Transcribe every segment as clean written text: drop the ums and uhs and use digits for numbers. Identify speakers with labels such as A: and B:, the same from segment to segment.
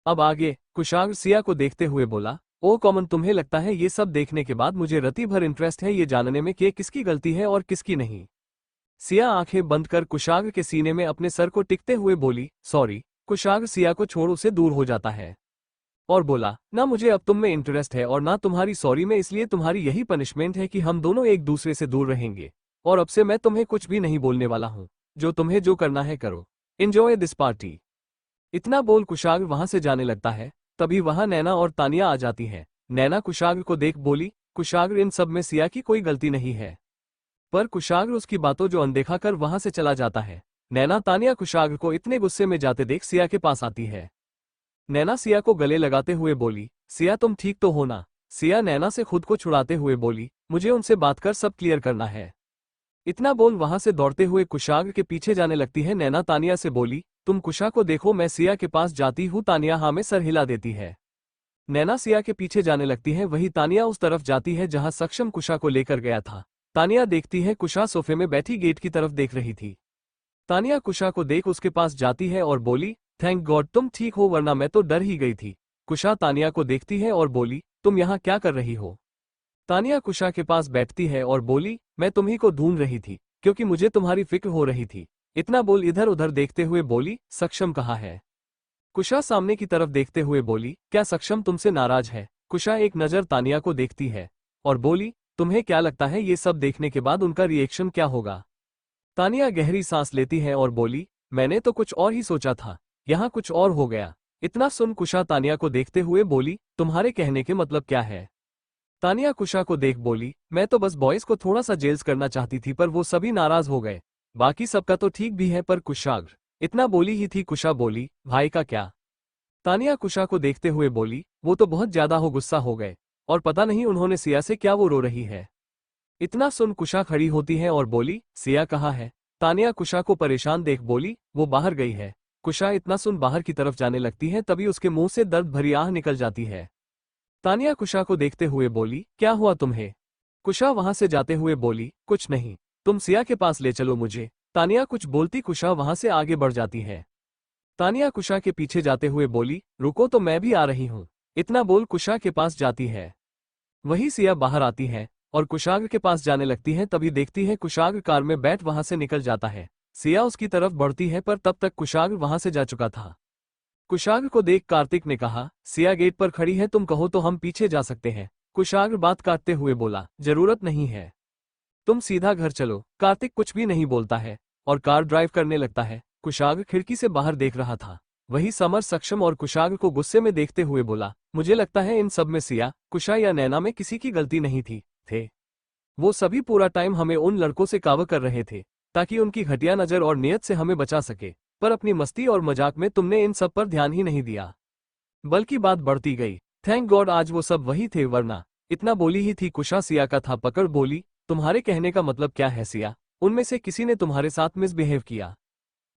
A: अब आगे कुशाग्र सिया को देखते हुए बोला, ओ कॉमन, तुम्हें लगता है ये सब देखने के बाद मुझे रति भर इंटरेस्ट है ये जानने में कि किसकी गलती है और किसकी नहीं। सिया आंखें बंद कर कुशाग्र के सीने में अपने सर को टिकते हुए बोली, सॉरी। कुशाग्र सिया को छोड़ उसे दूर हो जाता है और बोला, ना मुझे अब तुम में इंटरेस्ट है और ना तुम्हारी सॉरी में, इसलिए तुम्हारी यही पनिशमेंट है कि हम दोनों एक दूसरे से दूर रहेंगे और अब से मैं तुम्हें कुछ भी नहीं बोलने वाला हूँ। जो तुम्हें जो करना है करो। Enjoy this party. इतना बोल कुशाग्र वहां से जाने लगता है। तभी वहां नैना और तानिया आ जाती है। नैना कुशाग्र को देख बोली, कुशाग्र, इन सब में सिया की कोई गलती नहीं है। पर कुशाग्र उसकी बातों जो अनदेखा कर वहां से चला जाता है। नैना तानिया कुशाग्र को इतने गुस्से में जाते देख सिया के पास आती है। नैना सिया को गले लगाते हुए बोली, सिया तुम ठीक तो हो ना? सिया नैना से खुद को छुड़ाते हुए बोली, मुझे उनसे बात कर सब क्लियर करना है। इतना बोल वहां से दौड़ते हुए कुशाग्र के पीछे जाने लगती है। नैना तानिया से बोली, तुम कुशा को देखो, मैं सिया के पास जाती हूँ। तानिया हाँ में सर हिला देती है। नैना सिया के पीछे जाने लगती है। वही तानिया उस तरफ जाती है जहां सक्षम कुशा को लेकर गया था। तानिया देखती है कुशा सोफे में बैठी गेट की तरफ देख रही थी। तानिया कुशा को देख उसके पास जाती है और बोली, थैंक गॉड तुम ठीक हो, वरना मैं तो डर ही गई थी। कुशा तानिया को देखती है और बोली, तुम यहाँ क्या कर रही हो? तानिया कुशा के पास बैठती है और बोली, मैं तुम्ही को ढूंढ रही थी क्योंकि मुझे तुम्हारी फिक्र हो रही थी। इतना बोल इधर उधर देखते हुए बोली, सक्षम कहाँ है? कुशा सामने की तरफ देखते हुए बोली, क्या सक्षम तुमसे नाराज है? कुशा एक नज़र तानिया को देखती है और बोली, तुम्हें क्या लगता है ये सब देखने के बाद उनका रिएक्शन क्या होगा? तानिया गहरी सांस लेती है और बोली, मैंने तो कुछ और ही सोचा था, यहाँ कुछ और हो गया। इतना सुन कुशा तानिया को देखते हुए बोली, तुम्हारे कहने के मतलब क्या है? तानिया कुशा को देख बोली, मैं तो बस बॉयज को थोड़ा सा जेल्स करना चाहती थी पर वो सभी नाराज हो गए। बाकी सबका तो ठीक भी है पर कुशाग्र। इतना बोली ही थी कुशा बोली, भाई का क्या? तानिया कुशा को देखते हुए बोली, वो तो बहुत ज्यादा हो गुस्सा हो गए और पता नहीं उन्होंने सिया से क्या वो रो रही है। इतना सुन कुशा खड़ी होती है और बोली, सिया कहाँ है? तानिया कुशा को परेशान देख बोली, वो बाहर गई है। कुशा इतना सुन बाहर की तरफ जाने लगती है। तभी उसके मुंह से दर्द भरी आह निकल जाती है। तानिया कुशा को देखते हुए बोली, क्या हुआ तुम्हें? कुशा वहां से जाते हुए बोली, कुछ नहीं, तुम सिया के पास ले चलो मुझे। तानिया कुछ बोलती कुशा वहां से आगे बढ़ जाती है। तानिया कुशा के पीछे जाते हुए बोली, रुको तो मैं भी आ रही हूँ। इतना बोल कुशा के पास जाती है। वही सिया बाहर आती है और कुशाग्र के पास जाने लगती है। तभी देखती है कुशाग्र कार में बैठ वहां से निकल जाता है। सिया उसकी तरफ बढ़ती है पर तब तक कुशाग्र वहां से जा चुका था। कुशाग्र को देख कार्तिक ने कहा, सिया गेट पर खड़ी है, तुम कहो तो हम पीछे जा सकते हैं। कुशाग्र बात काटते हुए बोला, जरूरत नहीं है, तुम सीधा घर चलो। कार्तिक कुछ भी नहीं बोलता है और कार ड्राइव करने लगता है। कुशाग्र खिड़की से बाहर देख रहा था। वही समर सक्षम और कुशाग्र को गुस्से में देखते हुए बोला, मुझे लगता है इन सब में सिया, कुशा या नैना में किसी की गलती नहीं थी। वो सभी पूरा टाइम हमें उन लड़कों से कावर कर रहे थे ताकि उनकी घटिया नजर और नियत से हमें बचा सके, पर अपनी मस्ती और मजाक में तुमने इन सब पर ध्यान ही नहीं दिया, बल्कि बात बढ़ती गई। थैंक गॉड आज वो सब वही थे, वरना। इतना बोली ही थी कुशा सिया का था पकड़ बोली, तुम्हारे कहने का मतलब क्या है सिया? उनमें से किसी ने तुम्हारे साथ मिसबिहेव किया?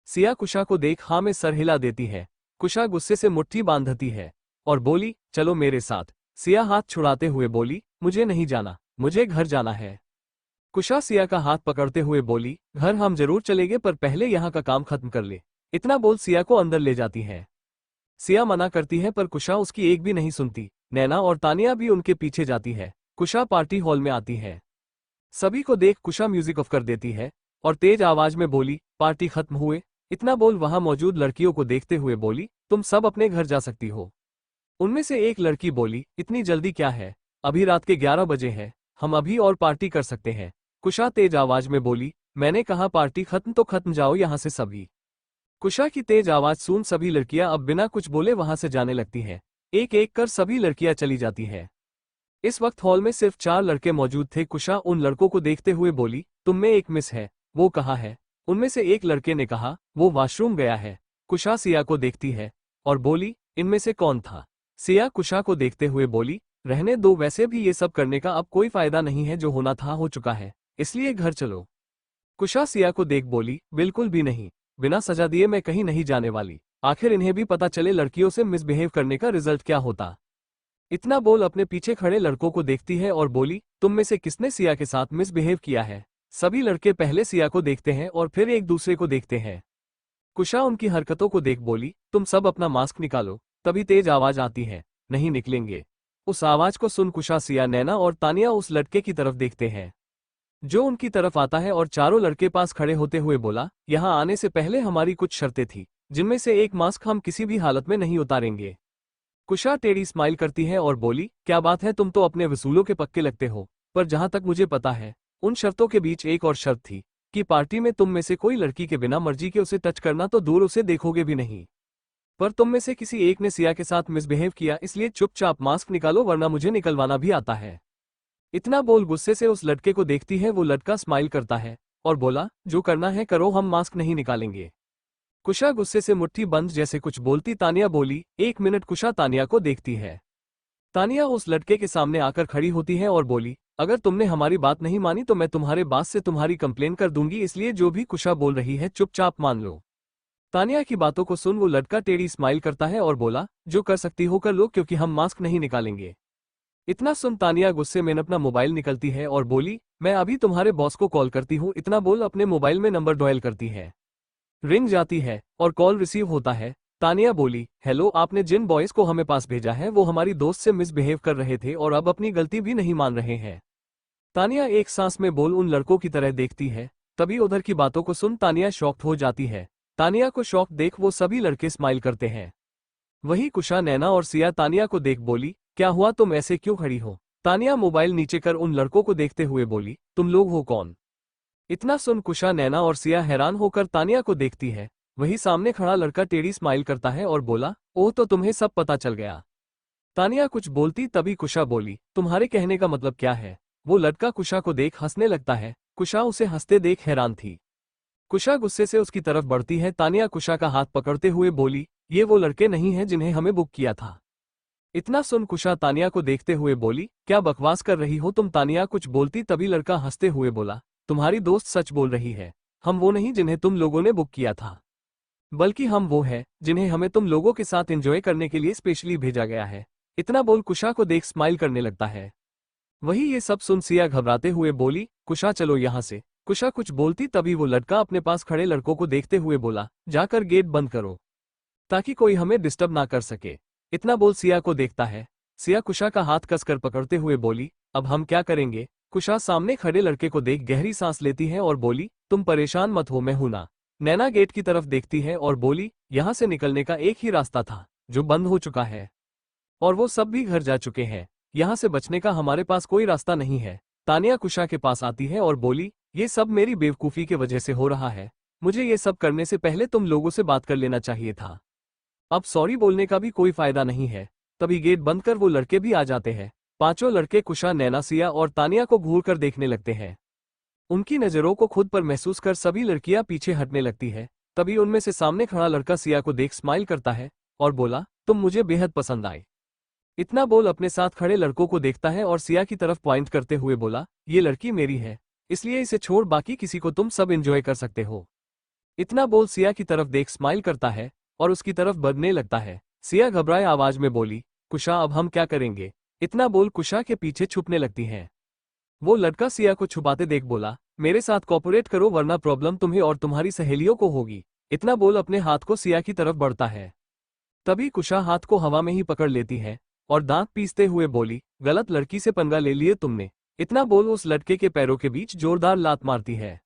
A: सिया कुशा को देख हाँ में सर हिला देती है। कुशा गुस्से से मुट्ठी बांधती है और बोली, चलो मेरे साथ। सिया हाथ छुड़ाते हुए बोली, मुझे नहीं जाना, मुझे घर जाना है। कुशा सिया का हाथ पकड़ते हुए बोली, घर हम जरूर चलेंगे पर पहले यहाँ का काम खत्म कर ले। इतना बोल सिया को अंदर ले जाती है। सिया मना करती है पर कुशा उसकी एक भी नहीं सुनती। नैना और तानिया भी उनके पीछे जाती है। कुशा पार्टी हॉल में आती है। सभी को देख कुशा म्यूजिक ऑफ कर देती है और तेज आवाज में बोली, पार्टी खत्म हुए? इतना बोल वहां मौजूद लड़कियों को देखते हुए बोली, तुम सब अपने घर जा सकती हो। उनमें से एक लड़की बोली, इतनी जल्दी क्या है? अभी रात के 11 बजे है, हम अभी और पार्टी कर सकते हैं। कुशा तेज आवाज में बोली, मैंने कहा पार्टी खत्म तो खत्म, जाओ यहाँ से सभी। कुशा की तेज आवाज सुन सभी लड़कियां अब बिना कुछ बोले वहां से जाने लगती हैं। एक एक कर सभी लड़कियां चली जाती हैं। इस वक्त हॉल में सिर्फ 4 लड़के मौजूद थे। कुशा उन लड़कों को देखते हुए बोली, तुम में एक मिस है, वो कहाँ है? उनमें से एक लड़के ने कहा, वो वॉशरूम गया है। कुशा सिया को देखती है और बोली, इनमें से कौन था? सिया कुशा को देखते हुए बोली, रहने दो, वैसे भी ये सब करने का अब कोई फायदा नहीं है, जो होना था हो चुका है, इसलिए घर चलो। कुशा सिया को देख बोली, बिल्कुल भी नहीं, बिना सजा दिए मैं कहीं नहीं जाने वाली। आखिर इन्हें भी पता चले लड़कियों से मिसबिहेव करने का रिजल्ट क्या होता। इतना बोल अपने पीछे खड़े लड़कों को देखती है और बोली, तुम में से किसने सिया के साथ मिसबिहेव किया है? सभी लड़के पहले सिया को देखते हैं और फिर एक दूसरे को देखते हैं। कुशा उनकी हरकतों को देख बोली, तुम सब अपना मास्क निकालो। तभी तेज आवाज आती है, नहीं निकलेंगे। उस आवाज को सुन कुशा, सिया, नैना और तानिया उस लड़के की तरफ देखते हैं जो उनकी तरफ आता है और चारों लड़के पास खड़े होते हुए बोला, यहाँ आने से पहले हमारी कुछ शर्तें थी, जिनमें से एक मास्क हम किसी भी हालत में नहीं उतारेंगे। कुशा टेढ़ी स्माइल करती है और बोली, क्या बात है, तुम तो अपने वसूलों के पक्के लगते हो, पर जहां तक मुझे पता है उन शर्तों के बीच एक और शर्त थी कि पार्टी में तुम में से कोई लड़की के बिना मर्जी के उसे टच करना तो दूर, उसे देखोगे भी नहीं। पर तुम में से किसी एक ने सिया के साथ मिसबिहेव किया, इसलिए चुपचाप मास्क निकालो वरना मुझे निकलवाना भी आता है। इतना बोल गुस्से से उस लड़के को देखती है। वो लड़का स्माइल करता है और बोला, जो करना है करो, हम मास्क नहीं निकालेंगे। कुशा गुस्से से मुट्ठी बंद जैसे कुछ बोलती तानिया बोली, एक मिनट। कुशा तानिया को देखती है। तानिया उस लड़के के सामने आकर खड़ी होती है और बोली, अगर तुमने हमारी बात नहीं मानी तो मैं तुम्हारे बॉस से तुम्हारी कंप्लेन कर दूंगी, इसलिए जो भी कुशा बोल रही है चुपचाप मान लो। तानिया की बातों को सुन वो लड़का टेढ़ी स्माइल करता है और बोला, जो कर सकती हो कर लो, क्योंकि हम मास्क नहीं निकालेंगे। इतना सुन तानिया गुस्से में अपना मोबाइल निकलती है और बोली, मैं अभी तुम्हारे बॉस को कॉल करती हूँ। इतना बोल अपने मोबाइल में नंबर डायल करती है। रिंग जाती है और कॉल रिसीव होता है। तानिया बोली, हेलो, आपने जिन बॉयज को हमें पास भेजा है वो हमारी दोस्त से मिसबिहेव कर रहे थे और अब अपनी गलती भी नहीं मान रहे हैं। तानिया एक सांस में बोल उन लड़कों की तरह देखती है। तभी उधर की बातों को सुन तानिया शॉक्ड हो जाती है। तानिया को शॉक देख वो सभी लड़के स्माइल करते हैं। वही कुशा, नैना और सिया तानिया को देख बोली, क्या हुआ, तुम ऐसे क्यों खड़ी हो? तानिया मोबाइल नीचे कर उन लड़कों को देखते हुए बोली, तुम लोग हो कौन? इतना सुन कुशा, नैना और सिया हैरान होकर तानिया को देखती है। वही सामने खड़ा लड़का टेढ़ी स्माइल करता है और बोला, ओह, तो तुम्हें सब पता चल गया। तानिया कुछ बोलती तभी कुशा बोली, तुम्हारे कहने का मतलब क्या है? वो लड़का कुशा को देख हंसने लगता है। कुशा उसे हंसते देख हैरान थी। कुशा गुस्से से उसकी तरफ बढ़ती है। तानिया कुशा का हाथ पकड़ते हुए बोली, ये वो लड़के नहीं हैं जिन्हें हमें बुक किया था। इतना सुन कुशा तानिया को देखते हुए बोली, क्या बकवास कर रही हो तुम? तानिया कुछ बोलती तभी लड़का हंसते हुए बोला, तुम्हारी दोस्त सच बोल रही है, हम वो नहीं जिन्हें तुम लोगों ने बुक किया था, बल्कि हम वो हैं जिन्हें हमें तुम लोगों के साथ एंजॉय करने के लिए स्पेशली भेजा गया है। इतना बोल कुशा को देख स्माइल करने लगता है। वही ये सब सुन सिया घबराते हुए बोली, कुशा चलो यहाँ से। कुशा कुछ बोलती तभी वो लड़का अपने पास खड़े लड़कों को देखते हुए बोला, जाकर गेट बंद करो ताकि कोई हमें डिस्टर्ब ना कर सके। इतना बोल सिया को देखता है। सिया कुशा का हाथ कसकर पकड़ते हुए बोली, अब हम क्या करेंगे? कुशा सामने खड़े लड़के को देख गहरी सांस लेती है और बोली, तुम परेशान मत हो, मैं हूं ना। नैना गेट की तरफ देखती है और बोली, यहां से निकलने का एक ही रास्ता था जो बंद हो चुका है और वो सब भी घर जा चुके हैं। यहां से बचने का हमारे पास कोई रास्ता नहीं है। तानिया कुशा के पास आती है और बोली, ये सब मेरी बेवकूफ़ी की वजह से हो रहा है, मुझे ये सब करने से पहले तुम लोगों से बात कर लेना चाहिए था। अब सॉरी बोलने का भी कोई फायदा नहीं है। तभी गेट बंद कर वो लड़के भी आ जाते हैं। पांचों लड़के कुशा, नैना, सिया और तानिया को घूर कर देखने लगते हैं। उनकी नज़रों को खुद पर महसूस कर सभी लड़कियां पीछे हटने लगती है। तभी उनमें से सामने खड़ा लड़का सिया को देख स्माइल करता है और बोला, तुम मुझे बेहद पसंद आए। इतना बोल अपने साथ खड़े लड़कों को देखता है और सिया की तरफ पॉइंट करते हुए बोला, ये लड़की मेरी है, इसलिए इसे छोड़ बाकी किसी को तुम सब एंजॉय कर सकते हो। इतना बोल सिया की तरफ देख स्माइल करता है और उसकी तरफ बढ़ने लगता है। सिया घबराए आवाज में बोली, कुशा अब हम क्या करेंगे? इतना बोल कुशा के पीछे छुपने लगती है। वो लड़का सिया को छुपाते देख बोला, मेरे साथ कोऑपरेट करो वरना प्रॉब्लम तुम्हें और तुम्हारी सहेलियों को होगी। इतना बोल अपने हाथ को सिया की तरफ बढ़ता है। तभी कुशा हाथ को हवा में ही पकड़ लेती है और दांत पीसते हुए बोली, गलत लड़की से पंगा ले लिए तुमने। इतना बोल उस लड़के के पैरों के बीच जोरदार लात मारती है,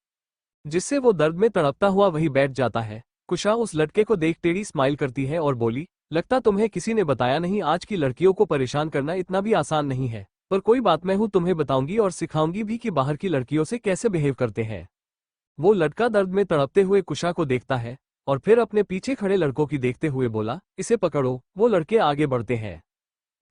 A: जिससे वो दर्द में तड़पता हुआ वहीं बैठ जाता है। कुशा उस लड़के को देख टेढ़ी स्माइल करती है और बोली, लगता तुम्हें किसी ने बताया नहीं, आज की लड़कियों को परेशान करना इतना भी आसान नहीं है। पर कोई बात, मैं हूं, तुम्हें बताऊंगी और सिखाऊंगी भी कि बाहर की लड़कियों से कैसे बिहेव करते हैं। वो लड़का दर्द में तड़पते हुए कुशा को देखता है और फिर अपने पीछे खड़े लड़कों की देखते हुए बोला, इसे पकड़ो। वो लड़के आगे बढ़ते हैं।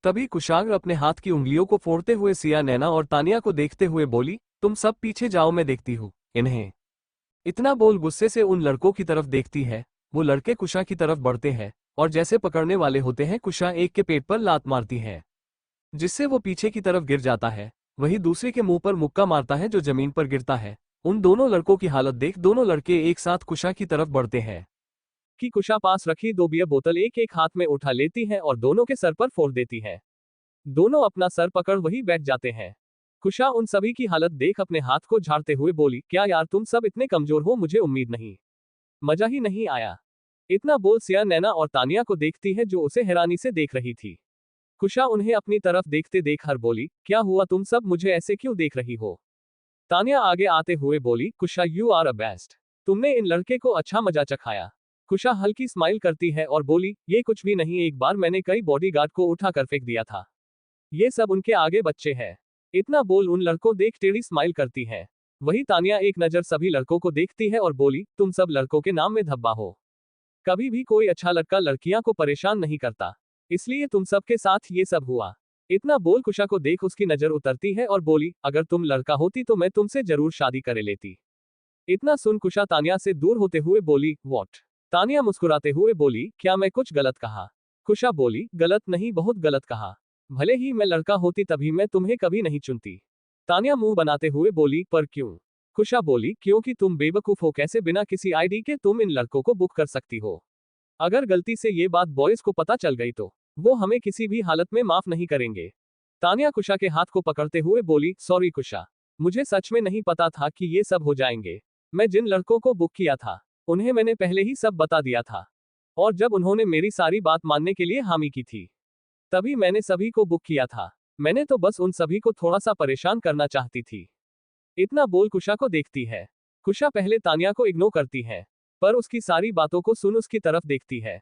A: तभी कुशाग्र अपने हाथ की उंगलियों को फोड़ते हुए सिया, नैना और तानिया को देखते हुए बोली, तुम सब पीछे जाओ, मैं देखती हूँ इन्हें। इतना बोल गुस्से से उन लड़कों की तरफ देखती है। वो लड़के कुशा की तरफ बढ़ते हैं और जैसे पकड़ने वाले होते हैं, कुशा एक के पेट पर लात मारती है, जिससे वो पीछे की तरफ गिर जाता है। वही दूसरे के मुंह पर मुक्का मारता है जो जमीन पर गिरता है। उन दोनों लड़कों की हालत देख दोनों लड़के एक साथ कुशा की तरफ बढ़ते हैं कि कुशा पास रखी 2 बियर बोतल एक एक हाथ में उठा लेती है और दोनों के सर पर फोड़ देती है। दोनों अपना सर पकड़ वहीं बैठ जाते हैं। कुशा उन सभी की हालत देख अपने हाथ को झाड़ते हुए बोली, क्या यार तुम सब इतने कमजोर हो, मुझे उम्मीद नहीं, मजा ही नहीं आया। इतना बोल सिया नैना और तानिया को देखती है जो उसे हैरानी से देख रही थी। कुशा उन्हें अपनी तरफ देखते देख हर बोली, क्या हुआ तुम सब मुझे ऐसे क्यों देख रही हो? तानिया आगे आते हुए बोली, कुशा यू आर अ बेस्ट। तुमने इन लड़के को अच्छा मजा चखाया। कुशा हल्की स्माइल करती है और बोली, ये कुछ भी नहीं, एक बार मैंने कई बॉडीगार्ड को उठाकर फेंक दिया था। ये सब उनके आगे बच्चे हैं। इतना बोल उन लड़कों देख टेढ़ी स्माइल करती है। वही तानिया एक नजर सभी लड़कों को देखती है और बोली, तुम सब लड़कों के नाम में धब्बा हो। कभी भी कोई अच्छा लड़का लड़कियां को परेशान नहीं करता, इसलिए तुम सबके साथ ये सब हुआ। इतना बोल कुशा को देख उसकी नजर उतरती है और बोली, अगर तुम लड़का होती तो मैं तुमसे जरूर शादी करे लेती। इतना सुन कुशा तानिया से दूर होते हुए बोली, व्हाट? तानिया मुस्कुराते हुए बोली, क्या मैं कुछ गलत कहा? कुशा बोली, गलत नहीं, बहुत गलत कहा। भले ही मैं लड़का होती तभी मैं तुम्हें कभी नहीं चुनती। तानिया मुंह बनाते हुए बोली, पर क्यों? कुशा बोली, क्योंकि तुम बेवकूफ हो, कैसे बिना किसी आईडी के तुम इन लड़कों को बुक कर सकती हो? अगर गलती से ये बात बॉयज को पता चल गई तो वो हमें किसी भी हालत में माफ नहीं करेंगे। तानिया कुशा के हाथ को पकड़ते हुए बोली, सॉरी कुशा, मुझे सच में नहीं पता था कि ये सब हो जाएंगे। मैं जिन लड़कों को बुक किया था उन्हें मैंने पहले ही सब बता दिया था, और जब उन्होंने मेरी सारी बात मानने के लिए हामी की थी तभी मैंने सभी को बुक किया था। मैंने तो बस उन सभी को थोड़ा सा परेशान करना चाहती थी। इतना बोल कुशा को देखती है। कुशा पहले तानिया को इग्नोर करती है, पर उसकी सारी बातों को सुन उसकी तरफ देखती है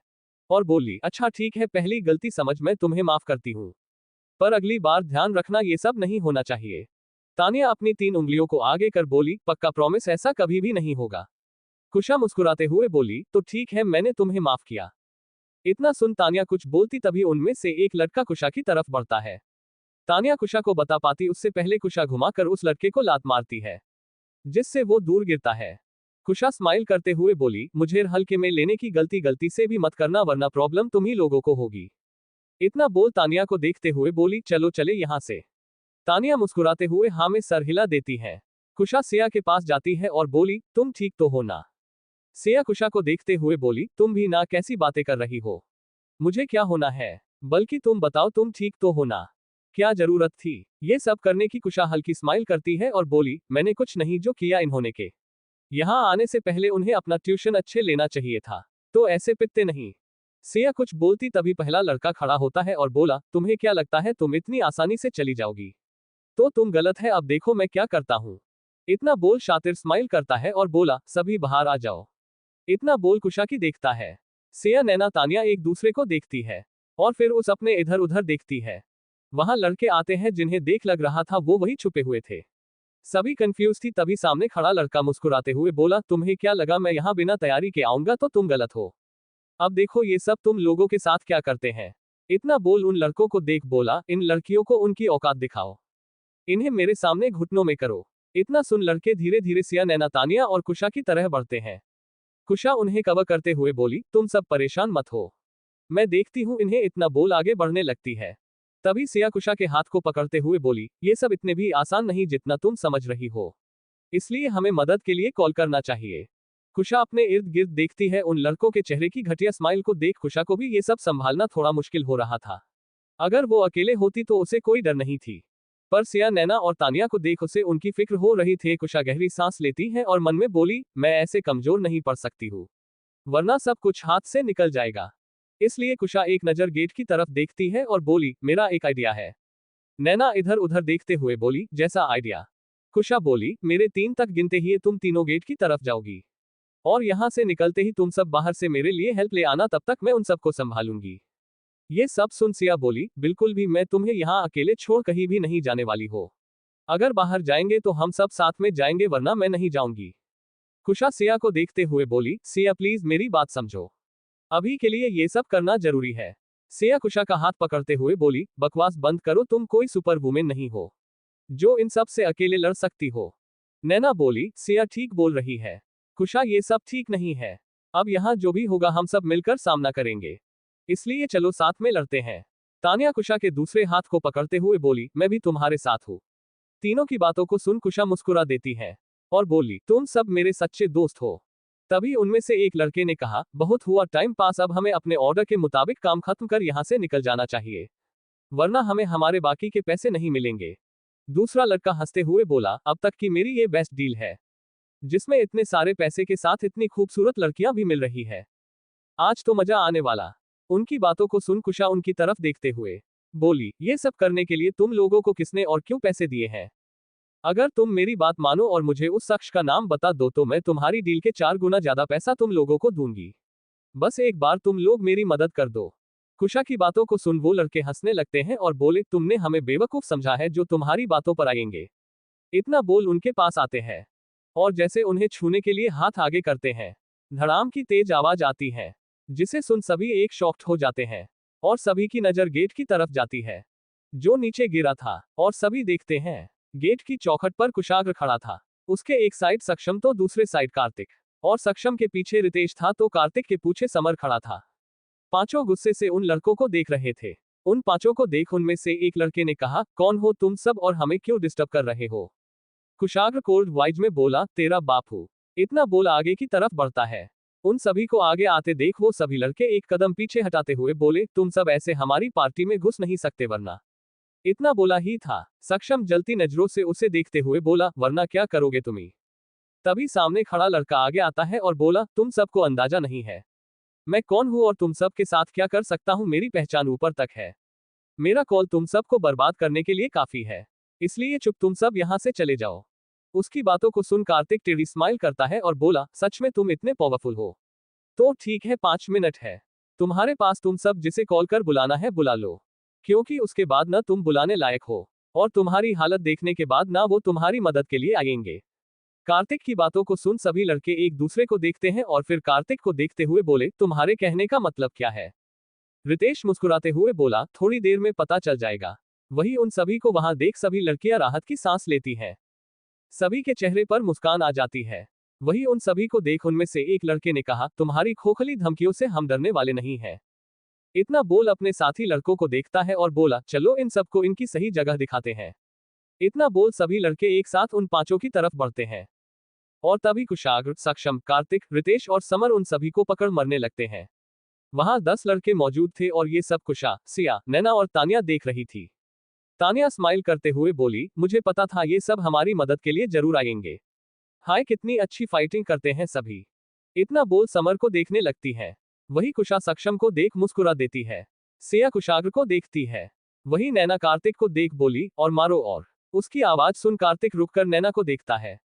A: और बोली, अच्छा ठीक है, पहली गलती समझ मैं तुम्हें माफ करती हूँ, पर अगली बार ध्यान रखना ये सब नहीं होना चाहिए। तानिया अपनी 3 उंगलियों को आगे कर बोली, पक्का प्रॉमिस, ऐसा कभी भी नहीं होगा। कुशा मुस्कुराते हुए बोली, तो ठीक है, मैंने तुम्हें माफ किया। इतना सुन तानिया कुछ बोलती तभी उनमें से एक लड़का कुशा की तरफ बढ़ता है। तानिया कुशा को बता पाती उससे पहले कुशा घुमाकर उस लड़के को लात मारती है, जिससे वो दूर गिरता है। कुशा स्माइल करते हुए बोली, मुझे हल्के में लेने की गलती से भी मत करना, वरना प्रॉब्लम तुम ही लोगों को होगी। इतना बोल तानिया को देखते हुए बोली, चलो चले यहाँ से। तानिया मुस्कुराते हुए हाँ में सर हिला देती है। कुशा सिया के पास जाती है और बोली, तुम ठीक तो हो ना? सिया कुशा को देखते हुए बोली, तुम भी ना कैसी बातें कर रही हो? मुझे क्या होना है, बल्कि तुम बताओ तुम ठीक तो हो ना? क्या जरूरत थी ये सब करने की? कुशा हल्की स्माइल करती है और बोली, मैंने कुछ नहीं जो किया इन्होंने के यहाँ आने से पहले उन्हें अपना ट्यूशन अच्छे लेना चाहिए था, तो ऐसे पिटते नहीं। सिया कुछ बोलती तभी पहला लड़का खड़ा होता है और बोला, तुम्हें क्या लगता है तुम इतनी आसानी से चली जाओगी? तो तुम गलत है, अब देखो मैं क्या करता हूँ। इतना बोल शातिर स्माइल करता है और बोला, सभी बाहर आ जाओ। इतना बोल कुशा की देखता है। सिया नैना तानिया एक दूसरे को देखती है और फिर उस अपने इधर उधर देखती है। वहां लड़के आते हैं जिन्हें देख लग रहा था वो वही छुपे हुए थे। सभी कंफ्यूज थी तभी सामने खड़ा लड़का मुस्कुराते हुए बोला, तुम्हें क्या लगा मैं यहाँ बिना तैयारी के आऊंगा? तो तुम गलत हो। अब देखो ये सब तुम लोगों के साथ क्या करते हैं। इतना बोल उन लड़कों को देख बोला, इन लड़कियों को उनकी औकात दिखाओ, इन्हें मेरे सामने घुटनों में करो। इतना सुन लड़के धीरे धीरे सिया नैना तानिया और कुशा की तरह बढ़ते हैं। कुशा उन्हें कवर करते हुए बोली, तुम सब परेशान मत हो, मैं देखती हूँ इन्हें। इतना बोल आगे बढ़ने लगती है। तभी सिया कुशा के हाथ को पकड़ते हुए बोली, ये सब इतने भी आसान नहीं जितना तुम समझ रही हो, इसलिए हमें मदद के लिए कॉल करना चाहिए। कुशा अपने इर्द गिर्द देखती है। उन लड़कों के चेहरे की घटिया स्माइल को देख कुशा को भी ये सब संभालना थोड़ा मुश्किल हो रहा था। अगर वो अकेले होती तो उसे कोई डर नहीं थी, पर सिया नैना और तानिया को देख उसे उनकी फिक्र हो रही थी। कुशा गहरी सांस लेती है और मन में बोली, मैं ऐसे कमजोर नहीं पड़ सकती हूँ, वरना सब कुछ हाथ से निकल जाएगा। इसलिए कुशा एक नजर गेट की तरफ देखती है और बोली, मेरा एक आइडिया है। नैना इधर उधर देखते हुए बोली, जैसा आइडिया? कुशा बोली, मेरे 3 तक गिनते ही तुम तीनों गेट की तरफ जाओगी, और यहां से निकलते ही तुम सब बाहर से मेरे लिए हेल्प ले आना, तब तक मैं उन सबको संभालूंगी। ये सब सुन सिया बोली, बिल्कुल भी, मैं तुम्हें यहाँ अकेले छोड़ कहीं भी नहीं जाने वाली हो। अगर बाहर जाएंगे तो हम सब साथ में जाएंगे, वरना मैं नहीं जाऊंगी। कुशा सिया को देखते हुए बोली, सिया प्लीज मेरी बात समझो, अभी के लिए ये सब करना जरूरी है। सिया कुशा का हाथ पकड़ते हुए बोली, बकवास बंद करो, तुम कोई सुपर वुमेन नहीं हो जो इन सब से अकेले लड़ सकती हो। नैना बोली, सिया ठीक बोल रही है, कुशा ये सब ठीक नहीं है। अब यहाँ जो भी होगा हम सब मिलकर सामना करेंगे, इसलिए चलो साथ में लड़ते हैं। तानिया कुशा के दूसरे हाथ को पकड़ते हुए बोली, मैं भी तुम्हारे साथ हूँ। तीनों की बातों को सुन कुशा मुस्कुरा देती है और बोली, तुम सब मेरे सच्चे दोस्त हो। तभी उनमें से एक लड़के ने कहा, बहुत हुआ टाइम पास, अब हमें अपने ऑर्डर के मुताबिक काम खत्म कर यहाँ से निकल जाना चाहिए, वरना हमें हमारे बाकी के पैसे नहीं मिलेंगे। दूसरा लड़का हंसते हुए बोला, अब तक की मेरी ये बेस्ट डील है, जिसमें इतने सारे पैसे के साथ इतनी खूबसूरत लड़कियां भी मिल रही है। आज तो मजा आने वाला। उनकी बातों को सुन कुशा उनकी तरफ देखते हुए बोली, ये सब करने के लिए तुम लोगों को किसने और क्यों पैसे दिए हैं? अगर तुम मेरी बात मानो और मुझे उस शख्स का नाम बता दो तो मैं तुम्हारी डील के 4 गुना ज्यादा पैसा तुम लोगों को दूंगी। बस एक बार तुम लोग मेरी मदद कर दो। कुशा की बातों को सुन वो लड़के हंसने लगते हैं और बोले, तुमने हमें बेवकूफ समझा है जो तुम्हारी बातों पर आएंगे। इतना बोल उनके पास आते हैं और जैसे उन्हें छूने के लिए हाथ आगे करते हैं, धड़ाम की तेज आवाज आती है, जिसे सुन सभी एक शॉक्ड हो जाते हैं और सभी की नजर गेट की तरफ जाती है, जो नीचे गिरा था, और सभी देखते हैं गेट की चौखट पर कुशाग्र खड़ा था। उसके एक साइड सक्षम तो दूसरे साइड कार्तिक, और सक्षम के पीछे रितेश था तो कार्तिक के पीछे समर खड़ा था। पांचों गुस्से से उन लड़कों को देख रहे थे। उन पांचों को देख उनमें से एक लड़के ने कहा, कौन हो तुम सब और हमें क्यों डिस्टर्ब कर रहे हो? कुशाग्र कोल्ड वाइज में बोला, तेरा बाप हूँ। इतना बोल आगे की तरफ बढ़ता है। उन सभी को आगे आते देख वो सभी लड़के एक कदम पीछे हटाते हुए बोले, तुम सब ऐसे हमारी पार्टी में घुस नहीं सकते वरना। इतना बोला ही था, सक्षम जलती नजरों से उसे देखते हुए बोला, वरना क्या करोगे तुम्ही? तभी सामने खड़ा लड़का आगे आता है और बोला, तुम सबको अंदाजा नहीं है मैं कौन हूं और तुम सब के साथ क्या कर सकता हूं। मेरी पहचान ऊपर तक है। मेरा कॉल तुम सबको बर्बाद करने के लिए काफी है, इसलिए चुप तुम सब यहां से चले जाओ। उसकी बातों को सुन कार्तिक टेढ़ी स्माइल करता है और बोला, सच में तुम इतने पावरफुल हो? तो ठीक है, 5 मिनट है तुम्हारे पास, तुम सब जिसे कॉल कर बुलाना है बुला लो, क्योंकि उसके बाद न तुम बुलाने लायक हो और तुम्हारी हालत देखने के बाद ना वो तुम्हारी मदद के लिए आएंगे। कार्तिक की बातों को सुन सभी लड़के एक दूसरे को देखते हैं और फिर कार्तिक को देखते हुए बोले, तुम्हारे कहने का मतलब क्या है? रितेश मुस्कुराते हुए बोला, थोड़ी देर में पता चल जाएगा। वही उन सभी को वहां देख सभी लड़कियां राहत की सांस लेती हैं। सभी के चेहरे पर मुस्कान आ जाती है। वही उन सभी को देख उनमें से एक लड़के ने कहा, तुम्हारी खोखली धमकियों से हम डरने वाले नहीं हैं। इतना बोल अपने साथी लड़कों को देखता है और बोला, चलो इन सबको इनकी सही जगह दिखाते हैं। इतना बोल सभी लड़के एक साथ उन पांचों की तरफ बढ़ते हैं और तभी कुशाग्र, सक्षम, कार्तिक, रितेश और समर उन सभी को पकड़ मरने लगते हैं। वहां 10 लड़के मौजूद थे और ये सब कुशा, सिया, नैना और तानिया देख रही थी। तानिया स्माइल करते हुए बोली, मुझे पता था ये सब हमारी मदद के लिए जरूर आएंगे। हाय कितनी अच्छी फाइटिंग करते हैं सभी। इतना बोल समर को देखने लगती है। वही कुशा सक्षम को देख मुस्कुरा देती है। सिया कुशाग्र को देखती है। वही नैना कार्तिक को देख बोली, और मारो। और उसकी आवाज सुन कार्तिक रुककर नैना को देखता है,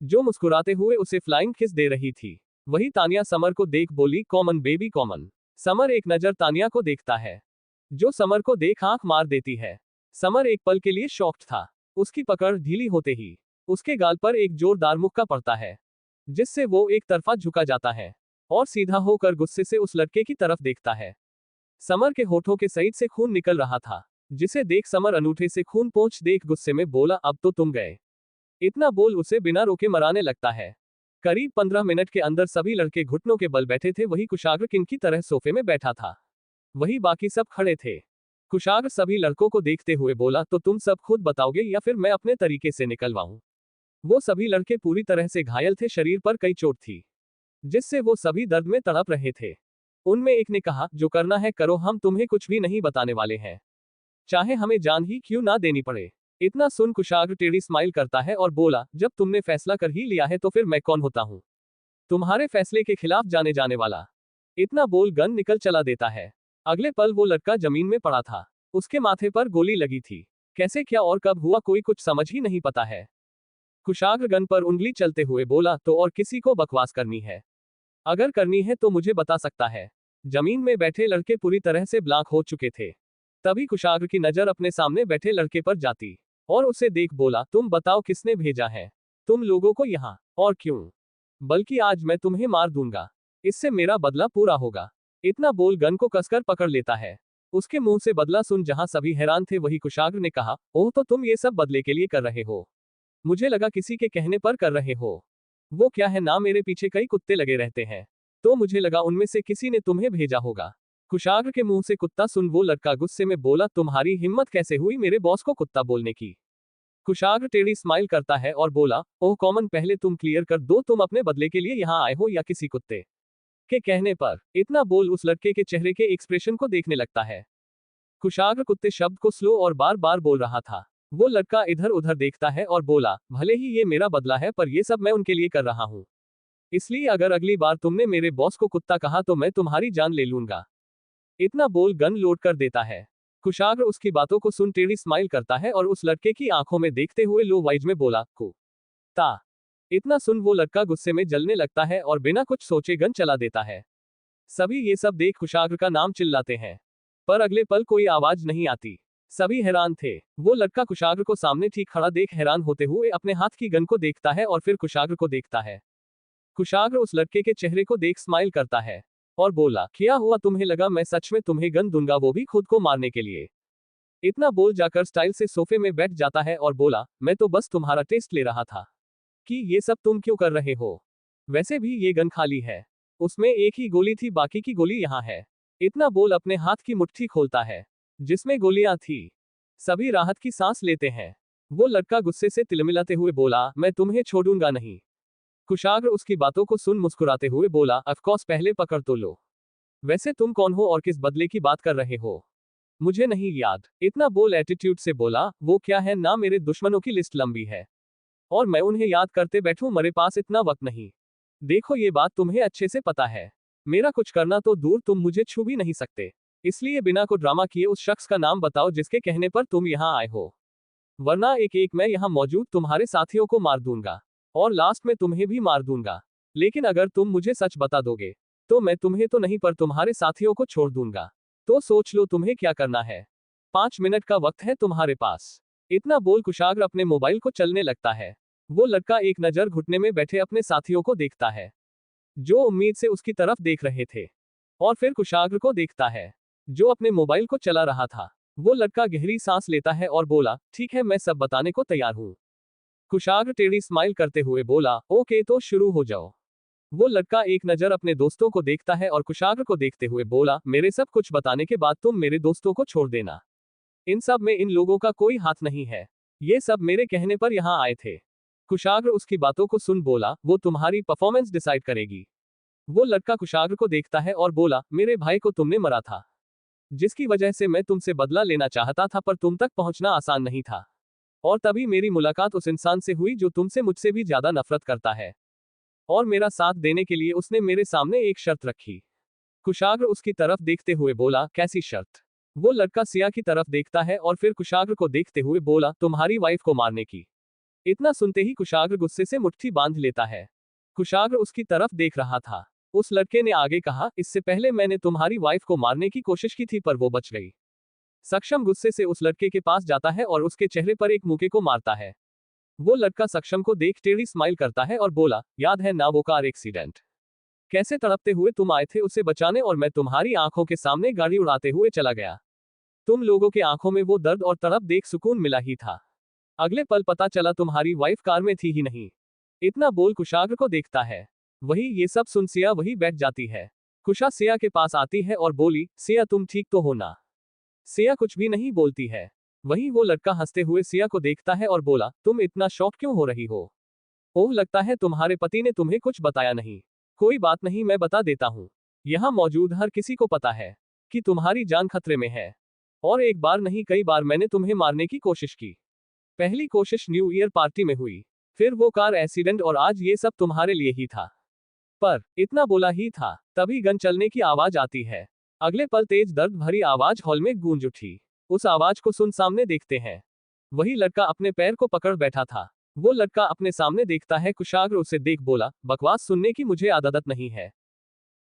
A: जो मुस्कुराते हुए उसे फ्लाइंग किस दे रही थी। वही तानिया समर को देख बोली, कॉमन बेबी कॉमन। समर एक नजर तानिया को देखता है, जो समर को देख आंख मार देती है। समर एक पल के लिए शॉक्ड था। उसकी पकड़ ढीली होते ही उसके गाल पर एक जोरदार मुक्का पड़ता है, जिससे वो एक तरफा झुका जाता है और सीधा होकर गुस्से से उस लड़के की तरफ देखता है। समर के होठों के साइड से खून निकल रहा था, जिसे देख समर अनूठे से खून पोंछ देख गुस्से में बोला, अब तो तुम गए। इतना बोल उसे बिना रोके मराने लगता है। करीब 15 मिनट के अंदर सभी लड़के घुटनों के बल बैठे थे। वही कुशाग्र किंग की तरह सोफे में बैठा था। वही बाकी सब खड़े थे। कुशाग्र सभी लड़कों को देखते हुए बोला, तो तुम सब खुद बताओगे या फिर मैं अपने तरीके से निकलवाऊं? वो सभी लड़के पूरी तरह से घायल थे, शरीर पर कई चोट थी, जिससे वो सभी दर्द में तड़प रहे थे। उनमें एक ने कहा, जो करना है करो, हम तुम्हें कुछ भी नहीं बताने वाले हैं, चाहे हमें जान ही क्यों ना देनी पड़े। इतना सुन कुशाग्र टेढ़ी स्माइल करता है और बोला, जब तुमने फैसला कर ही लिया है तो फिर मैं कौन होता हूं तुम्हारे फैसले के खिलाफ जाने वाला। इतना बोल गन निकल चला देता है। अगले पल वो लड़का जमीन में पड़ा था। उसके माथे पर गोली लगी थी। कैसे, क्या और कब हुआ कोई कुछ समझ ही नहीं पता है। कुशाग्र गन पर उंगली चलते हुए बोला, तो और किसी को बकवास करनी है? अगर करनी है तो मुझे बता सकता है। जमीन में बैठे लड़के पूरी तरह से ब्लैंक हो चुके थे। तभी कुशाग्र की नजर अपने सामने बैठे लड़के पर जाती और उसे देख बोला, तुम बताओ किसने भेजा है तुम लोगों को यहाँ, और क्यों? बल्कि आज मैं तुम्हें मार दूंगा, इससे मेरा बदला पूरा होगा। इतना बोल गन को कसकर पकड़ लेता है। उसके मुंह से बदला सुन जहां सभी हैरान थे, वही कुशाग्र ने कहा, ओह, तो तुम ये सब बदले के लिए कर रहे हो? मुझे लगा किसी के कहने पर कर रहे हो। वो क्या है ना, मेरे पीछे कई कुत्ते लगे रहते हैं, तो मुझे लगा उनमें से किसी ने तुम्हें भेजा होगा। कुशाग्र के मुंह से कुत्ता सुन वो लड़का गुस्से में बोला, तुम्हारी हिम्मत कैसे हुई मेरे बॉस को कुत्ता बोलने की? कुशाग्र टेढ़ी स्माइल करता है और बोला, ओह कॉमन, पहले तुम क्लियर कर दो, तुम अपने बदले के लिए यहाँ आए हो या किसी कुत्ते के कहने पर? इतना बोल उस लड़के के चेहरे के एक्सप्रेशन को देखने लगता है। कुशाग्र कुत्ते शब्द को स्लो और बार बार बोल रहा था। वो लड़का इधर उधर देखता है और बोला, भले ही ये मेरा बदला है पर ये सब मैं उनके लिए कर रहा हूँ। इसलिए अगर अगली बार तुमने मेरे बॉस को कुत्ता कहा तो मैं तुम्हारी जान ले लूंगा। इतना बोल गन लोड कर देता है। कुशाग्र उसकी बातों को सुन टेढ़ी स्माइल करता है और उस लड़के की आंखों में देखते हुए लो वाइज में बोला, कुत्ता। इतना सुन वो लड़का गुस्से में जलने लगता है और बिना कुछ सोचे गन चला देता है। सभी ये सब देख कुशाग्र का नाम चिल्लाते हैं, पर अगले पल कोई आवाज नहीं आती। सभी हैरान थे। वो लड़का कुशाग्र को सामने ठीक खड़ा देख हैरान होते हुए अपने हाथ की गन को देखता है और फिर कुशाग्र को देखता है। कुशाग्र उस लड़के के चेहरे को देख स्माइल करता है और बोला, क्या हुआ, तुम्हें लगा मैं सच में तुम्हें गन दूंगा, वो भी खुद को मारने के लिए? इतना बोल जाकर स्टाइल से सोफे में बैठ जाता है और बोला, मैं तो बस तुम्हारा टेस्ट ले रहा था कि ये सब तुम क्यों कर रहे हो। वैसे भी ये गन खाली है, उसमें एक ही गोली थी, बाकी की गोली यहाँ है। इतना बोल अपने हाथ की मुट्ठी खोलता है जिसमें गोलियां थी। सभी राहत की सांस लेते हैं। वो लड़का गुस्से से तिलमिलाते हुए बोला, मैं तुम्हें छोड़ूंगा नहीं। कुशाग्र उसकी बातों को सुन मुस्कुराते हुए बोला, ऑफकोर्स, पहले पकड़ तो लो। वैसे तुम कौन हो और किस बदले की बात कर रहे हो? मुझे नहीं याद। इतना बोल एटीट्यूड से बोला, वो क्या है ना, मेरे दुश्मनों की लिस्ट लंबी है और मैं उन्हें याद करते बैठूं, मेरे पास इतना वक्त नहीं। देखो ये बात तुम्हें अच्छे से पता है, मेरा कुछ करना तो दूर तुम मुझे छू भी नहीं सकते। इसलिए बिना को ड्रामा किए उस शख्स का नाम बताओ जिसके कहने पर तुम यहाँ आए हो, वरना एक एक मैं यहाँ मौजूद तुम्हारे साथियों को मार दूंगा और लास्ट में तुम्हें भी मार दूंगा। लेकिन अगर तुम मुझे सच बता दोगे तो मैं तुम्हें तो नहीं पर तुम्हारे साथियों को छोड़ दूंगा। तो सोच लो तुम्हें क्या करना है। 5 मिनट का वक्त है तुम्हारे पास। इतना बोल कुशाग्र अपने मोबाइल को चलने लगता है। वो लड़का एक नजर घुटने में बैठे अपने साथियों को देखता है जो उम्मीद से उसकी तरफ देख रहे थे, और फिर कुशाग्र को देखता है जो अपने मोबाइल को चला रहा था। वो लड़का गहरी सांस लेता है और बोला, ठीक है, मैं सब बताने को तैयार हूं। कुशाग्र टेढ़ी स्माइल करते हुए बोला, ओके तो शुरू हो जाओ। वो लड़का एक नजर अपने दोस्तों को देखता है और कुशाग्र को देखते हुए बोला, मेरे सब कुछ बताने के बाद तुम मेरे दोस्तों को छोड़ देना। इन सब में इन लोगों का कोई हाथ नहीं है, ये सब मेरे कहने पर यहाँ आए थे। कुशाग्र उसकी बातों को सुन बोला, वो तुम्हारी परफॉर्मेंस डिसाइड करेगी। वो लड़का कुशाग्र को देखता है और बोला, मेरे भाई को तुमने मरा था, जिसकी वजह से मैं तुमसे बदला लेना चाहता था, पर तुम तक पहुंचना आसान नहीं था। और तभी मेरी मुलाकात उस इंसान से हुई जो तुमसे मुझसे भी ज्यादा नफरत करता है, और मेरा साथ देने के लिए उसने मेरे सामने एक शर्त रखी। कुशाग्र उसकी तरफ देखते हुए बोला, कैसी शर्त? वो लड़का सिया की तरफ देखता है और फिर कुशाग्र को देखते हुए बोला, तुम्हारी वाइफ को मारने की। इतना सुनते ही कुशाग्र गुस्से से मुट्ठी बांध लेता है। कुशाग्र उसकी तरफ देख रहा था। उस लड़के ने आगे कहा, इससे पहले मैंने तुम्हारी वाइफ को मारने की कोशिश की थी पर वो बच गई। सक्षम गुस्से से उस लड़के के पास जाता है और उसके चेहरे पर एक मुक्के को मारता है। वो लड़का सक्षम को देख टेढ़ी स्माइल करता है और बोला, याद है ना वो कार एक्सीडेंट? कैसे तड़पते हुए तुम आए थे उसे बचाने और मैं तुम्हारी आंखों के सामने गाड़ी उड़ाते हुए चला गया। तुम लोगों के आंखों में वो दर्द और तड़प देख सुकून मिला ही था। अगले पल पता चला तुम्हारी वाइफ कार में थी ही नहीं। इतना बोल कुशाग्र को देखता है। वही ये सब सुन सिया वही बैठ जाती है। कुशा सिया के पास आती है और बोली, सिया तुम ठीक तो हो ना? सिया कुछ भी नहीं बोलती है। वही वो लड़का हंसते हुए सिया को देखता है और बोला, तुम इतना शॉक क्यों हो रही हो? ओह, लगता है तुम्हारे पति ने तुम्हें कुछ बताया नहीं। कोई बात नहीं, मैं बता देता हूँ। यहाँ मौजूद हर किसी को पता है कि तुम्हारी जान खतरे में है, और एक बार नहीं कई बार मैंने तुम्हें मारने की कोशिश की। पहली कोशिश न्यू ईयर पार्टी में हुई, फिर वो कार एक्सीडेंट और आज ये सब तुम्हारे लिए ही था। पर इतना बोला ही था तभी गन चलने की आवाज आती है। अगले पल तेज दर्द भरी आवाज हॉल में गूंज उठी। उस आवाज को सुन सामने देखते हैं। वही लड़का अपने पैर को पकड़ बैठा था। वो लड़का अपने सामने देखता है। कुशाग्र उसे देख बोला, बकवास सुनने की मुझे आदत नहीं है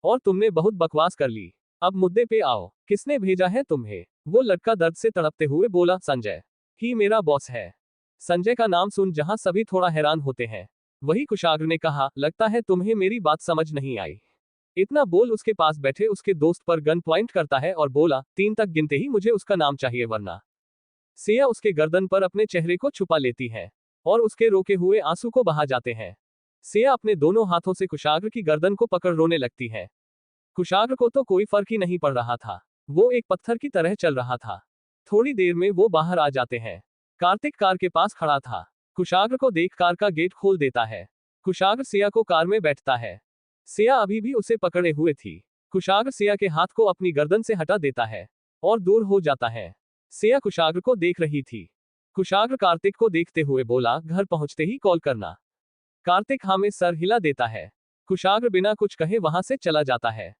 A: और तुमने बहुत बकवास कर ली। अब मुद्दे पे आओ, किसने भेजा है तुम्हें? वो लड़का दर्द से तड़पते हुए बोला, संजय ही मेरा बॉस है। संजय का नाम सुन जहां सभी थोड़ा हैरान होते हैं, वही कुशाग्र ने कहा, लगता है तुम्हें मेरी बात समझ नहीं आई। इतना बोल उसके पास बैठे उसके दोस्त पर गन पॉइंट करता है और बोला, 3 तक गिनते ही मुझे उसका नाम चाहिए वरना। सिया उसके गर्दन पर अपने चेहरे को छुपा लेती है और उसके रोके हुए आंसू को बहा जाते हैं। सिया अपने दोनों हाथों से कुशाग्र की गर्दन को पकड़ रोने लगती है। कुशाग्र को तो कोई फर्क ही नहीं पड़ रहा था, वो एक पत्थर की तरह चल रहा था। थोड़ी देर में वो बाहर आ जाते हैं। कार्तिक कार के पास खड़ा था। कुशाग्र को देख कार का गेट खोल देता है। कुशाग्र सिया को कार में बैठता है। सिया अभी भी उसे पकड़े हुए थी। कुशाग्र सिया के हाथ को अपनी गर्दन से हटा देता है और दूर हो जाता है। सिया कुशाग्र को देख रही थी। कुशाग्र कार्तिक को देखते हुए बोला, घर पहुंचते ही कॉल करना। कार्तिक हाँ में सर हिला देता है। कुशाग्र बिना कुछ कहे वहां से चला जाता है।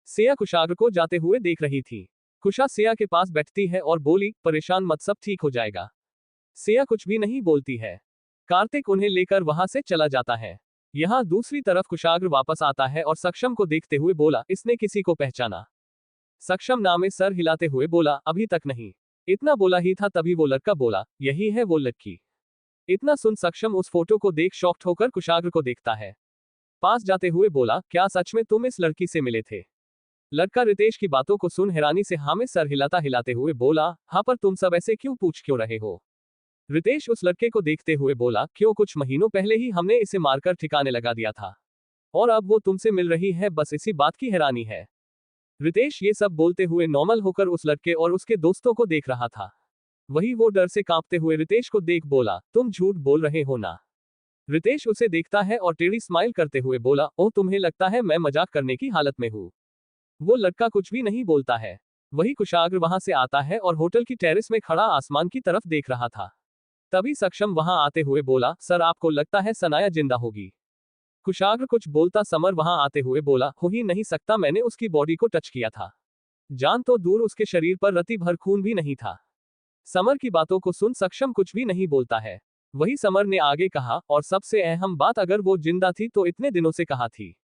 A: सिया कुशाग्र को जाते हुए देख रही थी। कुशा सिया के पास बैठती है और बोली, परेशान मत, सब ठीक हो जाएगा। सिया कुछ भी नहीं बोलती है। कार्तिक उन्हें लेकर वहां से चला जाता है। यहाँ दूसरी तरफ कुशाग्र वापस आता है और सक्षम को देखते हुए बोला, इसने किसी को पहचाना? सक्षम नामे सर हिलाते हुए बोला, अभी तक नहीं। इतना बोला ही था तभी वो लड़का बोला, यही है वो लड़की। इतना सुन सक्षम उस फोटो को देख शॉक्ड होकर कुशाग्र को देखता है। पास जाते हुए बोला, क्या सच में तुम इस लड़की से मिले थे? लड़का रितेश की बातों को सुन हैरानी से हाँ में सर हिलाता हिलाते हुए बोला, हाँ, पर तुम सब ऐसे क्यों रहे हो? रितेश उस लड़के को देखते हुए बोला, क्यों, कुछ महीनों पहले ही हमने इसे मारकर ठिकाने लगा दिया था और अब वो तुमसे मिल रही है, बस इसी बात की हैरानी है। रितेश ये सब बोलते हुए नॉर्मल होकर उस लड़के और उसके दोस्तों को देख रहा था। वही वो डर से कांपते हुए रितेश को देख बोला, तुम झूठ बोल रहे हो ना? रितेश उसे देखता है और टेढ़ी स्माइल करते हुए बोला, ओह, तुम्हें लगता है मैं मजाक करने की हालत में हूँ? वो लड़का कुछ भी नहीं बोलता है। वही कुशाग्र वहां से आता है और होटल की टेरेस में खड़ा आसमान की तरफ देख रहा था। तभी सक्षम वहां आते हुए बोला, सर आपको लगता है सनाया जिंदा होगी? कुशाग्र कुछ बोलता समर वहां आते हुए बोला, हो ही नहीं सकता, मैंने उसकी बॉडी को टच किया था। जान तो दूर, उसके शरीर पर रत्ती भर खून भी नहीं था। समर की बातों को सुन सक्षम कुछ भी नहीं बोलता है। वही समर ने आगे कहा, और सबसे अहम बात, अगर वो जिंदा थी तो इतने दिनों से कहाँ थी?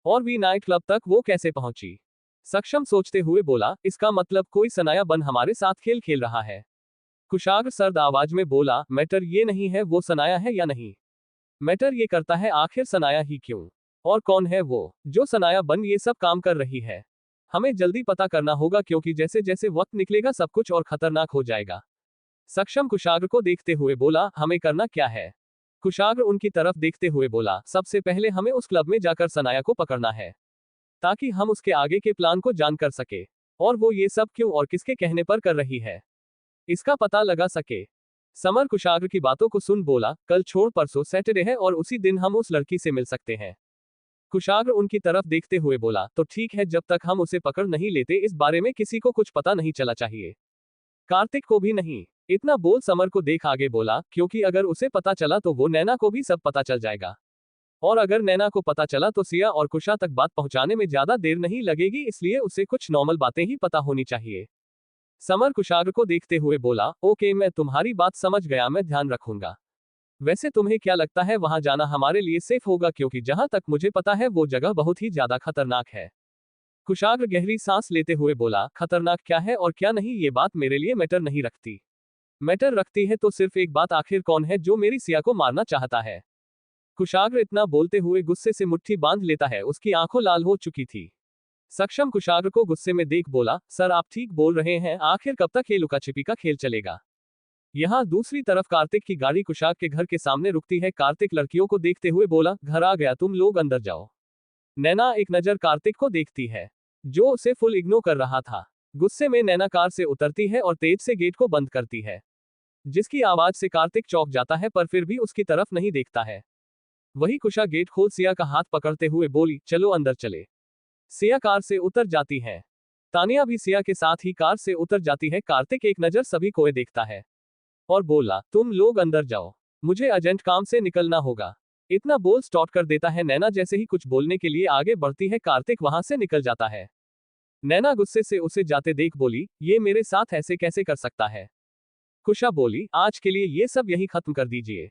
A: और भी नाइट क्लब तक वो कैसे पहुंची? सक्षम सोचते हुए बोला, इसका मतलब कोई सनाया बन हमारे साथ खेल खेल रहा है। कुशाग्र सर्द आवाज में बोला, मैटर ये नहीं है वो सनाया है या नहीं, मैटर ये करता है आखिर सनाया ही क्यों, और कौन है वो जो सनाया बन ये सब काम कर रही है। हमें जल्दी पता करना होगा, क्योंकि जैसे जैसे वक्त निकलेगा सब कुछ और खतरनाक हो जाएगा। सक्षम कुशाग्र को देखते हुए बोला, हमें करना क्या है? कुशाग्र उनकी तरफ देखते हुए बोला, सबसे पहले हमें उस क्लब में जाकर सनाया को पकड़ना है, ताकि हम उसके आगे के प्लान को जान कर सके, और वो ये सब क्यों और किसके कहने पर कर रही है, इसका पता लगा सके। समर कुशाग्र की बातों को सुन बोला, कल छोड़ परसों सैटरडे है और उसी दिन हम उस लड़की से मिल सकते हैं। कुशाग्र उनकी तरफ देखते हुए बोला, तो ठीक है, जब तक हम उसे पकड़ नहीं लेते इस बारे में किसी को कुछ पता नहीं चला चाहिए, कार्तिक को भी नहीं। इतना बोल समर को देख आगे बोला, क्योंकि अगर उसे पता चला तो वो नैना को भी सब पता चल जाएगा, और अगर नैना को पता चला तो सिया और कुशा तक बात पहुंचाने में ज्यादा देर नहीं लगेगी, इसलिए उसे कुछ नॉर्मल बातें ही पता होनी चाहिए। समर कुशाग्र को देखते हुए बोला, ओके, मैं तुम्हारी बात समझ गया, मैं ध्यान रखूंगा। वैसे तुम्हें क्या लगता है वहां जाना हमारे लिए सेफ होगा? क्योंकि जहां तक मुझे पता है वो जगह बहुत ही ज्यादा खतरनाक है। कुशाग्र गहरी सांस लेते हुए बोला, खतरनाक क्या है और क्या नहीं ये बात मेरे लिए मैटर नहीं रखती। मैटर रखती है तो सिर्फ एक बात, आखिर कौन है जो मेरी सिया को मारना चाहता है? कुशाग्र इतना बोलते हुए गुस्से से मुट्ठी बांध लेता है, उसकी आंखों लाल हो चुकी थी। सक्षम कुशाग्र को गुस्से में देख बोला, सर आप ठीक बोल रहे हैं, आखिर कब तक ये लुका छिपी का खेल चलेगा? यहाँ दूसरी तरफ कार्तिक की गाड़ी कुशाग के घर के सामने रुकती है। कार्तिक लड़कियों को देखते हुए बोला, घर आ गया, तुम लोग अंदर जाओ। नैना एक नजर कार्तिक को देखती है, जो उसे फुल इग्नोर कर रहा था। गुस्से में नैना कार से उतरती है और तेज से गेट को बंद करती है, जिसकी आवाज से कार्तिक चौंक जाता है, पर फिर भी उसकी तरफ नहीं देखता है। वही कुशा गेट खोल सिया का हाथ पकड़ते हुए बोली, चलो अंदर चले। सिया कार से उतर जाती है। तानिया भी सिया के साथ ही कार से उतर जाती है। कार्तिक एक नजर सभी को देखता है और बोला, तुम लोग अंदर जाओ, मुझे अर्जेंट काम से निकलना होगा। इतना बोल स्टॉप कर देता है। नैना जैसे ही कुछ बोलने के लिए आगे बढ़ती है, कार्तिक वहां से निकल जाता है। नैना गुस्से से उसे जाते देख बोली, ये मेरे साथ ऐसे कैसे कर सकता है? कुशा बोली, आज के लिए ये सब यही खत्म कर दीजिए,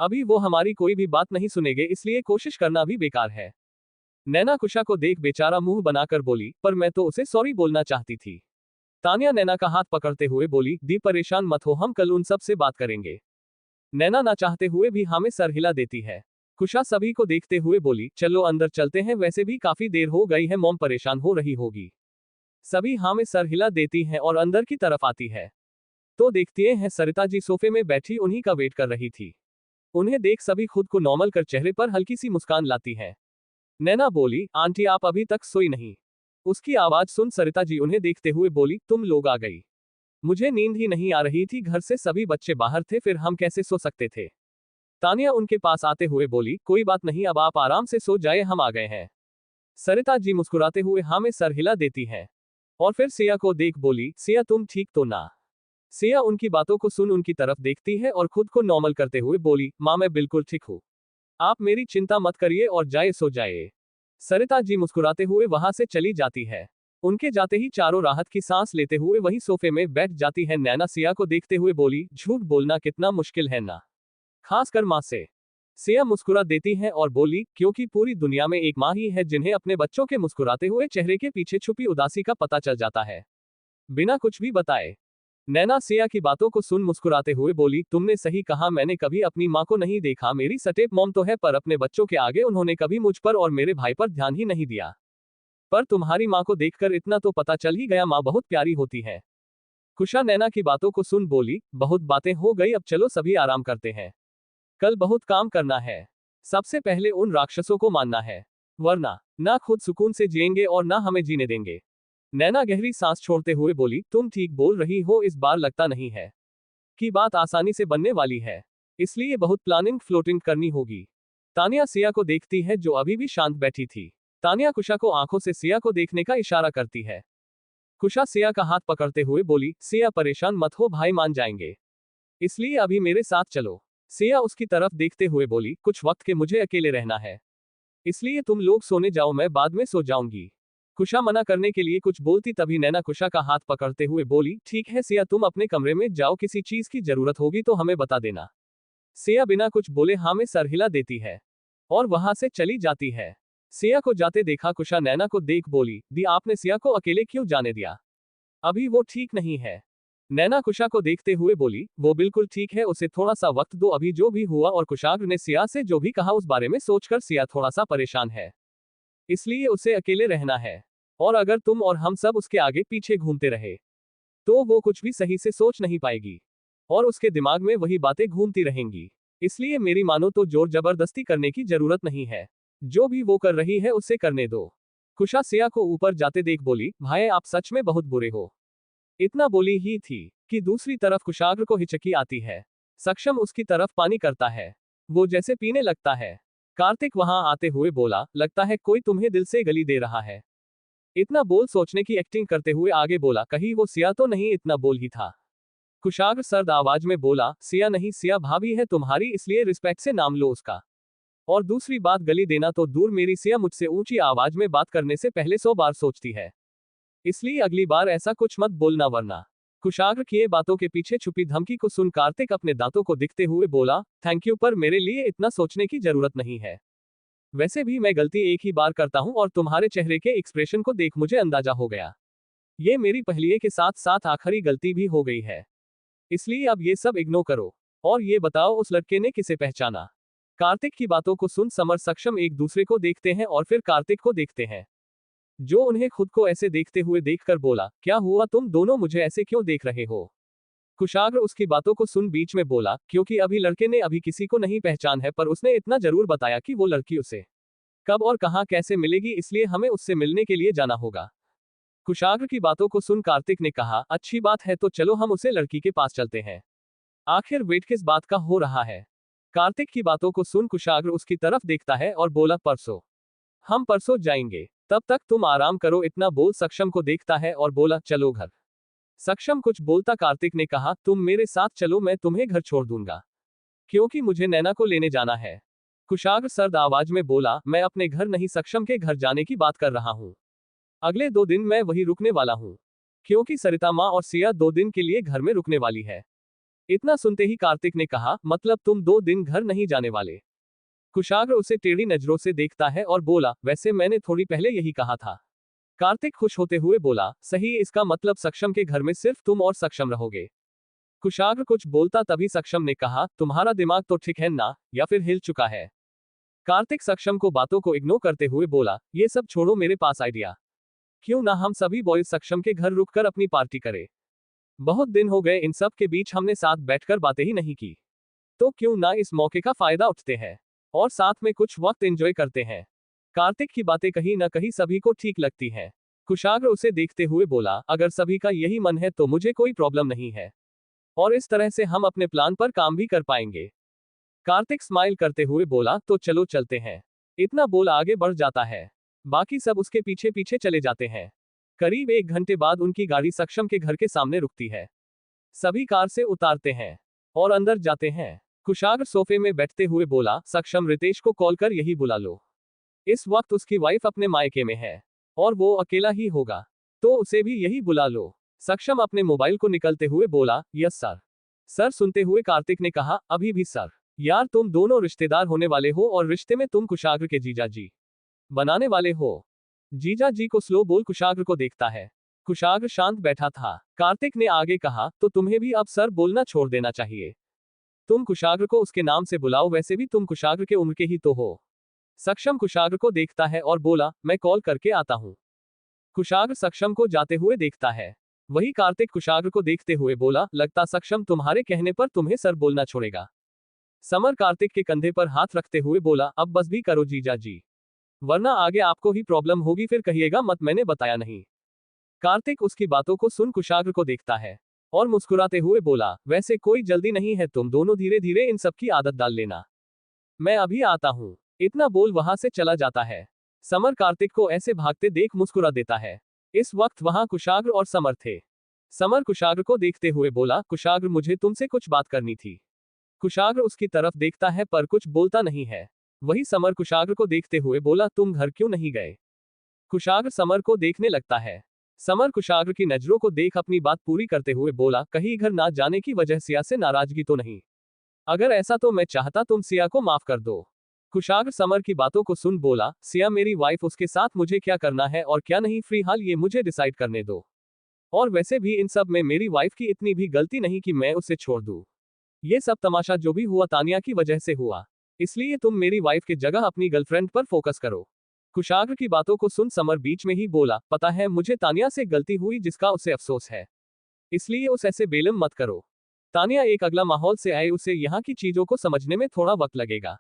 A: अभी वो हमारी कोई भी बात नहीं सुनेंगे, इसलिए कोशिश करना भी बेकार है। नैना कुशा को देख बेचारा मुंह बनाकर बोली, पर मैं तो उसे सॉरी बोलना चाहती थी। तानिया नैना का हाथ पकड़ते हुए बोली, दी परेशान मत हो, हम कल उन सब से बात करेंगे। नैना ना चाहते हुए भी हमें सर हिला देती है। कुशा सभी को देखते हुए बोली, चलो अंदर चलते हैं, वैसे भी काफी देर हो गई है, मॉम परेशान हो रही होगी। सभी हमें सर हिला देती हैं और अंदर की तरफ आती है, तो देखती हैं सरिता जी सोफे में बैठी उन्हीं का वेट कर रही थी। उन्हें देख सभी खुद को नॉर्मल कर चेहरे पर हल्की सी मुस्कान लाती है। नैना बोली, आंटी आप अभी तक सोई नहीं? उसकी आवाज सुन सरिता जी उन्हें देखते हुए बोली, तुम लोग आ गई, मुझे नींद ही नहीं आ रही थी, घर से सभी बच्चे बाहर थे, फिर हम कैसे सो सकते थे? तानिया उनके पास आते हुए बोली, कोई बात नहीं, अब आप आराम से सो जाए, हम आ गए हैं। सरिता जी मुस्कुराते हुए हमें सर हिला देती हैं और फिर सिया को देख बोली, सिया तुम ठीक तो ना? सिया उनकी बातों को सुन उनकी तरफ देखती है और खुद को नॉर्मल करते हुए बोली, माँ मैं बिल्कुल ठीक हूँ, आप मेरी चिंता मत करिए और जाए सो जाए। सरिता जी मुस्कुराते हुए वहां से चली जाती है। उनके जाते ही चारों राहत की सांस लेते हुए वही सोफे में बैठ जाती है। नैना सिया को देखते हुए बोली, झूठ बोलना कितना मुश्किल है ना, खासकर माँ से। सिया मुस्कुरा देती है और बोली, क्योंकि पूरी दुनिया में एक माँ ही है जिन्हें अपने बच्चों के मुस्कुराते हुए चेहरे के पीछे छुपी उदासी का पता चल जाता है, बिना कुछ भी बताए। नैना सिया की बातों को सुन मुस्कुराते हुए बोली, तुमने सही कहा, मैंने कभी अपनी माँ को नहीं देखा। मेरी सटेप मॉम तो है, पर अपने बच्चों के आगे उन्होंने कभी मुझ पर और मेरे भाई पर ध्यान ही नहीं दिया। पर तुम्हारी माँ को देखकर इतना तो पता चल ही गया, माँ बहुत प्यारी होती है। कुशा नैना की बातों को सुन बोली, बहुत बातें हो गई, अब चलो सभी आराम करते हैं। कल बहुत काम करना है। सबसे पहले उन राक्षसों को मानना है, वरना ना खुद सुकून से जिएंगे और ना हमें जीने देंगे। नैना गहरी सांस छोड़ते हुए बोली, तुम ठीक बोल रही हो, इस बार लगता नहीं है कि बात आसानी से बनने वाली है, इसलिए बहुत प्लानिंग फ्लोटिंग करनी होगी। तानिया सिया को देखती है जो अभी भी शांत बैठी थी। तानिया कुशा को आंखों से सिया को देखने का इशारा करती है। कुशा सिया का हाथ पकड़ते हुए बोली, सिया परेशान मत हो, भाई मान जाएंगे, इसलिए अभी मेरे साथ चलो। सिया उसकी तरफ देखते हुए बोली, कुछ वक्त के मुझे अकेले रहना है, इसलिए तुम लोग सोने जाओ, मैं बाद में सो जाऊंगी। कुशा मना करने के लिए कुछ बोलती तभी नैना कुशा का हाथ पकड़ते हुए बोली, ठीक है सिया, तुम अपने कमरे में जाओ, किसी चीज की जरूरत होगी तो हमें बता देना। सिया बिना कुछ बोले हाँ में सर हिला देती है और वहां से चली जाती है। सिया को जाते देखा कुशा नैना को देख बोली, दी आपने सिया को अकेले क्यों जाने दिया, अभी वो ठीक नहीं है। नैना कुशा को देखते हुए बोली, वो बिल्कुल ठीक है, उसे थोड़ा सा वक्त दो, अभी जो भी हुआ और कुशाग्र ने सिया से जो भी कहा उस बारे में सोचकर सिया थोड़ा सा परेशान है, इसलिए उसे अकेले रहना है। और अगर तुम और हम सब उसके आगे पीछे घूमते रहे तो वो कुछ भी सही से सोच नहीं पाएगी और उसके दिमाग में वही बातें घूमती रहेंगी। इसलिए मेरी मानो तो जोर जबरदस्ती करने की जरूरत नहीं है, जो भी वो कर रही है उसे करने दो। कुशा सिया को ऊपर जाते देख बोली, भाई आप सच में बहुत बुरे हो। इतना बोली ही थी कि दूसरी तरफ कुशाग्र को हिचकी आती है। सक्षम उसकी तरफ पानी करता है, वो जैसे पीने लगता है। कार्तिक वहां आते हुए बोला, लगता है कोई तुम्हें दिल से गली दे रहा है। इतना बोल सोचने की एक्टिंग करते हुए आगे बोला, कहीं वो सिया तो नहीं, इतना बोल ही था। कुशाग्र सर्द आवाज में बोला, सिया नहीं, सिया भाभी है तुम्हारी, इसलिए रिस्पेक्ट से नाम लो उसका। और दूसरी बात, गली देना तो दूर, मेरी सिया मुझसे ऊंची आवाज में बात करने से पहले 100 बार सोचती है, इसलिए अगली बार ऐसा कुछ मत बोलना वरना। कुशाग्र की बातों के पीछे छुपी धमकी को सुन कार्तिक अपने दांतों को दिखते हुए बोला, थैंक यू, पर मेरे लिए इतना सोचने की जरूरत नहीं है। वैसे भी मैं गलती एक ही बार करता हूं और तुम्हारे चेहरे के एक्सप्रेशन को देख मुझे अंदाजा हो गया, ये मेरी पहलिये के साथ साथ आखिरी गलती भी हो गई है, इसलिए अब ये सब इग्नोर करो और ये बताओ उस लड़के ने किसे पहचाना। कार्तिक की बातों को सुन समर सक्षम एक दूसरे को देखते हैं और फिर कार्तिक को देखते हैं, जो उन्हें खुद को ऐसे देखते हुए देखकर बोला, क्या हुआ, तुम दोनों मुझे ऐसे क्यों देख रहे हो। कुशाग्र उसकी बातों को सुन बीच में बोला, क्योंकि अभी लड़के ने अभी किसी को नहीं पहचान है, पर उसने इतना जरूर बताया कि वो लड़की उसे कब और कहां कैसे मिलेगी, इसलिए हमें उससे मिलने के लिए जाना होगा। कुशाग्र की बातों को सुन कार्तिक ने कहा, अच्छी बात है, तो चलो हम उसे लड़की के पास चलते हैं, आखिर वेट किस बात का हो रहा है। कार्तिक की बातों को सुन कुशाग्र उसकी तरफ देखता है और बोला, परसों, हम परसों जाएंगे, तब तक तुम आराम करो, इतना बोल सक्षम को देखता है और बोला, चलो घर। सक्षम कुछ बोलता कार्तिक ने कहा, तुम मेरे साथ चलो, मैं तुम्हें घर छोड़ दूंगा, क्योंकि मुझे नैना को लेने जाना है। कुशाग्र सर्द आवाज में बोला, मैं अपने घर नहीं, सक्षम के घर जाने की बात कर रहा हूँ। अगले 2 दिन मैं वही रुकने वाला हूँ, क्योंकि सरिता माँ और सिया 2 दिन के लिए घर में रुकने वाली है। इतना सुनते ही कार्तिक ने कहा, मतलब तुम 2 दिन घर नहीं जाने वाले। कुशाग्र उसे टेढ़ी नजरों से देखता है और बोला, वैसे मैंने थोड़ी पहले यही कहा था। कार्तिक खुश होते हुए बोला, सही, इसका मतलब सक्षम के घर में सिर्फ तुम और सक्षम रहोगे। कुशाग्र कुछ बोलता तभी सक्षम ने कहा, तुम्हारा दिमाग तो ठीक है ना, या फिर हिल चुका है। कार्तिक सक्षम को बातों को इग्नोर करते हुए बोला, ये सब छोड़ो, मेरे पास आइडिया, क्यों ना हम सभी बॉयज सक्षम के घर रुककर अपनी पार्टी करें। बहुत दिन हो गए इन सब के बीच हमने साथ बैठकर बातें ही नहीं की, तो क्यों ना इस मौके का फायदा उठते हैं और साथ में कुछ वक्त एंजॉय करते हैं। कार्तिक की बातें कहीं न कहीं सभी को ठीक लगती हैं। कुशाग्र उसे देखते हुए बोला, अगर सभी का यही मन है तो मुझे कोई प्रॉब्लम नहीं है, और इस तरह से हम अपने प्लान पर काम भी कर पाएंगे। कार्तिक स्माइल करते हुए बोला, तो चलो चलते हैं। इतना बोल आगे बढ़ जाता है, बाकी सब उसके पीछे पीछे चले जाते हैं। करीब 1 घंटे बाद उनकी गाड़ी सक्षम के घर के सामने रुकती है। सभी कार से उतारते हैं और अंदर जाते हैं। कुशाग्र सोफे में बैठते हुए बोला, सक्षम, रितेश को कॉल कर यही बुला लो, इस वक्त उसकी वाइफ अपने मायके में है और वो अकेला ही होगा, तो उसे भी यही बुला लो। सक्षम अपने मोबाइल को निकलते हुए बोला, यस सर। सर सुनते हुए कार्तिक ने कहा, अभी भी सर? यार तुम दोनों रिश्तेदार होने वाले हो और रिश्ते में तुम कुशाग्र के जीजा जी बनाने वाले हो। जीजा जी को स्लो बोल कुशाग्र को देखता है। कुशाग्र शांत बैठा था। कार्तिक ने आगे कहा, तो तुम्हें भी अब सर बोलना छोड़ देना चाहिए। तुम कुशाग्र को उसके नाम से बुलाओ, वैसे भी तुम कुशाग्र के उम्र के ही तो हो। सक्षम कुशाग्र को देखता है और बोला, मैं कॉल करके आता हूँ। कुशाग्र सक्षम को जाते हुए देखता है। वही कार्तिक कुशाग्र को देखते हुए बोला, लगता सक्षम तुम्हारे कहने पर तुम्हें सर बोलना छोड़ेगा। समर कार्तिक के कंधे पर हाथ रखते हुए बोला, अब बस भी करो जीजा जी, वरना आगे आपको ही प्रॉब्लम होगी, फिर कहिएगा मत मैंने बताया नहीं। कार्तिक उसकी बातों को सुन कुशाग्र को देखता है और मुस्कुराते हुए बोला, वैसे कोई जल्दी नहीं है, तुम दोनों धीरे धीरे इन सब की आदत डाल लेना, मैं अभी आता हूँ। इतना बोल वहां से चला जाता है। समर कार्तिक को ऐसे भागते देख मुस्कुरा देता है। इस वक्त वहां कुशाग्र और समर थे। समर कुशाग्र को देखते हुए बोला, कुशाग्र मुझे तुमसे कुछ बात करनी थी। कुशाग्र उसकी तरफ देखता है पर कुछ बोलता नहीं है। वही समर कुशाग्र को देखते हुए बोला, तुम घर क्यों नहीं गए? कुशाग्र समर को देखने लगता है। समर कुशाग्र की नजरों को देख अपनी बात पूरी करते हुए बोला, कहीं घर ना जाने की वजह सिया से नाराजगी तो नहीं? अगर ऐसा तो मैं चाहता तुम सिया को माफ कर दो। कुशाग्र समर की बातों को सुन बोला, सिया मेरी वाइफ, उसके साथ मुझे क्या करना है और क्या नहीं फिलहाल ये मुझे डिसाइड करने दो। और वैसे भी इन सब में मेरी वाइफ की इतनी भी गलती नहीं कि मैं उसे छोड़ दूं। ये सब तमाशा जो भी हुआ तानिया की वजह से हुआ, इसलिए तुम मेरी वाइफ की जगह अपनी गर्लफ्रेंड पर फोकस करो। कुशाग्र की बातों को सुन समर बीच में ही बोला, पता है मुझे तानिया से गलती हुई जिसका उसे अफसोस है, इसलिए उस ऐसे बेलम मत करो। तानिया एक अगला माहौल से आए, उसे यहाँ की चीजों को समझने में थोड़ा वक्त लगेगा।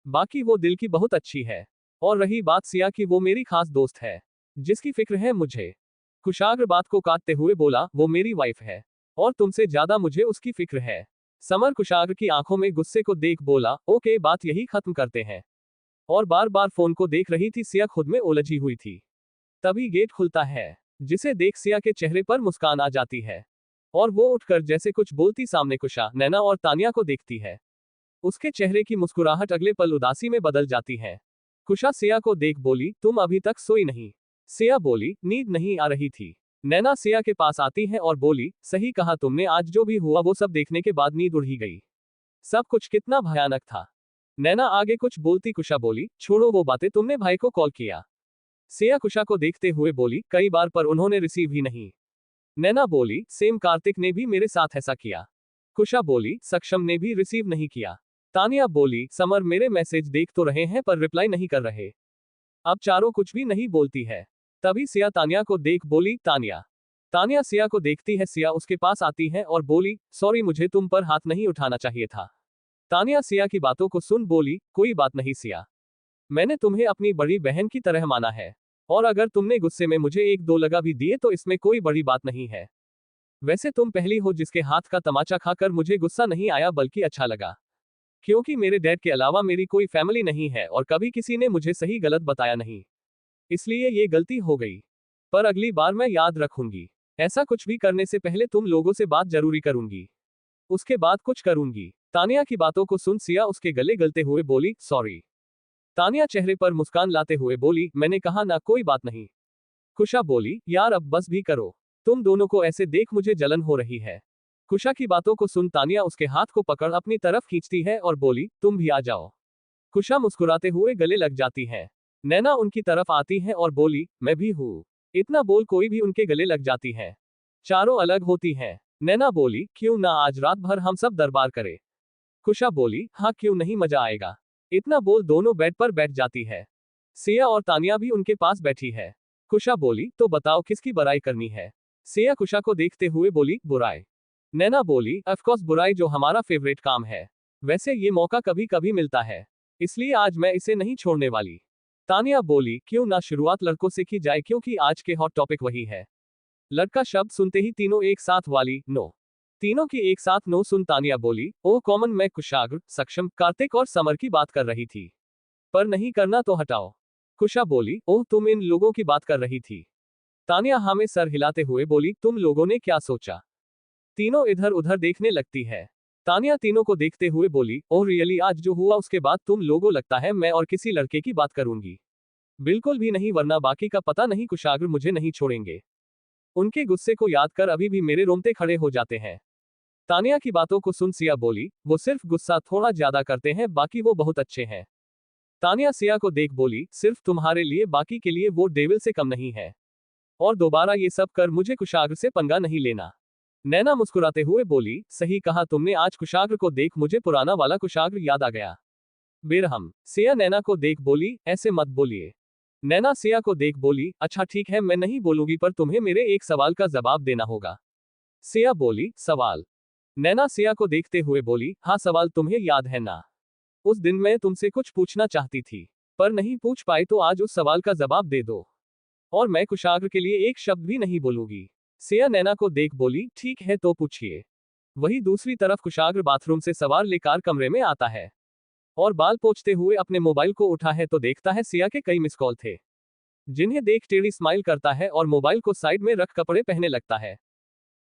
A: बाकी वो दिल की बहुत अच्छी है। और रही बात सिया की, वो मेरी खास दोस्त है जिसकी फिक्र है मुझे। कुशाग्र बात को काटते हुए बोला, वो मेरी वाइफ है और तुमसे ज्यादा मुझे उसकी फिक्र है। समर कुशाग्र की आंखों में गुस्से को देख बोला, ओके बात यही खत्म करते हैं। और बार बार फोन को देख रही थी सिया खुद में उलझी हुई थी। तभी गेट खुलता है, जिसे देख सिया के चेहरे पर मुस्कान आ जाती है और वो उठकर जैसे कुछ बोलती सामने कुशा, नैना और तानिया को देखती है। उसके चेहरे की मुस्कुराहट अगले पल उदासी में बदल जाती है। कुशा सिया को देख बोली, तुम अभी तक सोई नहीं? सिया बोली, नींद नहीं आ रही थी। नैना सिया के पास आती है और बोली, सही कहा तुमने, आज जो भी हुआ वो सब देखने के बाद नींद उड़ ही गई। सब कुछ कितना भयानक था। नैना आगे कुछ बोलती कुशा बोली, छोड़ो वो बातें, तुमने भाई को कॉल किया? सिया कुशा को देखते हुए बोली, कई बार पर उन्होंने रिसीव ही नहीं। नैना बोली, सेम कार्तिक ने भी मेरे साथ ऐसा किया। कुशा बोली, सक्षम ने भी रिसीव नहीं किया। तानिया बोली, समर मेरे मैसेज देख तो रहे हैं पर रिप्लाई नहीं कर रहे। अब चारों कुछ भी नहीं बोलती है। तभी सिया तानिया को देख बोली, तानिया। तानिया सिया को देखती है, सिया उसके पास आती है और बोली, सॉरी मुझे तुम पर हाथ नहीं उठाना चाहिए था। तानिया सिया की बातों को सुन बोली, कोई बात नहीं सिया, मैंने तुम्हें अपनी बड़ी बहन की तरह माना है और अगर तुमने गुस्से में मुझे एक दो लगा भी दिए तो इसमें कोई बड़ी बात नहीं है। वैसे तुम पहली हो जिसके हाथ का तमाचा खाकर मुझे गुस्सा नहीं आया बल्कि अच्छा लगा, क्योंकि मेरे डैड के अलावा मेरी कोई फैमिली नहीं है और कभी किसी ने मुझे सही गलत बताया नहीं, इसलिए ये गलती हो गई। पर अगली बार मैं याद रखूंगी, ऐसा कुछ भी करने से पहले तुम लोगों से बात जरूरी करूंगी, उसके बाद कुछ करूंगी। तानिया की बातों को सुन सिया उसके गले गलते हुए बोली, सॉरी। तानिया चेहरे पर मुस्कान लाते हुए बोली, मैंने कहा ना, कोई बात नहीं। कुशा बोली, यार अब बस भी करो, तुम दोनों को ऐसे देख मुझे जलन हो रही है। कुशा की बातों को सुन तानिया उसके हाथ को पकड़ अपनी तरफ खींचती है और बोली, तुम भी आ जाओ। कुशा मुस्कुराते हुए गले लग जाती है। नैना उनकी तरफ आती है और बोली, मैं भी हूँ। इतना बोल कोई भी उनके गले लग जाती है। चारों अलग होती हैं। नैना बोली, क्यों ना आज रात भर हम सब दरबार करें? कुशा बोली, हाँ क्यों नहीं, मजा आएगा। इतना बोल दोनों बेड पर बैठ जाती है। सिया और तानिया भी उनके पास बैठी है। कुशा बोली, तो बताओ किसकी बुराई करनी है? सिया कुशा को देखते हुए बोली, बुराई। नैना बोली, ऑफकोर्स बुराई, जो हमारा फेवरेट काम है। वैसे ये मौका कभी कभी मिलता है, इसलिए आज मैं इसे नहीं छोड़ने वाली। तानिया बोली, क्यों ना शुरुआत लड़कों से की जाए, क्योंकि आज के हॉट टॉपिक वही है। लड़का शब्द सुनते ही तीनों एक साथ वाली, नो। तीनों की एक साथ नो सुन तानिया बोली, ओह कॉमन, मैं कुशाग्र, सक्षम, कार्तिक और समर की बात कर रही थी। पर नहीं करना तो हटाओ। कुशा बोली, ओह तुम इन लोगों की बात कर रही थी? तानिया हाँ में सर हिलाते हुए बोली, तुम लोगों ने क्या सोचा? तीनों इधर उधर देखने लगती है। तानिया तीनों को देखते हुए बोली, ओह रियली, आज जो हुआ उसके बाद तुम लोगों लगता है मैं और किसी लड़के की बात करूंगी। बिल्कुल भी नहीं, वरना बाकी का पता नहीं, कुशाग्र मुझे नहीं छोड़ेंगे। उनके गुस्से को याद कर अभी भी मेरे रोंगटे खड़े हो जाते हैं। तानिया की बातों को सुन सिया बोली, वो सिर्फ गुस्सा थोड़ा ज्यादा करते हैं, बाकी वो बहुत अच्छे हैं। तानिया सिया को देख बोली, सिर्फ तुम्हारे लिए, बाकी के लिए वो डेविल से कम नहीं है। और दोबारा ये सब कर मुझे कुशाग्र से पंगा नहीं लेना। नैना मुस्कुराते हुए बोली, सही कहा तुमने, आज कुशाग्र को देख मुझे पुराना वाला कुशाग्र याद आ गया। बेरहम। सिया नैना को देख बोली, ऐसे मत बोलिए। नैना सिया को देख बोली, अच्छा ठीक है, मैं नहीं बोलूंगी, पर तुम्हें मेरे एक सवाल का जवाब देना होगा। सिया बोली, सवाल? नैना सिया को देखते हुए बोली, हाँ, सवाल तुम्हें याद है ना? उस दिन मैं तुमसे कुछ पूछना चाहती थी, पर नहीं पूछ पाई, तो आज उस सवाल का जवाब दे दो। और मैं कुशाग्र के लिए एक शब्द भी नहीं बोलूंगी। सिया नैना को देख बोली, ठीक है तो पूछिए। वही दूसरी तरफ कुशाग्र बाथरूम से सवार लेकर कमरे में आता है और बाल पोंछते हुए अपने मोबाइल को उठा है तो देखता है सिया के कई मिस कॉल थे, जिन्हें देख टेढ़ी स्माइल करता है और मोबाइल को साइड में रख कपड़े पहनने लगता है।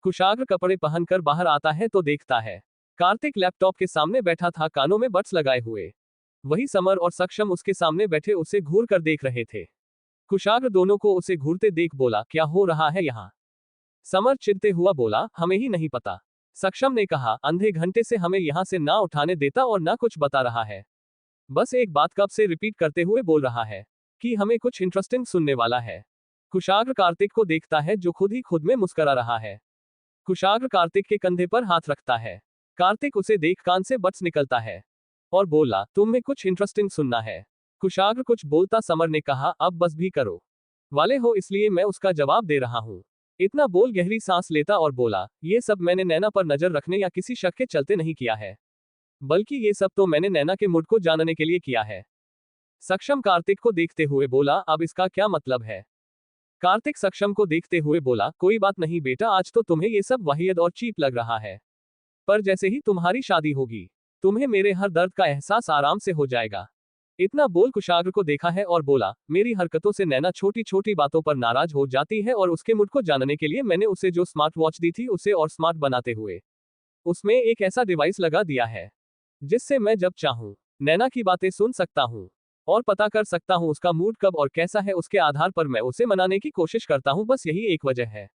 A: कुशाग्र कपड़े पहनकर बाहर आता है तो देखता है कार्तिक लैपटॉप के सामने बैठा था, कानों में बड्स लगाए हुए। वही समर और सक्षम उसके सामने बैठे उसे घूर कर देख रहे थे। कुशाग्र दोनों को उसे घूरते देख बोला, क्या हो रहा है यहाँ? समर चिढ़ते हुआ बोला, हमें ही नहीं पता। सक्षम ने कहा, अंधे घंटे से हमें यहाँ से ना उठाने देता और ना कुछ बता रहा है। बस एक बात कब से रिपीट करते हुए बोल रहा है कि हमें कुछ इंटरेस्टिंग सुनने वाला है। कुशाग्र कार्तिक को देखता है जो खुद ही खुद में मुस्कुरा रहा है। कुशाग्र कार्तिक के कंधे पर हाथ रखता है। कार्तिक उसे देख कान से बड्स निकलता है और बोला, तुम्हें कुछ इंटरेस्टिंग सुनना है? कुशाग्र कुछ बोलता समर ने कहा, अब बस भी करो वाले हो, इसलिए मैं उसका जवाब दे रहा हूँ। इतना बोल गहरी सांस लेता और बोला, ये सब मैंने नैना पर नजर रखने या किसी शक के चलते नहीं किया है, बल्कि ये सब तो मैंने नैना के मूड को जानने के लिए किया है। सक्षम कार्तिक को देखते हुए बोला, अब इसका क्या मतलब है? कार्तिक सक्षम को देखते हुए बोला, कोई बात नहीं बेटा, आज तो तुम्हें ये सब वाहियत और चीप लग रहा है, पर जैसे ही तुम्हारी शादी होगी, तुम्हें मेरे हर दर्द का एहसास आराम से हो जाएगा। इतना बोल कुशाग्र को देखा है और बोला, मेरी हरकतों से नैना छोटी छोटी बातों पर नाराज हो जाती है और उसके मूड को जानने के लिए मैंने उसे जो स्मार्ट वॉच दी थी उसे और स्मार्ट बनाते हुए उसमें एक ऐसा डिवाइस लगा दिया है जिससे मैं जब चाहूं नैना की बातें सुन सकता हूं और पता कर सकता हूं उसका मूड कब और कैसा है, उसके आधार पर मैं उसे मनाने की कोशिश करता हूं, बस यही एक वजह है।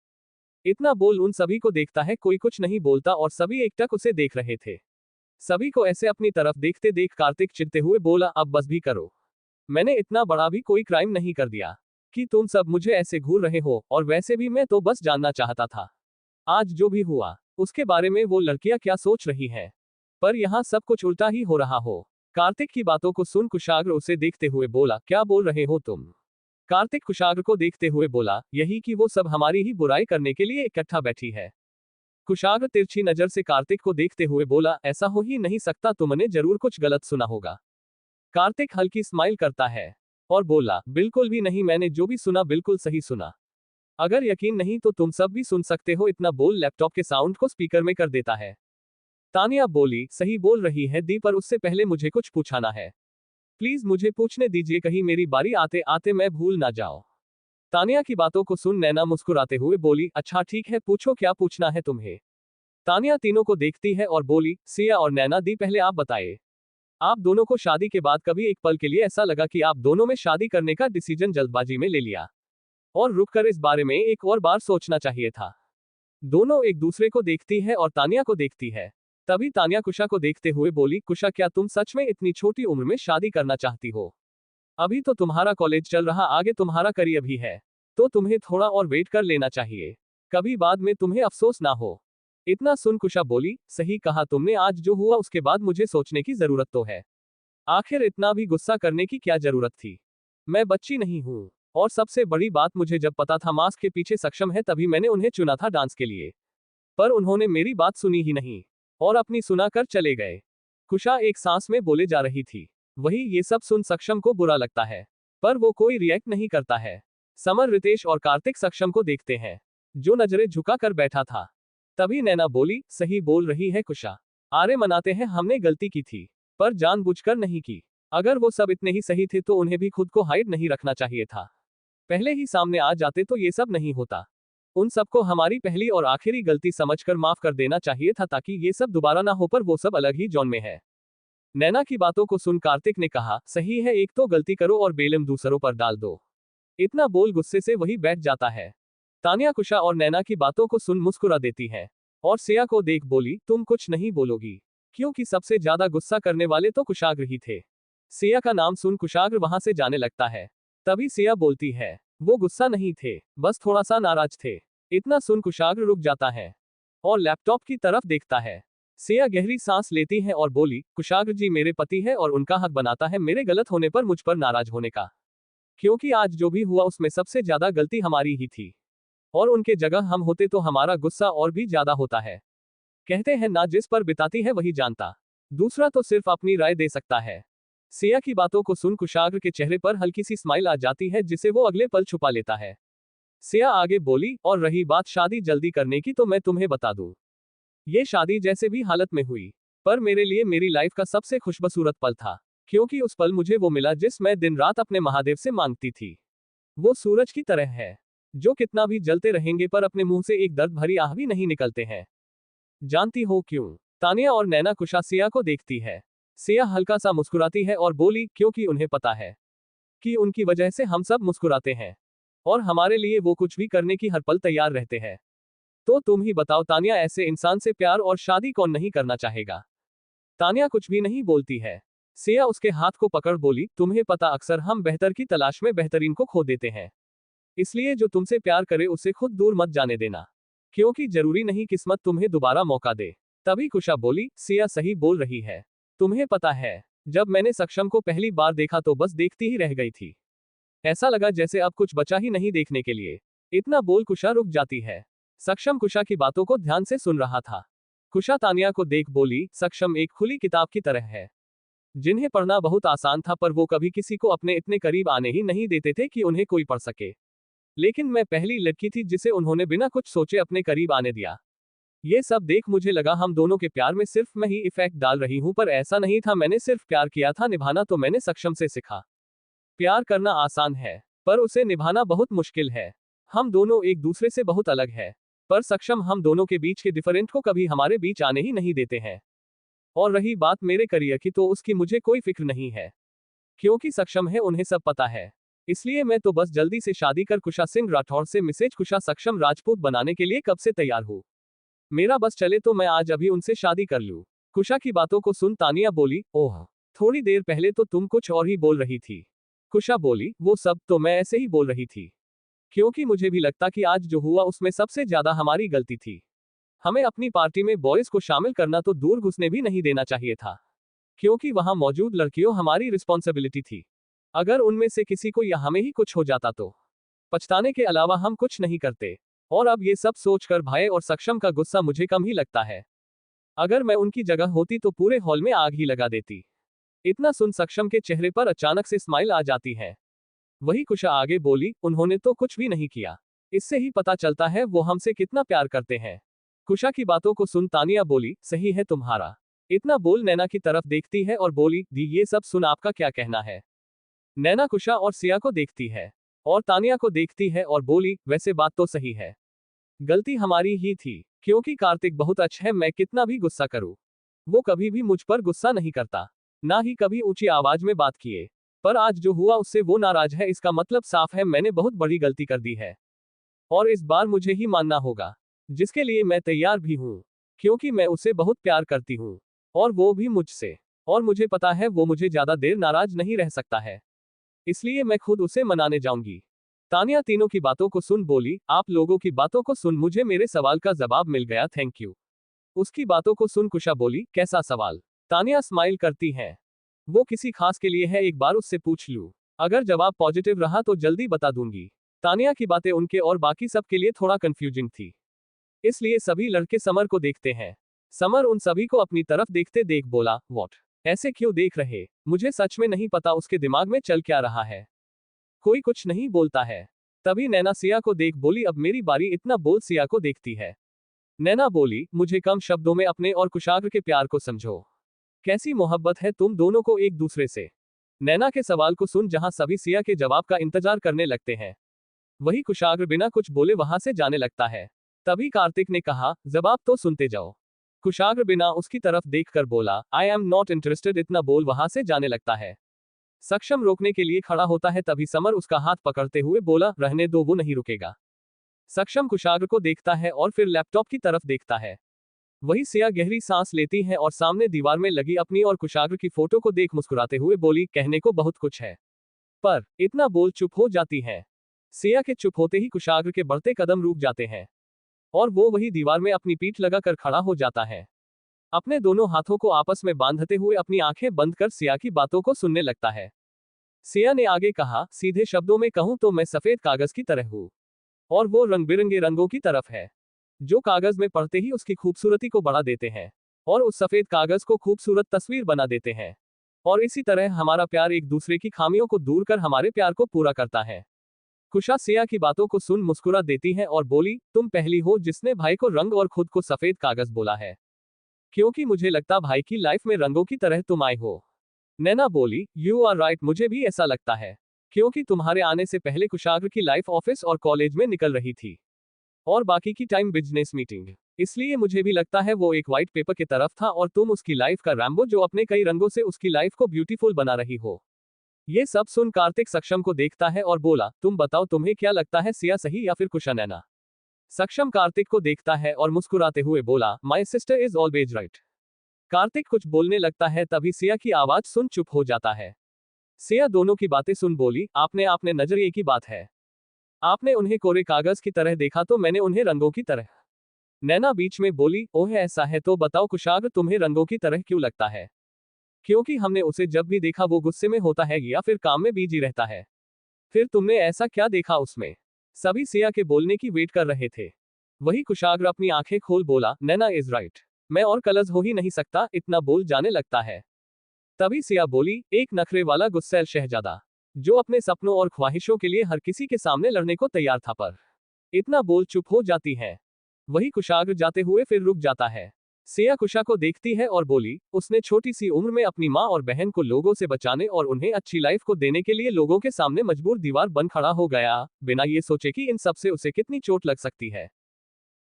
A: इतना बोल उन सभी को देखता है, कोई कुछ नहीं बोलता और सभी एकटक उसे देख रहे थे। सभी को ऐसे अपनी तरफ देखते देख कार्तिक चिढ़ते हुए बोला, अब बस भी करो। मैंने इतना बड़ा भी कोई क्राइम नहीं कर दिया कि तुम सब मुझे ऐसे घूर रहे हो, और वैसे भी मैं तो बस जानना चाहता था आज जो भी हुआ उसके बारे में वो लड़कियां क्या सोच रही हैं, पर यहाँ सब कुछ उल्टा ही हो रहा हो। कार्तिक की बातों को सुन कुशाग्र उसे देखते हुए बोला, क्या बोल रहे हो तुम? कार्तिक कुशाग्र को देखते हुए बोला, यही कि वो सब हमारी ही बुराई करने के लिए इकट्ठा बैठी है। कुशाग्र तिरछी नजर से कार्तिक को देखते हुए बोला, ऐसा हो ही नहीं सकता, तुमने जरूर कुछ गलत सुना होगा। कार्तिक हल्की स्माइल करता है और बोला, बिल्कुल भी नहीं, मैंने जो भी सुना बिल्कुल सही सुना। अगर यकीन नहीं तो तुम सब भी सुन सकते हो। इतना बोल लैपटॉप के साउंड को स्पीकर में कर देता है। तानिया बोली, सही बोल रही है दी, पर उससे पहले मुझे कुछ पूछाना है। प्लीज मुझे पूछने दीजिए, कहीं मेरी बारी आते आते मैं भूल ना जाओ। तानिया की बातों को सुन नैना मुस्कुराते हुए बोली, अच्छा ठीक है, पूछो क्या पूछना है तुम्हें। तानिया तीनों को देखती है और बोली, सिया और नैना दी, पहले आप बताइए, आप दोनों को शादी के बाद कभी एक पल के लिए ऐसा लगा कि आप दोनों में शादी करने का डिसीजन जल्दबाजी में ले लिया और रुककर इस बारे में एक और बार सोचना चाहिए था? दोनों एक दूसरे को देखती है और तानिया को देखती है। तभी तानिया कुशा को देखते हुए बोली, कुशा क्या तुम सच में इतनी छोटी उम्र में शादी करना चाहती हो? अभी तो तुम्हारा कॉलेज चल रहा, आगे तुम्हारा करियर भी है, तो तुम्हें थोड़ा और वेट कर लेना चाहिए, कभी बाद में तुम्हें अफसोस ना हो। इतना सुन कुशा बोली, सही कहा तुमने, आज जो हुआ उसके बाद मुझे सोचने की जरूरत तो है। आखिर इतना भी गुस्सा करने की क्या जरूरत थी? मैं बच्ची नहीं हूँ, और सबसे बड़ी बात, मुझे जब पता था मास्क के पीछे सक्षम है तभी मैंने उन्हें चुना था डांस के लिए, पर उन्होंने मेरी बात सुनी ही नहीं और अपनी सुना कर चले गए। कुशा एक सांस में बोले जा रही थी। वही ये सब सुन सक्षम को बुरा लगता है, पर वो कोई रिएक्ट नहीं करता है। समर, रितेश और कार्तिक सक्षम को देखते हैं, जो नजरें झुका कर बैठा था। तभी नैना बोली, सही बोल रही है कुशा, आरे मनाते हैं, हमने गलती की थी, पर जानबूझकर नहीं की। अगर वो सब इतने ही सही थे तो उन्हें भी खुद को हाइड नहीं रखना चाहिए था, पहले ही सामने आ जाते तो ये सब नहीं होता। उन सबको हमारी पहली और आखिरी गलती समझकर माफ कर देना चाहिए था, ताकि ये सब दोबारा ना हो, पर वो सब अलग ही जोन में है। नैना की बातों को सुन कार्तिक ने कहा, सही है, एक तो गलती करो और बेलम दूसरों पर डाल दो। इतना बोल गुस्से से वही बैठ जाता है। तानिया कुशा और नैना की बातों को सुन मुस्कुरा देती है और सिया को देख बोली, तुम कुछ नहीं बोलोगी? क्योंकि सबसे ज्यादा गुस्सा करने वाले तो कुशाग्र ही थे। सिया का नाम सुन कुशाग्र वहां से जाने लगता है। तभी सिया बोलती है, वो गुस्सा नहीं थे, बस थोड़ा सा नाराज थे। इतना सुन कुशाग्र रुक जाता है और लैपटॉप की तरफ देखता है। सिया गहरी सांस लेती है और बोली, कुशाग्र जी मेरे पति है और उनका हक बनाता है मेरे गलत होने पर मुझ पर नाराज होने का। क्योंकि आज जो भी हुआ उसमें सबसे ज्यादा गलती हमारी ही थी और उनके जगह हम होते तो हमारा गुस्सा और भी ज्यादा होता है। कहते हैं ना, जिस पर बिताती है वही जानता, दूसरा तो सिर्फ अपनी राय दे सकता है। सिया की बातों को सुन कुशाग्र के चेहरे पर हल्की सी स्माइल आ जाती है जिसे वो अगले पल छुपा लेता है। सिया आगे बोली, और रही बात शादी जल्दी करने की तो मैं तुम्हें बता दूं, ये शादी जैसे भी हालत में हुई पर मेरे लिए मेरी लाइफ का सबसे खुशबसूरत पल था। क्योंकि उस पल मुझे वो मिला जिस मैं दिन रात अपने महादेव से मांगती थी। वो सूरज की तरह है जो कितना भी जलते रहेंगे पर अपने मुंह से एक दर्द भरी आह भी नहीं निकलते हैं। जानती हो क्यों? तानिया और नैना कुशा सिया को देखती है। सिया हल्का सा मुस्कुराती है और बोली, क्योंकि उन्हें पता है कि उनकी वजह से हम सब मुस्कुराते हैं और हमारे लिए वो कुछ भी करने की हर पल तैयार रहते हैं। तो तुम ही बताओ तानिया, ऐसे इंसान से प्यार और शादी कौन नहीं करना चाहेगा? तानिया कुछ भी नहीं बोलती है। सिया उसके हाथ को पकड़ बोली, तुम्हें पता अक्सर हम बेहतर की तलाश में बेहतरीन को खो देते हैं। इसलिए जो तुमसे प्यार करे उसे खुद दूर मत जाने देना, क्योंकि जरूरी नहीं किस्मत तुम्हें दोबारा मौका दे। तभी कुशा बोली, सिया सही बोल रही है। तुम्हें पता है, जब मैंने सक्षम को पहली बार देखा तो बस देखती ही रह गई थी। ऐसा लगा जैसे अब कुछ बचा ही नहीं देखने के लिए। इतना बोल कुशा रुक जाती है। सक्षम कुशा की बातों को ध्यान से सुन रहा था। कुशा तानिया को देख बोली, सक्षम एक खुली किताब की तरह है जिन्हें पढ़ना बहुत आसान था पर वो कभी किसी को अपने इतने करीब आने ही नहीं देते थे कि उन्हें कोई पढ़ सके। लेकिन मैं पहली लड़की थी जिसे उन्होंने बिना कुछ सोचे अपने करीब आने दिया। ये सब देख मुझे लगा हम दोनों के प्यार में सिर्फ मैं ही इफेक्ट डाल रही हूं, पर ऐसा नहीं था। मैंने सिर्फ प्यार किया था, निभाना तो मैंने सक्षम से सीखा। प्यार करना आसान है पर उसे निभाना बहुत मुश्किल है। हम दोनों एक दूसरे से बहुत अलग है, पर सक्षम हम दोनों के बीच के डिफरेंट को कभी हमारे बीच आने ही नहीं देते हैं। और रही बात मेरे करियर की तो उसकी मुझे कोई फिक्र नहीं है, क्योंकि सक्षम है, उन्हें सब पता है। इसलिए मैं तो बस जल्दी से शादी कर कुशा सिंह राठौर से मिसेज कुशा सक्षम राजपूत बनाने के लिए कब से तैयार हूँ। मेरा बस चले तो मैं आज अभी उनसे शादी कर लूँ। कुशा की बातों को सुन तानिया बोली, ओह, थोड़ी देर पहले तो तुम कुछ और ही बोल रही थी। कुशा बोली, वो सब तो मैं ऐसे ही बोल रही थी, क्योंकि मुझे भी लगता कि आज जो हुआ उसमें सबसे ज्यादा हमारी गलती थी। हमें अपनी पार्टी में बॉयज को शामिल करना तो दूर घुसने भी नहीं देना चाहिए था, क्योंकि वहां मौजूद लड़कियों हमारी रिस्पॉन्सिबिलिटी थी। अगर उनमें से किसी को या हमें ही कुछ हो जाता तो पछताने के अलावा हम कुछ नहीं करते। और अब ये सब सोचकर भाई और सक्षम का गुस्सा मुझे कम ही लगता है। अगर मैं उनकी जगह होती तो पूरे हॉल में आग ही लगा देती। इतना सुन सक्षम के चेहरे पर अचानक से स्माइल आ जाती है। वही कुशा आगे बोली, उन्होंने तो कुछ भी नहीं किया, इससे ही पता चलता है वो हमसे कितना प्यार करते हैं। कुशा की बातों को सुन तानिया बोली, सही है तुम्हारा। इतना बोल नैना की तरफ देखती है और बोली, दी ये सब सुन आपका क्या कहना है? नैना कुशा और सिया को देखती है और तानिया को देखती है और बोली, वैसे बात तो सही है, गलती हमारी ही थी। क्योंकि कार्तिक बहुत अच्छा है, मैं कितना भी गुस्सा करूं वो कभी भी मुझ पर गुस्सा नहीं करता, ना ही कभी ऊंची आवाज में बात किए। पर आज जो हुआ उससे वो नाराज है, इसका मतलब साफ है मैंने बहुत बड़ी गलती कर दी है और इस बार मुझे ही मानना होगा, जिसके लिए मैं तैयार भी हूँ, क्योंकि मैं उसे बहुत प्यार करती हूँ और वो भी मुझसे। और मुझे पता है वो मुझे ज्यादा देर नाराज नहीं रह सकता है, इसलिए मैं खुद उसे मनाने जाऊंगी। तानिया तीनों की बातों को सुन बोली, आप लोगों की बातों को सुन मुझे मेरे सवाल का जवाब मिल गया, थैंक यू। उसकी बातों को सुन कुशा बोली, कैसा सवाल? तानिया स्माइल करती है, वो किसी खास के लिए है, एक बार उससे पूछ लूं, अगर जवाब पॉजिटिव रहा तो जल्दी बता दूंगी। तानिया की बातें उनके और बाकी सब के लिए थोड़ा कंफ्यूजिंग थी, इसलिए सभी लड़के समर को देखते हैं। समर उन सभी को अपनी तरफ देखते देख बोला, व्हाट, ऐसे क्यों देख रहे? मुझे सच में नहीं पता उसके दिमाग में चल क्या रहा है। कोई कुछ नहीं बोलता है। तभी नैना सिया को देख बोली, अब मेरी बारी। इतना बोल सिया को देखती है। नैना बोली, मुझे कम शब्दों में अपने और कुशाग्र के प्यार को समझो। कैसी मोहब्बत है तुम दोनों को एक दूसरे से। नैना के सवाल को सुन जहां सभी सिया के जवाब का इंतजार करने लगते हैं, वही कुशाग्र बिना कुछ बोले वहां से जाने लगता है। तभी कार्तिक ने कहा, जवाब तो सुनते जाओ। कुशाग्र बिना उसकी तरफ देखकर बोला, आई एम नॉट इंटरेस्टेड, इतना बोल वहां से जाने लगता है। सक्षम रोकने के लिए खड़ा होता है, तभी समर उसका हाथ पकड़ते हुए बोला, रहने दो, वो नहीं रुकेगा। सक्षम कुशाग्र को देखता है और फिर लैपटॉप की तरफ देखता है। वही सिया गहरी सांस लेती है और सामने दीवार में लगी अपनी और कुशाग्र की फोटो को देख मुस्कुराते हुए बोली, कहने को बहुत कुछ है, पर इतना बोल चुप हो जाती है। सिया के चुप होते ही कुशाग्र के बढ़ते कदम रुक जाते हैं और वो वही दीवार में अपनी पीठ लगाकर खड़ा हो जाता है। अपने दोनों हाथों को आपस में बांधते हुए अपनी आंखें बंद कर सिया की बातों को सुनने लगता है। सिया ने आगे कहा, सीधे शब्दों में कहूं तो मैं सफेद कागज की तरह हूं और वो रंग बिरंगे रंगों की तरफ है, जो कागज में पढ़ते ही उसकी खूबसूरती को बढ़ा देते हैं और उस सफेद कागज को खूबसूरत तस्वीर बना देते हैं। और इसी तरह हमारा प्यार एक दूसरे की खामियों को दूर कर हमारे प्यार को पूरा करता है। कुशा सिया की बातों को सुन मुस्कुरा देती है और बोली, तुम पहली हो जिसने भाई को रंग और खुद को सफेद कागज बोला है, क्योंकि मुझे लगता भाई की लाइफ में रंगों की तरह तुम आए हो। नैना बोली, यू आर राइट, मुझे भी ऐसा लगता है, क्योंकि तुम्हारे आने से पहले कुशाग्र की लाइफ ऑफिस और कॉलेज में निकल रही थी और बाकी की टाइम बिजनेस मीटिंग, इसलिए मुझे भी लगता है वो एक व्हाइट पेपर की तरफ था और तुम उसकी लाइफ का रैम्बो जो अपने कई रंगों से उसकी लाइफ को ब्यूटीफुल बना रही हो। ये सब सुन कार्तिक सक्षम को देखता है और बोला, तुम बताओ तुम्हें क्या लगता है, सिया सही या फिर कुशा नैना? सक्षम कार्तिक को देखता है और मुस्कुराते हुए बोला, my sister is always right. Kartik कुछ बोलने लगता है, तभी सिया की आवाज सुन चुप हो जाता है। सिया दोनों की बातें सुन बोली, आपने आपने नजरिए की बात है, आपने उन्हें कोरे कागज की तरह देखा तो मैंने उन्हें रंगों की तरह। नैना बीच में बोली, ओह ऐसा है तो बताओ कुशाग्र तुम्हें रंगों की तरह क्यों लगता है? क्योंकि हमने उसे जब भी देखा वो गुस्से में होता है या फिर काम में बिजी रहता है। फिर तुमने ऐसा क्या देखा उसमें? सभी सिया के बोलने की वेट कर रहे थे। वही कुशाग्र अपनी आंखें खोल बोला, नैना इज राइट, मैं और कलर्स हो ही नहीं सकता, इतना बोल जाने लगता है। तभी सिया बोली, एक नखरे वाला गुस्सैल शहजादा जो अपने सपनों और ख्वाहिशों के लिए हर किसी के सामने लड़ने को तैयार था, पर इतना बोल चुप हो जाती है। वही कुशाग्र जाते हुए फिर रुक जाता है। सिया कुशा को देखती है और बोली, उसने छोटी सी उम्र में अपनी माँ और बहन को लोगों से बचाने और उन्हें अच्छी लाइफ को देने के लिए लोगों के सामने मजबूर दीवार बन खड़ा हो गया, बिना ये सोचे कि इन सब से उसे कितनी चोट लग सकती है,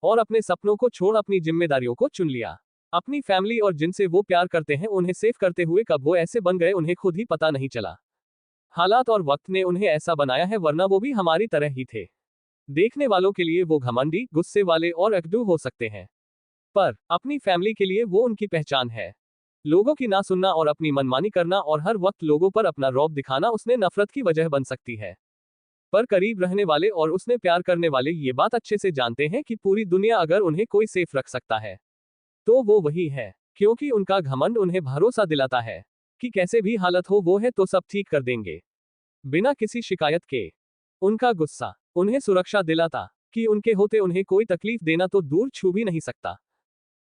A: और अपने सपनों को छोड़ अपनी जिम्मेदारियों को चुन लिया। अपनी फैमिली और जिनसे वो प्यार करते हैं उन्हें सेव करते हुए कब वो ऐसे बन गए उन्हें खुद ही पता नहीं चला। हालात और वक्त ने उन्हें ऐसा बनाया है, वरना वो भी हमारी तरह ही थे। देखने वालों के लिए वो घमंडी, गुस्से वाले और अकड़ू हो सकते हैं, पर अपनी फैमिली के लिए वो उनकी पहचान है। लोगों की ना सुनना और अपनी मनमानी करना और हर वक्त लोगों पर अपना रौब दिखाना उसने नफरत की वजह बन सकती है, पर करीब रहने वाले और उसने प्यार करने वाले ये बात अच्छे से जानते हैं कि पूरी दुनिया अगर उन्हें कोई सेफ रख सकता है तो वो वही है, क्योंकि उनका घमंड उन्हें भरोसा दिलाता है कि कैसे भी हालत हो वो है तो सब ठीक कर देंगे, बिना किसी शिकायत के। उनका गुस्सा उन्हें सुरक्षा दिलाता कि उनके होते उन्हें कोई तकलीफ देना तो दूर छू भी नहीं सकता,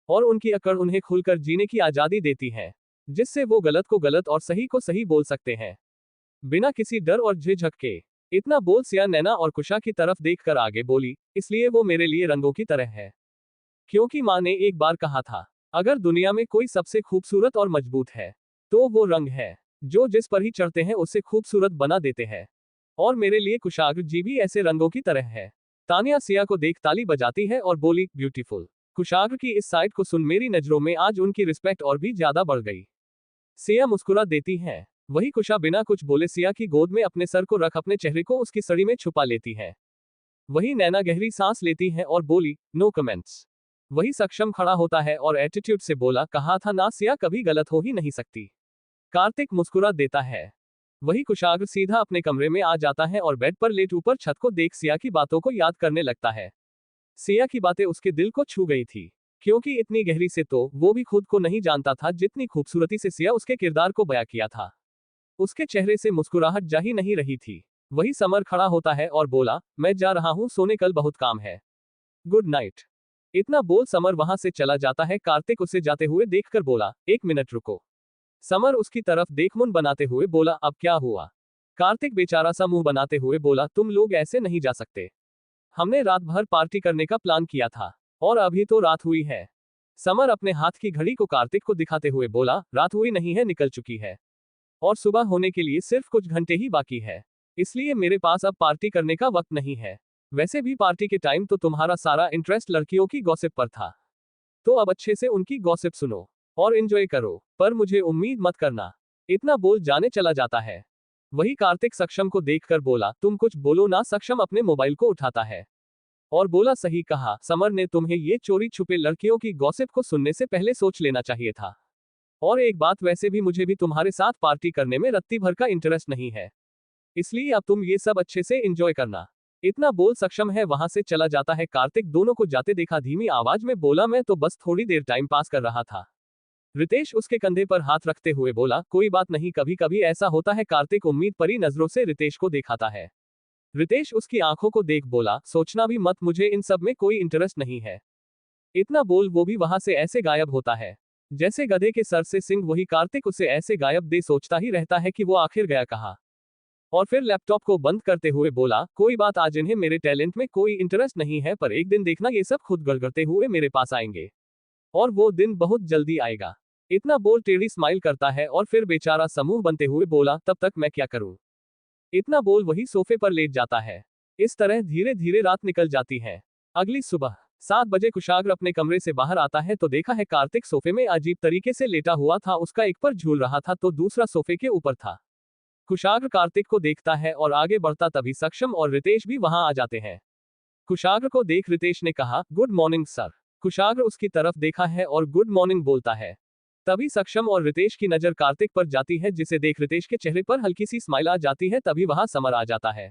A: और उनकी अकड़ उन्हें खुलकर जीने की आजादी देती है, जिससे वो गलत को गलत और सही को सही बोल सकते हैं, बिना किसी डर और झिझक के। इतना बोल सिया नैना और कुशा की तरफ देखकर आगे बोली, इसलिए वो मेरे लिए रंगों की तरह है, क्योंकि माँ ने एक बार कहा था, अगर दुनिया में कोई सबसे खूबसूरत और मजबूत है तो वो रंग है, जो जिस पर ही चढ़ते हैं उसे खूबसूरत बना देते हैं, और मेरे लिए कुशाग्र जी भी ऐसे रंगों की तरह है। तानिया सिया को देख ताली बजाती है और बोली, ब्यूटीफुल। कुशाग्र की इस साइड को सुन मेरी नजरों में आज उनकी रिस्पेक्ट और भी ज्यादा बढ़ गई। सिया मुस्कुरा देती है। वही कुशा बिना कुछ बोले सिया की गोद में अपने सर को रख अपने चेहरे को उसकी सड़ी में छुपा लेती है। वही नैना गहरी सांस लेती है और बोली, नो कमेंट्स। वही सक्षम खड़ा होता है और एटीट्यूड से बोला, कहा था ना सिया कभी गलत हो ही नहीं सकती। कार्तिक मुस्कुरा देता है। वही कुशाग्र सीधा अपने कमरे में आ जाता है और बेड पर लेट ऊपर छत को देख सिया की बातों को याद करने लगता है। सिया की बातें उसके दिल को छू गई थी, क्योंकि इतनी गहरी से तो वो भी खुद को नहीं जानता था जितनी खूबसूरती से सिया उसके किरदार को बयां किया था। उसके चेहरे से मुस्कुराहट जा ही नहीं रही थी। वही समर खड़ा होता है और बोला, मैं जा रहा हूं सोने, कल बहुत काम है, गुड नाइट। इतना बोल समर वहां से चला जाता है। कार्तिक उसे जाते हुए देखकर बोला, एक मिनट रुको। समर उसकी तरफ देख मुंह बनाते हुए बोला, अब क्या हुआ? कार्तिक बेचारा सा मुंह बनाते हुए बोला, तुम लोग ऐसे नहीं जा सकते, हमने रात भर पार्टी करने का प्लान किया था और अभी तो रात हुई है। समर अपने हाथ की घड़ी को कार्तिक को दिखाते हुए बोला, रात हुई नहीं है, निकल चुकी है, और सुबह होने के लिए सिर्फ कुछ घंटे ही बाकी है, इसलिए मेरे पास अब पार्टी करने का वक्त नहीं है। वैसे भी पार्टी के टाइम तो तुम्हारा सारा इंटरेस्ट लड़कियों की गॉसिप पर था। तो अब अच्छे से उनकी गॉसिप सुनो और एंजॉय करो, पर मुझे उम्मीद मत करना। इतना बोल जाने चला जाता है। वही कार्तिक सक्षम को देखकर बोला, तुम कुछ बोलो ना। सक्षम अपने मोबाइल को उठाता है और बोला, सही कहा समर ने, तुम्हें ये चोरी छुपे लड़कियों की गॉसिप को सुनने से पहले सोच लेना चाहिए था। और एक बात, वैसे भी मुझे भी तुम्हारे साथ पार्टी करने में रत्ती भर का इंटरेस्ट नहीं है, इसलिए अब तुम ये सब अच्छे से एंजॉय करना। इतना बोल सक्षम है वहां से चला जाता है। कार्तिक दोनों को जाते देखा धीमी आवाज में बोला, मैं तो बस थोड़ी देर टाइम पास कर रहा था। रितेश उसके कंधे पर हाथ रखते हुए बोला, कोई बात नहीं, कभी कभी ऐसा होता है। कार्तिक उम्मीद भरी नजरों से रितेश को दिखाता है। रितेश उसकी आंखों को देख बोला, सोचना भी मत, मुझे इन सब में कोई इंटरेस्ट नहीं है। इतना बोल वो भी वहां से ऐसे गायब होता है जैसे गधे के सर से सिंह। वही कार्तिक उसे ऐसे गायब दे सोचता ही रहता है कि वो आखिर गया कहाँ। और फिर लैपटॉप को बंद करते हुए बोला, कोई बात, आज इन्हें मेरे टैलेंट में कोई इंटरेस्ट नहीं है, पर एक दिन देखना ये सब खुद गड़गड़ते हुए मेरे पास आएंगे और वो दिन बहुत जल्दी आएगा। इतना बोल टेढ़ी स्माइल करता है और फिर बेचारा समूह बनते हुए बोला, तब तक मैं क्या करूं। इतना बोल वही सोफे पर लेट जाता है। इस तरह धीरे धीरे रात निकल जाती है। अगली सुबह 7 बजे कुशाग्र अपने कमरे से बाहर आता है तो देखा है कार्तिक सोफे में अजीब तरीके से लेटा हुआ था। उसका एक पर झूल रहा था तो दूसरा सोफे के ऊपर था। कुशाग्र कार्तिक को देखता है और आगे बढ़ता, तभी सक्षम और रितेश भी वहां आ जाते हैं। कुशाग्र को देख रितेश ने कहा, गुड मॉर्निंग सर। कुशाग्र उसकी तरफ देखा है और गुड मॉर्निंग बोलता है। तभी सक्षम और रितेश की नजर कार्तिक पर जाती है, जिसे देख रितेश के चेहरे पर हल्की सी स्माइल आ जाती है। तभी वहां समर आ जाता है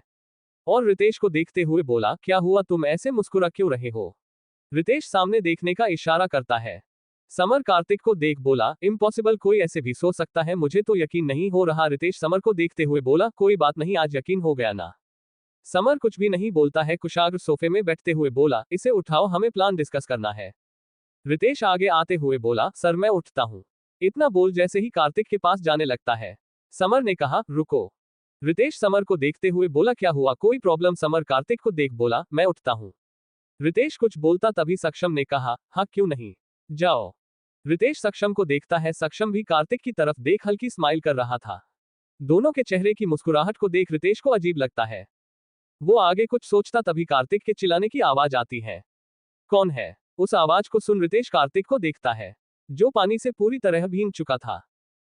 A: और रितेश को देखते हुए बोला, क्या हुआ, तुम ऐसे मुस्कुरा क्यों रहे हो। रितेश सामने देखने का इशारा करता है। समर कार्तिक को देख बोला, इम्पॉसिबल, कोई ऐसे भी सोच सकता है, मुझे तो यकीन नहीं हो रहा। रितेश समर को देखते हुए बोला, कोई बात नहीं, आज यकीन हो गया ना। समर कुछ भी नहीं बोलता है। कुशाग्र सोफे में बैठते हुए बोला, इसे उठाओ, हमें प्लान डिस्कस करना है। रितेश आगे आते हुए बोला, सर मैं उठता हूँ। इतना बोल जैसे ही कार्तिक के पास जाने लगता है, समर ने कहा, रुको। रितेश समर को देखते हुए बोला, क्या हुआ, कोई प्रॉब्लम। समर कार्तिक को देख बोला, मैं उठता हूँ। रितेश कुछ बोलता तभी सक्षम ने कहा, हाँ क्यों नहीं, जाओ। रितेश सक्षम को देखता है। सक्षम भी कार्तिक की तरफ देख हल्की स्माइल कर रहा था। दोनों के चेहरे की मुस्कुराहट को देख रितेश को अजीब लगता है। वो आगे कुछ सोचता तभी कार्तिक के चिल्लाने की आवाज आती है। कौन है। उस आवाज को सुन रितेश कार्तिक को देखता है, जो पानी से पूरी तरह भीग चुका था।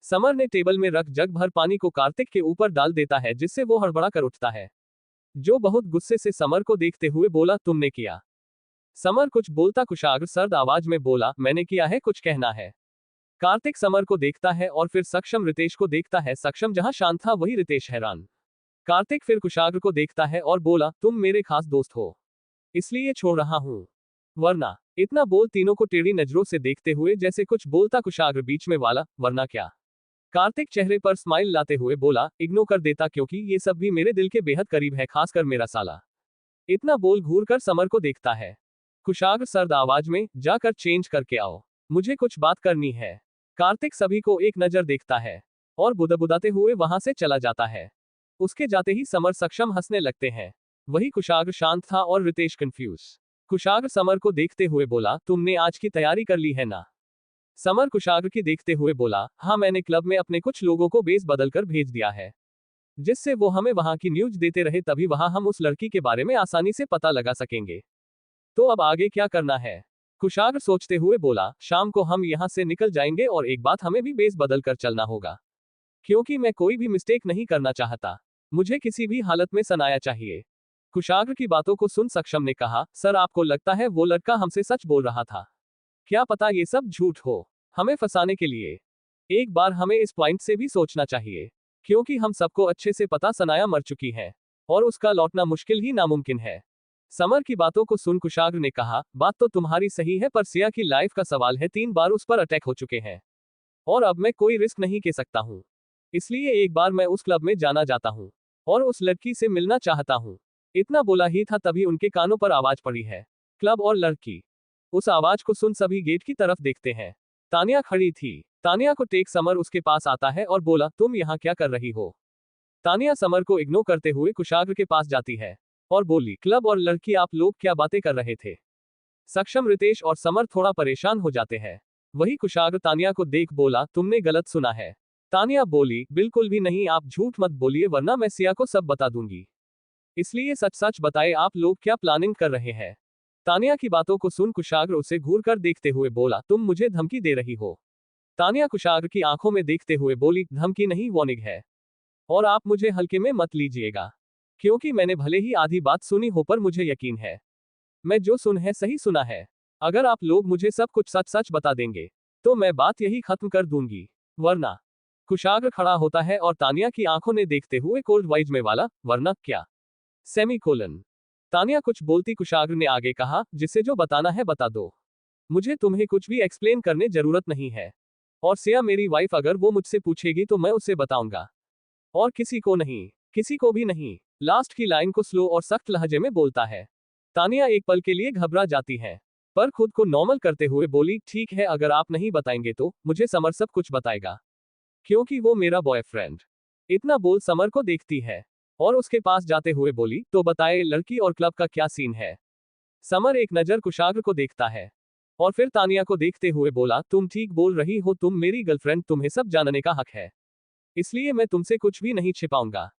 A: समर ने टेबल में रख जग भर पानी को कार्तिक के ऊपर डाल देता है, जिससे वो हड़बड़ा कर उठता है, जो बहुत गुस्से से समर को देखते हुए बोला, तुमने किया। समर कुछ बोलता कुशाग्र सर्द आवाज में बोला, मैंने किया है, कुछ कहना है। कार्तिक समर को देखता है और फिर सक्षम रितेश को देखता है। सक्षम जहां शांत था वही रितेश हैरान। कार्तिक फिर कुशाग्र को देखता है और बोला, तुम मेरे खास दोस्त हो, इसलिए छोड़ रहा हूं, वरना। इतना बोल तीनों को टेढ़ी नजरों से देखते हुए जैसे कुछ बोलता कुशाग्र बीच में वाला, वरना क्या। कार्तिक चेहरे पर स्माइल लाते हुए बोला, इग्नोर कर देता, क्योंकि ये सब भी मेरे दिल के बेहद करीब है, खासकर मेरा साला। इतना बोल घूर कर समर को देखता है। कुशाग्र सर्द आवाज में, जाकर चेंज करके आओ, मुझे कुछ बात करनी है। कार्तिक सभी को एक नजर देखता है और बुदबुदाते हुए वहां से चला जाता है। उसके जाते ही समर सक्षम हंसने लगते हैं। वही कुशाग्र शांत था और रितेश कंफ्यूज। कुशाग्र समर को देखते हुए बोला, तुमने आज की तैयारी कर ली है ना। समर कुशाग्र की देखते हुए बोला, हाँ मैंने क्लब में अपने कुछ लोगों को बेस बदल कर भेज दिया है, जिससे वो हमें वहां की न्यूज देते रहे, तभी वहां हम उस लड़की के बारे में आसानी से पता लगा सकेंगे। तो अब आगे क्या करना है। कुशाग्र सोचते हुए बोला, शाम को हम यहां से निकल जाएंगे और एक बात, हमें भी बेस बदल कर चलना होगा, क्योंकि मैं कोई भी मिस्टेक नहीं करना चाहता, मुझे किसी भी हालत में सनाया चाहिए। कुशाग्र की बातों को सुन सक्षम ने कहा, सर आपको लगता है वो लड़का हमसे सच बोल रहा था, क्या पता ये सब झूठ हो, हमें फंसाने के लिए। एक बार हमें इस पॉइंट से भी सोचना चाहिए, क्योंकि हम सबको अच्छे से पता सनाया मर चुकी है और उसका लौटना मुश्किल ही नामुमकिन है। समर की बातों को सुन कुशाग्र ने कहा, बात तो तुम्हारी सही है, पर सिया की लाइफ का सवाल है, 3 बार उस पर अटैक हो चुके हैं और अब मैं कोई रिस्क नहीं ले सकता हूँ, इसलिए एक बार मैं उस क्लब में जाना चाहता हूँ और उस लड़की से मिलना चाहता हूँ। इतना बोला ही था तभी उनके कानों पर आवाज पड़ी है, क्लब और लड़की। उस आवाज को सुन सभी गेट की तरफ देखते हैं। तानिया खड़ी थी। तानिया को टेक समर उसके पास आता है और बोला, तुम यहाँ क्या कर रही हो। तानिया समर को इग्नोर करते हुए कुशाग्र के पास जाती है और बोली, क्लब और लड़की, आप लोग क्या बातें कर रहे थे। सक्षम रितेश और समर थोड़ा परेशान हो जाते हैं। वही कुशाग्र तानिया को देख बोला, तुमने गलत सुना है। तानिया बोली, बिल्कुल भी नहीं, आप झूठ मत बोलिए, वरना मैं सिया को सब बता दूंगी, इसलिए सच सच बताए, आप लोग क्या प्लानिंग कर रहे हैं। तानिया की बातों को सुन कुशाग्र उसे घूर कर देखते हुए बोला, तुम मुझे धमकी दे रही हो। तानिया कुशाग्र की आंखों में देखते हुए बोली, धमकी नहीं, वार्निंग है। और आप मुझे हल्के में मत लीजिएगा, क्योंकि मैंने भले ही आधी बात सुनी हो पर मुझे यकीन है मैं जो सुन है सही सुना है। अगर आप लोग मुझे सब कुछ सच सच बता देंगे तो मैं बात यही खत्म कर दूंगी, वरना। कुशाग्र खड़ा होता है और तानिया की आंखों ने देखते हुए कोल्ड वाइज में वाला, वरना क्या, सेमीकोलन। तानिया कुछ बोलती कुशाग्र ने आगे कहा, जिसे जो बताना है बता दो, मुझे तुम्हें कुछ भी एक्सप्लेन करने जरूरत नहीं है। और सिया मेरी वाइफ, अगर वो मुझसे पूछेगी तो मैं उसे बताऊंगा, और किसी को नहीं, किसी को भी नहीं। लास्ट की लाइन को स्लो और सख्त लहजे में बोलता है। तानिया एक पल के लिए घबरा जाती है, पर खुद को नॉर्मल करते हुए बोली, ठीक है, अगर आप नहीं बताएंगे तो मुझे समर सब कुछ बताएगा, क्योंकि वो मेरा बॉयफ्रेंड। इतना बोल समर को देखती है और उसके पास जाते हुए बोली, तो बताए लड़की और क्लब का क्या सीन है। समर एक नजर कुशाग्र को देखता है और फिर तानिया को देखते हुए बोला, तुम ठीक बोल रही हो, तुम मेरी गर्लफ्रेंड, तुम्हें सब जानने का हक है, इसलिए मैं तुमसे कुछ भी नहीं छिपाऊंगा।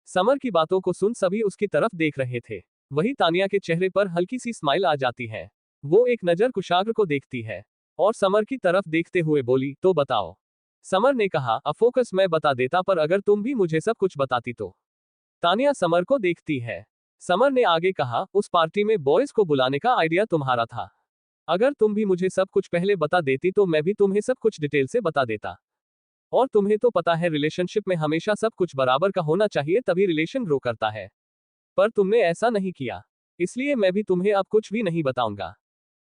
A: समर की बातों को सुन सभी उसकी तरफ देख रहे थे। वही तानिया के चेहरे पर हल्की सी स्माइल आ जाती है। वो एक नजर कुशाग्र को देखती है और समर की तरफ देखते हुए बोली, तो बताओ। समर ने कहा, अफोकस मैं बता देता, पर अगर तुम भी मुझे सब कुछ बताती तो। तानिया समर को देखती है। समर ने आगे कहा, उस पार्टी में बॉयज को बुलाने का आइडिया तुम्हारा था। अगर तुम भी मुझे सब कुछ पहले बता देती तो मैं भी तुम्हें सब कुछ डिटेल से बता देता। और तुम्हें तो पता है रिलेशनशिप में हमेशा सब कुछ बराबर का होना चाहिए, तभी रिलेशन ग्रो करता है। पर तुमने ऐसा नहीं किया, इसलिए मैं भी तुम्हें अब कुछ भी नहीं बताऊंगा।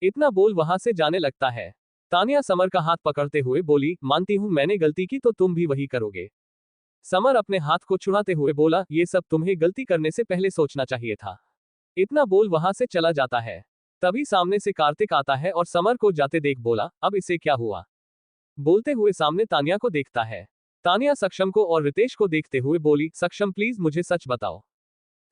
A: इतना बोल वहां से जाने लगता है। तानिया समर का हाथ पकड़ते हुए बोली, मानती हूं मैंने गलती की, तो तुम भी वही करोगे। समर अपने हाथ को छुड़ाते हुए बोला, ये सब तुम्हें गलती करने से पहले सोचना चाहिए था। इतना बोल वहां से चला जाता है। तभी सामने से कार्तिक आता है और समर को जाते देख बोला, अब इसे क्या हुआ। बोलते हुए सामने तानिया को देखता है। तानिया सक्षम को और रितेश को देखते हुए बोली, सक्षम प्लीज मुझे सच बताओ।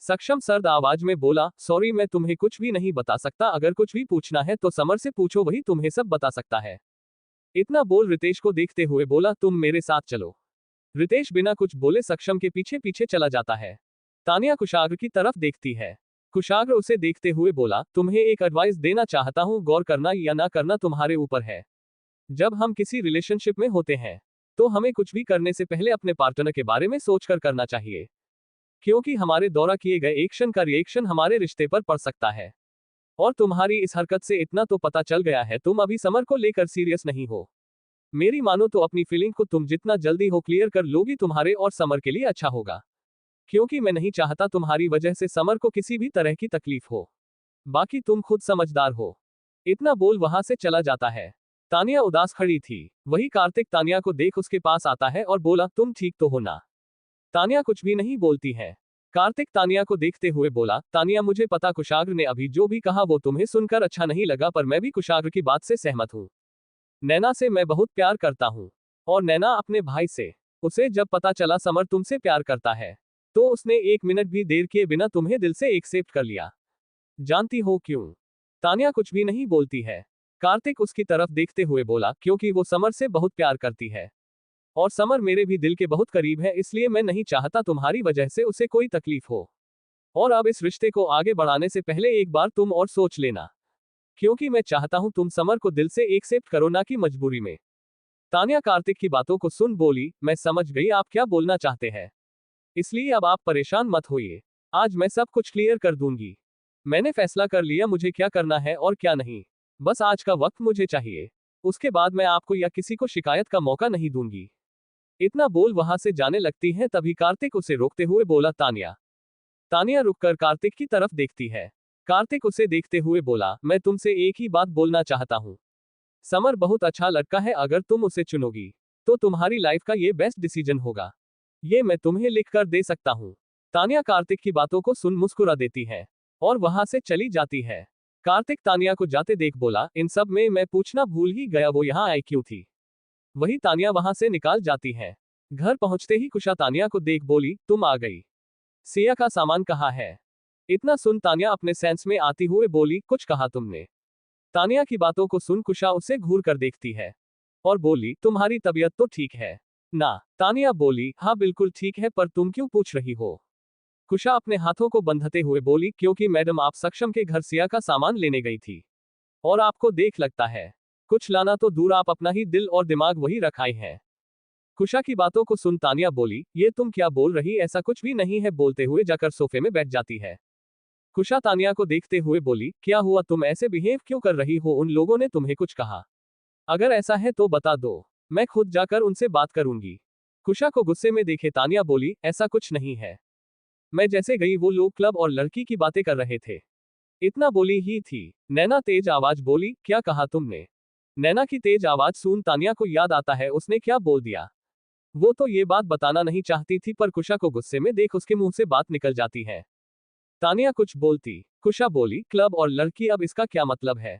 A: सक्षम सर्द आवाज में बोला, सॉरी मैं तुम्हें कुछ भी नहीं बता सकता, अगर कुछ भी पूछना है तो समर से पूछो, वही तुम्हें सब बता सकता है। इतना बोल रितेश को देखते हुए बोला, तुम मेरे साथ चलो। रितेश बिना कुछ बोले सक्षम के पीछे पीछे चला जाता है। तानिया कुशाग्र की तरफ देखती है। कुशाग्र उसे देखते हुए बोला, तुम्हें एक एडवाइस देना चाहता हूं, गौर करना या ना करना तुम्हारे ऊपर है। जब हम किसी रिलेशनशिप में होते हैं तो हमें कुछ भी करने से पहले अपने पार्टनर के बारे में सोचकर करना चाहिए, क्योंकि हमारे द्वारा किए गए एक्शन का रिएक्शन हमारे रिश्ते पर पड़ सकता है। और तुम्हारी इस हरकत से इतना तो पता चल गया है, तुम अभी समर को लेकर सीरियस नहीं हो। मेरी मानो तो अपनी फीलिंग को तुम जितना जल्दी हो क्लियर कर लोगी, तुम्हारे और समर के लिए अच्छा होगा, क्योंकि मैं नहीं चाहता तुम्हारी वजह से समर को किसी भी तरह की तकलीफ हो। बाकी तुम खुद समझदार हो। इतना बोल वहां से चला जाता है। तानिया उदास खड़ी थी। वही कार्तिक तानिया को देख उसके पास आता है और बोला, तुम ठीक तो हो ना। तानिया कुछ भी नहीं बोलती है। कार्तिक तानिया को देखते हुए बोला, तानिया मुझे पता कुशाग्र ने अभी जो भी कहा वो तुम्हें सुनकर अच्छा नहीं लगा, पर मैं भी कुशाग्र की बात से सहमत हूँ। नैना से मैं बहुत प्यार करता हूँ, और नैना अपने भाई से। उसे जब पता चला समर तुमसे प्यार करता है तो उसने एक मिनट भी देर किए बिना तुम्हें दिल से एक्सेप्ट कर लिया। जानती हो क्यों? तानिया कुछ भी नहीं बोलती है। कार्तिक उसकी तरफ देखते हुए बोला, क्योंकि वो समर से बहुत प्यार करती है, और समर मेरे भी दिल के बहुत करीब है, इसलिए मैं नहीं चाहता तुम्हारी वजह से उसे कोई तकलीफ हो। और अब इस रिश्ते को आगे बढ़ाने से पहले एक बार तुम और सोच लेना, क्योंकि मैं चाहता हूं तुम समर को दिल से एक्सेप्ट करो, ना कि मजबूरी में। तानिया कार्तिक की बातों को सुन बोली, मैं समझ गई आप क्या बोलना चाहते हैं, इसलिए अब आप परेशान मत होइए। आज मैं सब कुछ क्लियर कर दूंगी। मैंने फैसला कर लिया मुझे क्या करना है और क्या नहीं। बस आज का वक्त मुझे चाहिए, उसके बाद मैं आपको या किसी को शिकायत का मौका नहीं दूंगी। इतना बोल वहां से जाने लगती है। तभी कार्तिक उसे रोकते हुए बोला, तानिया। तानिया रुककर कार्तिक की तरफ देखती है। कार्तिक उसे देखते हुए बोला, मैं तुमसे एक ही बात बोलना चाहता हूँ। समर बहुत अच्छा लड़का है, अगर तुम उसे चुनोगी तो तुम्हारी लाइफ का ये बेस्ट डिसीजन होगा। ये मैं तुम्हें लिख कर दे सकता हूँ। तानिया कार्तिक की बातों को सुन मुस्कुरा देती है और वहां से चली जाती है। कार्तिक तानिया को जाते देख बोला, इन सब में मैं पूछना भूल ही गया, वो यहाँ आई क्यों थी। वही तानिया वहां से निकाल जाती है। घर पहुंचते ही कुशा तानिया को देख बोली, तुम आ गई। सिया का सामान कहाँ है? इतना सुन तानिया अपने सेंस में आती हुए बोली, कुछ कहा तुमने? तानिया की बातों को सुन कुशा उसे घूर कर देखती है और बोली, तुम्हारी तबीयत तो ठीक है ना? तानिया बोली, हाँ बिल्कुल ठीक है, पर तुम क्यों पूछ रही हो? कुशा अपने हाथों को बंधते हुए बोली, क्योंकि मैडम आप सक्षम के घर सिया का सामान लेने गई थी और आपको देख लगता है कुछ लाना तो दूर, आप अपना ही दिल और दिमाग वही रखाई है। कुशा की बातों को सुन तानिया बोली, ये तुम क्या बोल रही, ऐसा कुछ भी नहीं है, बोलते हुए जाकर सोफे में बैठ जाती है। कुशा तानिया को देखते हुए बोली, क्या हुआ, तुम ऐसे बिहेव क्यों कर रही हो, उन लोगों ने तुम्हें कुछ कहा? अगर ऐसा है तो बता दो, मैं खुद जाकर उनसे बात करूंगी। कुशा को गुस्से में देखे तानिया बोली, ऐसा कुछ नहीं है, मैं जैसे गई वो लोग क्लब और लड़की की बातें कर रहे थे, इतना बोली ही थी। नैना तेज आवाज बोली, क्या कहा तुमने? नैना की तेज आवाज सुन तानिया को याद आता है उसने क्या बोल दिया। वो तो ये बात बताना नहीं चाहती थी, पर कुशा को गुस्से में देख उसके मुंह से बात निकल जाती है। तानिया कुछ बोलती, कुशा बोली, क्लब और लड़की, अब इसका क्या मतलब है?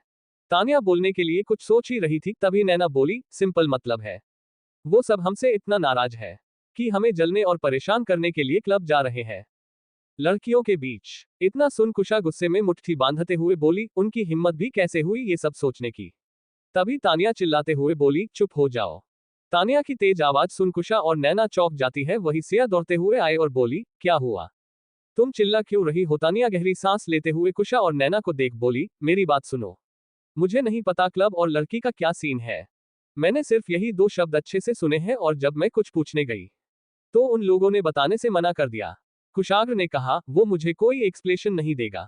A: तानिया बोलने के लिए कुछ सोच ही रही थी, तभी नैना बोली, सिंपल मतलब है, वो सब हमसे इतना नाराज है कि हमें जलने और परेशान करने के लिए क्लब जा रहे हैं, लड़कियों के बीच। इतना सुन कुशा गुस्से में मुट्ठी बांधते हुए बोली, उनकी हिम्मत भी कैसे हुई ये सब सोचने की? तभी तानिया चिल्लाते हुए बोली, चुप हो जाओ। तानिया की तेज आवाज सुन कुशा और नैना चौंक जाती है, वही सिया दौड़ते हुए आए और बोली, क्या हुआ, तुम चिल्ला क्यों रही हो? तानिया गहरी सांस लेते हुए कुशा और नैना को देख बोली, मेरी बात सुनो, मुझे नहीं पता क्लब और लड़की का क्या सीन है, मैंने सिर्फ यही दो शब्द अच्छे से सुने हैं और जब मैं कुछ पूछने गई तो उन लोगों ने बताने से मना कर दिया। कुशाग्र ने कहा, वो मुझे कोई एक्सप्लेनेशन नहीं देगा।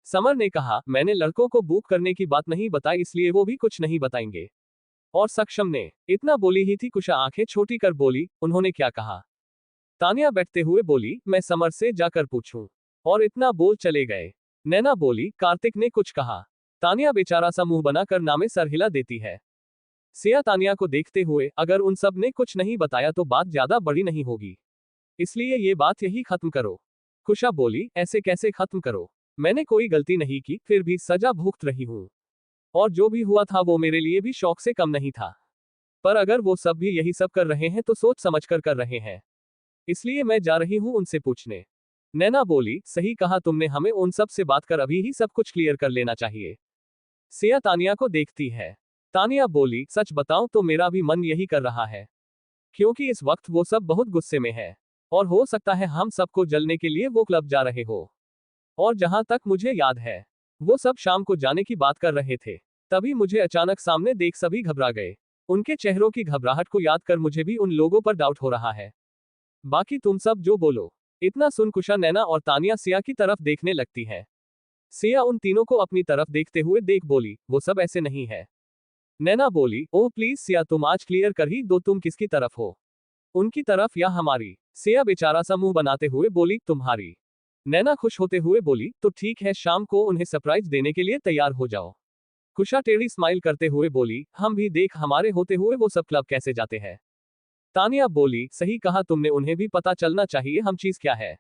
A: समर ने कहा, मैंने लड़कों को बुक करने की बात नहीं बताई इसलिए वो भी कुछ नहीं बताएंगे। और सक्षम ने इतना बोली ही थी। कुशा आंखें छोटी कर बोली, उन्होंने क्या कहा? तानिया बैठते हुए बोली, मैं समर से जाकर पूछूं। और इतना बोल चले गए। नैना बोली, कार्तिक ने कुछ कहा? तानिया बेचारा सा मुंह बनाकर नामे सर हिला देती है। सिया तानिया को देखते हुए, अगर उन सब ने कुछ नहीं बताया तो बात ज्यादा बड़ी नहीं होगी, इसलिए ये बात यही खत्म करो। कुशा बोली, ऐसे कैसे खत्म करो, मैंने कोई गलती नहीं की, फिर भी सजा भुगत रही हूं। और जो भी हुआ था वो मेरे लिए भी शौक से कम नहीं था, पर अगर वो सब भी यही सब कर रहे हैं तो सोच समझकर कर रहे हैं, इसलिए मैं जा रही हूं उनसे पूछने। नैना बोली, सही कहा तुमने, हमें उन सब से बात कर अभी ही सब कुछ क्लियर कर लेना चाहिए। सिया तानिया को देखती है। तानिया बोली, सच बताऊं तो मेरा भी मन यही कर रहा है, क्योंकि इस वक्त वो सब बहुत गुस्से में है और हो सकता है हम सबको जलने के लिए वो क्लब जा रहे हो। और जहां तक मुझे याद है वो सब शाम को जाने की बात कर रहे थे, तभी मुझे अचानक सामने देख सभी घबरा गए। उनके चेहरों की घबराहट को याद कर मुझे भी उन लोगों पर डाउट हो रहा है। बाकी तुम सब जो बोलो। इतना सुन कुशा, नैना और तानिया सिया की तरफ देखने लगती है। सिया उन तीनों को अपनी तरफ देखते हुए देख बोली, वो सब ऐसे नहीं है। नैना बोली, ओह प्लीज सिया, तुम आज क्लियर कर ही दो, तुम किसकी तरफ हो, उनकी तरफ या हमारी? सिया बेचारा सा मुंह बनाते हुए बोली, तुम्हारी। नैना खुश होते हुए बोली, तो ठीक है, शाम को उन्हें सरप्राइज देने के लिए तैयार हो जाओ। कुशा टेढ़ी स्माइल करते हुए बोली, हम भी देख हमारे होते हुए वो सब क्लब कैसे जाते हैं। तानिया बोली, सही कहा तुमने, उन्हें भी पता चलना चाहिए हम चीज क्या है।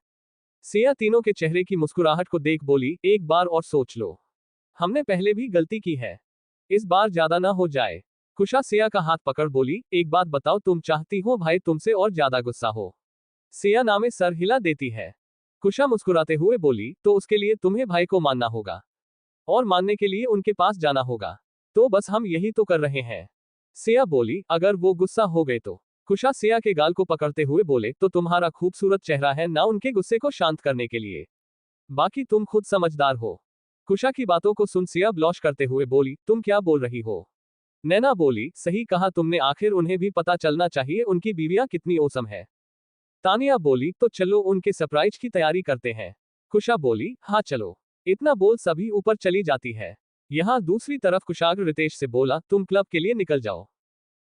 A: सिया तीनों के चेहरे की मुस्कुराहट को देख बोली, एक बार और सोच लो, हमने पहले भी गलती की है, इस बार ज्यादा ना हो जाए। कुशा सिया का हाथ पकड़ बोली, एक बात बताओ, तुम चाहती हो भाई तुमसे और ज्यादा गुस्सा हो? सिया नामे सर हिला देती है। कुशा मुस्कुराते हुए बोली, तो उसके लिए तुम्हें भाई को मानना होगा और मानने के लिए उनके पास जाना होगा, तो बस हम यही तो कर रहे हैं। सिया बोली, अगर वो गुस्सा हो गए तो? कुशा सिया के गाल को पकड़ते हुए बोले, तो तुम्हारा खूबसूरत चेहरा है ना उनके गुस्से को शांत करने के लिए, बाकी तुम खुद समझदार हो। कुशा की बातों को सुन सिया ब्लॉश करते हुए बोली, तुम क्या बोल रही हो? नैना बोली, सही कहा तुमने, आखिर उन्हें भी पता चलना चाहिए उनकी बीवियां कितनी औसम है। तानिया बोली, तो चलो उनके सरप्राइज की तैयारी करते हैं। कुशा बोली, हाँ चलो। इतना बोल सभी ऊपर चली जाती है। यहाँ दूसरी तरफ कुशाग्र रितेश से बोला, तुम क्लब के लिए निकल जाओ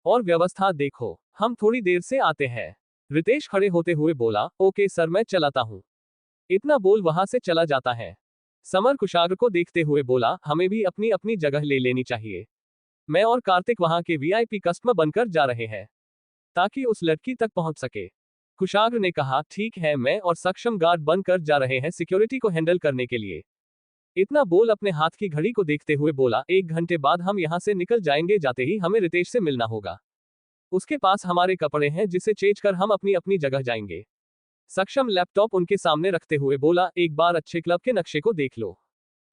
A: और व्यवस्था देखो, हम थोड़ी देर से आते हैं। रितेश खड़े होते हुए बोला, ओके सर, मैं चलाता हूँ। इतना बोल वहां से चला जाता है। समर कुशाग्र को देखते हुए बोला, हमें भी अपनी अपनी जगह ले लेनी चाहिए, मैं और कार्तिक वहां के वीआईपी कस्टमर बनकर जा रहे हैं ताकि उस लड़की तक पहुंच सके। कुशाग्र ने कहा, ठीक है, मैं और सक्षम गार्ड बनकर जा रहे हैं सिक्योरिटी को हैंडल करने के लिए। इतना बोल अपने हाथ की घड़ी को देखते हुए बोला, 1 घंटे बाद हम यहां से निकल जाएंगे, जाते ही हमें रितेश से मिलना होगा, उसके पास हमारे कपड़े हैं जिसे चेंज कर हम अपनी अपनी जगह जाएंगे। सक्षम लैपटॉप उनके सामने रखते हुए बोला, एक बार अच्छे क्लब के नक्शे को देख लो,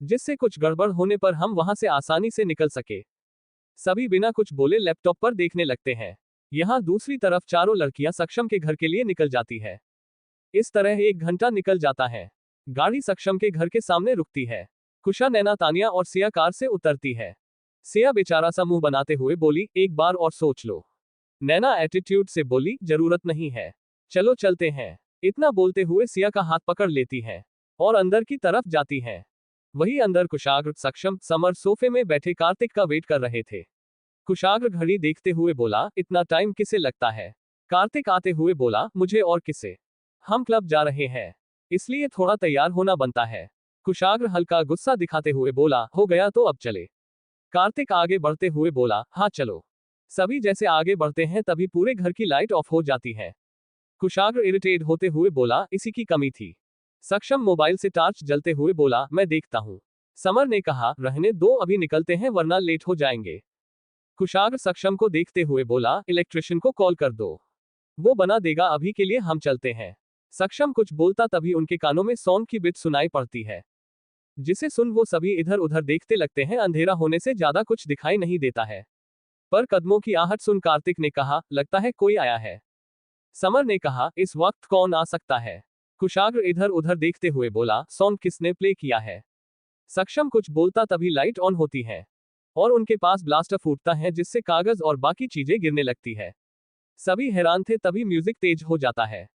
A: जिससे कुछ गड़बड़ होने पर हम वहां से आसानी से निकल सके। सभी बिना कुछ बोले लैपटॉप पर देखने लगते हैं। यहाँ दूसरी तरफ चारों लड़कियां सक्षम के घर के लिए निकल जाती है। इस तरह 1 घंटा निकल जाता है। गाड़ी सक्षम के घर के सामने रुकती है। कुशा, नैना, तानिया और सिया कार से उतरती है। सिया बेचारा सा मुंह बनाते हुए बोली, एक बार और सोच लो। नैना एटीट्यूड से बोली, जरूरत नहीं है, चलो चलते हैं। इतना बोलते हुए सिया का हाथ पकड़ लेती है और अंदर की तरफ जाती है। वही अंदर कुशाग्र, सक्षम, समर सोफे में बैठे कार्तिक का वेट कर रहे थे। कुशाग्र घड़ी देखते हुए बोला, इतना टाइम किसे लगता है? कार्तिक आते हुए बोला, मुझे और किसे, हम क्लब जा रहे हैं, इसलिए थोड़ा तैयार होना बनता है। कुशाग्र हल्का गुस्सा दिखाते हुए बोला, हो गया तो अब चले। कार्तिक आगे बढ़ते हुए बोला, हाँ चलो। सभी जैसे आगे बढ़ते हैं तभी पूरे घर की लाइट ऑफ हो जाती है। कुशाग्र इरिटेट होते हुए बोला, इसी की कमी थी। सक्षम मोबाइल से टॉर्च जलते हुए बोला, मैं देखता हूँ। समर ने कहा, रहने दो, अभी निकलते हैं वरना लेट हो जाएंगे। कुशाग्र सक्षम को देखते हुए बोला, इलेक्ट्रिशियन को कॉल कर दो, वो बना देगा, अभी के लिए हम चलते हैं। सक्षम कुछ बोलता तभी उनके कानों में सॉन्ग की बिट सुनाई पड़ती है, जिसे सुन वो सभी इधर उधर देखते लगते हैं। अंधेरा होने से ज्यादा कुछ दिखाई नहीं देता है, पर कदमों की आहट सुन कार्तिक ने कहा, लगता है कोई आया है। समर ने कहा, इस वक्त कौन आ सकता है? कुशाग्र इधर उधर देखते हुए बोला, सॉन्ग किसने प्ले किया है? सक्षम कुछ बोलता तभी लाइट ऑन होती है और उनके पास ब्लास्टर फूटता है, जिससे कागज और बाकी चीजें गिरने लगती है। सभी हैरान थे, तभी म्यूजिक तेज हो जाता है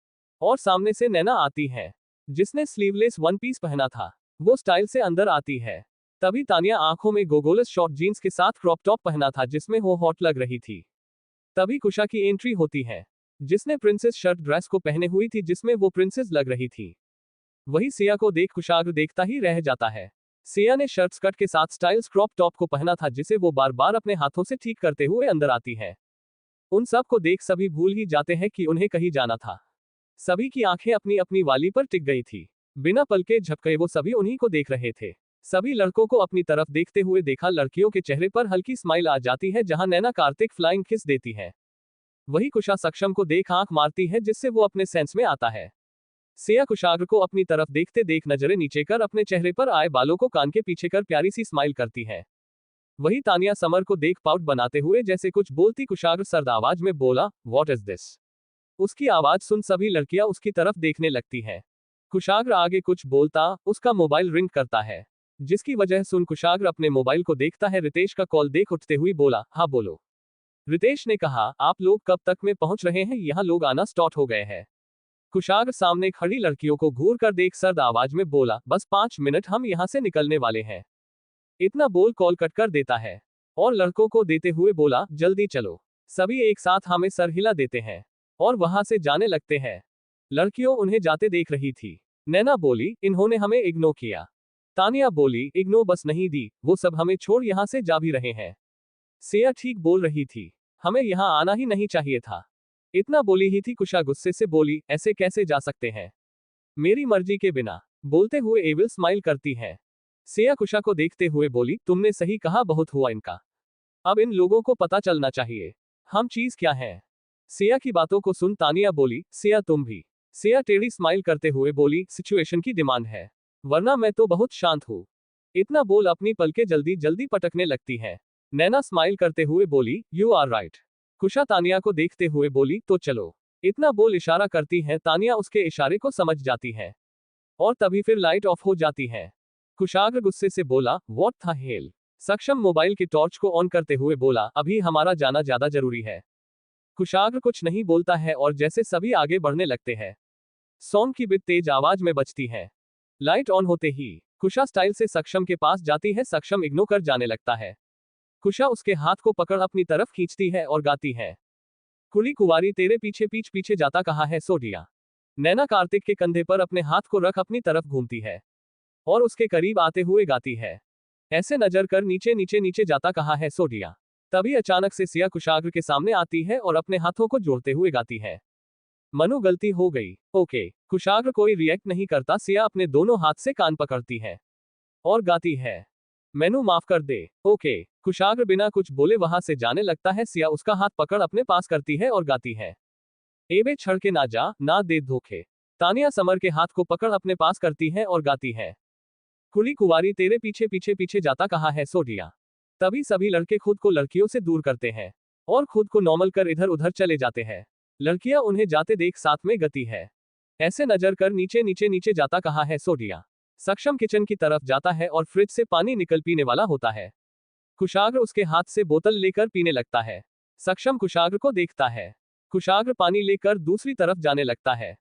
A: और सामने से नैना आती है, जिसने स्लीवलेस वन पीस पहना था। वो स्टाइल से अंदर आती है। तभी तानिया आंखों में गोगोलस शॉर्ट जीन्स के साथ क्रॉप टॉप पहना था, जिसमें वो हॉट लग रही थी। तभी कुशा की एंट्री होती है, जिसने प्रिंसेस शर्ट ड्रेस को पहने हुई थी, जिसमें वो प्रिंसेस लग रही थी। वही सिया को देख कुशाग्र देखता ही रह जाता है। सिया ने शर्ट स्कर्ट के साथ स्टाइल्स क्रॉप टॉप को पहना था, जिसे वो बार बार अपने हाथों से ठीक करते हुए अंदर आती है। उन सब को देख सभी भूल ही जाते हैं कि उन्हें कहीं जाना था। सभी की आंखें अपनी अपनी वाली पर टिक गई थी। बिना पलके झपके वो सभी उन्हीं को देख रहे थे। सभी लड़कों को अपनी तरफ देखते हुए देखा। लड़कियों के चेहरे पर हल्की स्माइल आ जाती है, जहां नैना कार्तिक फ्लाइंग किस देती है। वही कुशा सक्षम को देख आंख मारती है, जिससे वो अपने सेंस में आता है। सिया कुशाग्र को अपनी तरफ देखते देख नजरें नीचे कर अपने चेहरे पर आए बालों को कान के पीछे कर प्यारी सी स्माइल करती है। वही तानिया समर को देख पाउट बनाते हुए जैसे कुछ बोलती कुशाग्र सर्द आवाज में बोला, व्हाट इज दिस? उसकी आवाज सुन सभी लड़कियां उसकी तरफ देखने लगती हैं। कुशाग्र आगे कुछ बोलता, उसका मोबाइल रिंग करता है, जिसकी वजह सुन कुशाग्र अपने मोबाइल को देखता है। रितेश का कॉल देख उठते हुई बोला, हाँ बोलो। रितेश ने कहा, आप लोग कब तक में पहुंच रहे हैं? यहाँ लोग आना स्टार्ट हो गए हैं। कुशाग्र सामने खड़ी लड़कियों को घूर कर देख सर्द आवाज में बोला, बस 5 मिनट, हम यहाँ से निकलने वाले हैं। इतना बोल कॉल कट कर देता है और लड़कों को देते हुए बोला, जल्दी चलो। सभी एक साथ हमें सर हिला देते हैं और वहां से जाने लगते हैं। लड़कियों उन्हें जाते देख रही थी। नैना बोली, इन्होंने हमें इग्नोर किया। तानिया बोली, इग्नोर बस नहीं दी, वो सब हमें छोड़ यहाँ से जा भी रहे हैं। सिया ठीक बोल रही थी, हमें यहाँ आना ही नहीं चाहिए था। इतना बोली ही थी, कुशा गुस्से से बोली, ऐसे कैसे जा सकते हैं, मेरी मर्जी के बिना? बोलते हुए एविल स्माइल करती है। सिया कुशा को देखते हुए बोली, तुमने सही कहा, बहुत हुआ इनका। अब इन लोगों को पता चलना चाहिए हम चीज क्या है। सिया की बातों को सुन तानिया बोली, सिया तुम भी? सिया टेढ़ी स्माइल करते हुए बोली, सिचुएशन की डिमांड है, वरना मैं तो बहुत शांत हूँ। इतना बोल अपनी पलकें जल्दी जल्दी पटकने लगती है। नैना स्माइल करते हुए बोली, यू आर राइट। कुशा तानिया को देखते हुए बोली, तो चलो। इतना बोल इशारा करती है। तानिया उसके इशारे को समझ जाती है और तभी फिर लाइट ऑफ हो जाती है। कुशाग्र गुस्से से बोला, व्हाट था हेल? सक्षम मोबाइल की टॉर्च को ऑन करते हुए बोला, अभी हमारा जाना ज्यादा जरूरी है। कुशाग्र कुछ नहीं बोलता है और जैसे सभी आगे बढ़ने लगते हैं, सॉन्ग की बिट तेज आवाज में बजती है। लाइट ऑन होते ही कुशा स्टाइल से सक्षम के पास जाती है। सक्षम इग्नोर कर जाने लगता है। कुशा उसके हाथ को पकड़ अपनी तरफ खींचती है और गाती है, कुली कुवारी तेरे पीछे पीछे जाता कहा है सोडिया। नैना कार्तिक के कंधे पर अपने हाथ को रख अपनी तरफ घूमती है और उसके करीब आते हुए गाती है, ऐसे नजर कर नीचे नीचे नीचे जाता कहा है सोडिया। तभी अचानक से सिया कुशाग्र के सामने आती है और अपने हाथों को जोड़ते हुए गाती है, मनु गलती हो गई। ओके। कुशाग्र कोई रिएक्ट नहीं करता। सिया अपने दोनों हाथ से कान पकड़ती है और गाती है, मैनू माफ कर दे। ओके। कुशाग्र बिना कुछ बोले वहां से जाने लगता है। सिया उसका हाथ पकड़ अपने पास करती है और गाती है, एबे छड़ के ना जा, ना दे धोखे। तानिया समर के हाथ को पकड़ अपने पास करती है और गाती है, कुली कुवारी तेरे पीछे पीछे जाता कहा है सोडिया। तभी सभी लड़के खुद को लड़कियों से दूर करते हैं और खुद को नॉर्मल कर इधर उधर चले जाते हैं। लड़कियां उन्हें जाते देख साथ में गती है। ऐसे नजर कर नीचे नीचे नीचे जाता कहाँ है सोडिया। सक्षम किचन की तरफ जाता है और फ्रिज से पानी निकल पीने वाला होता है। कुशाग्र उसके हाथ से बोतल लेकर पीने लगता है। सक्षम कुशाग्र को देखता है। कुशाग्र पानी लेकर दूसरी तरफ जाने लगता है।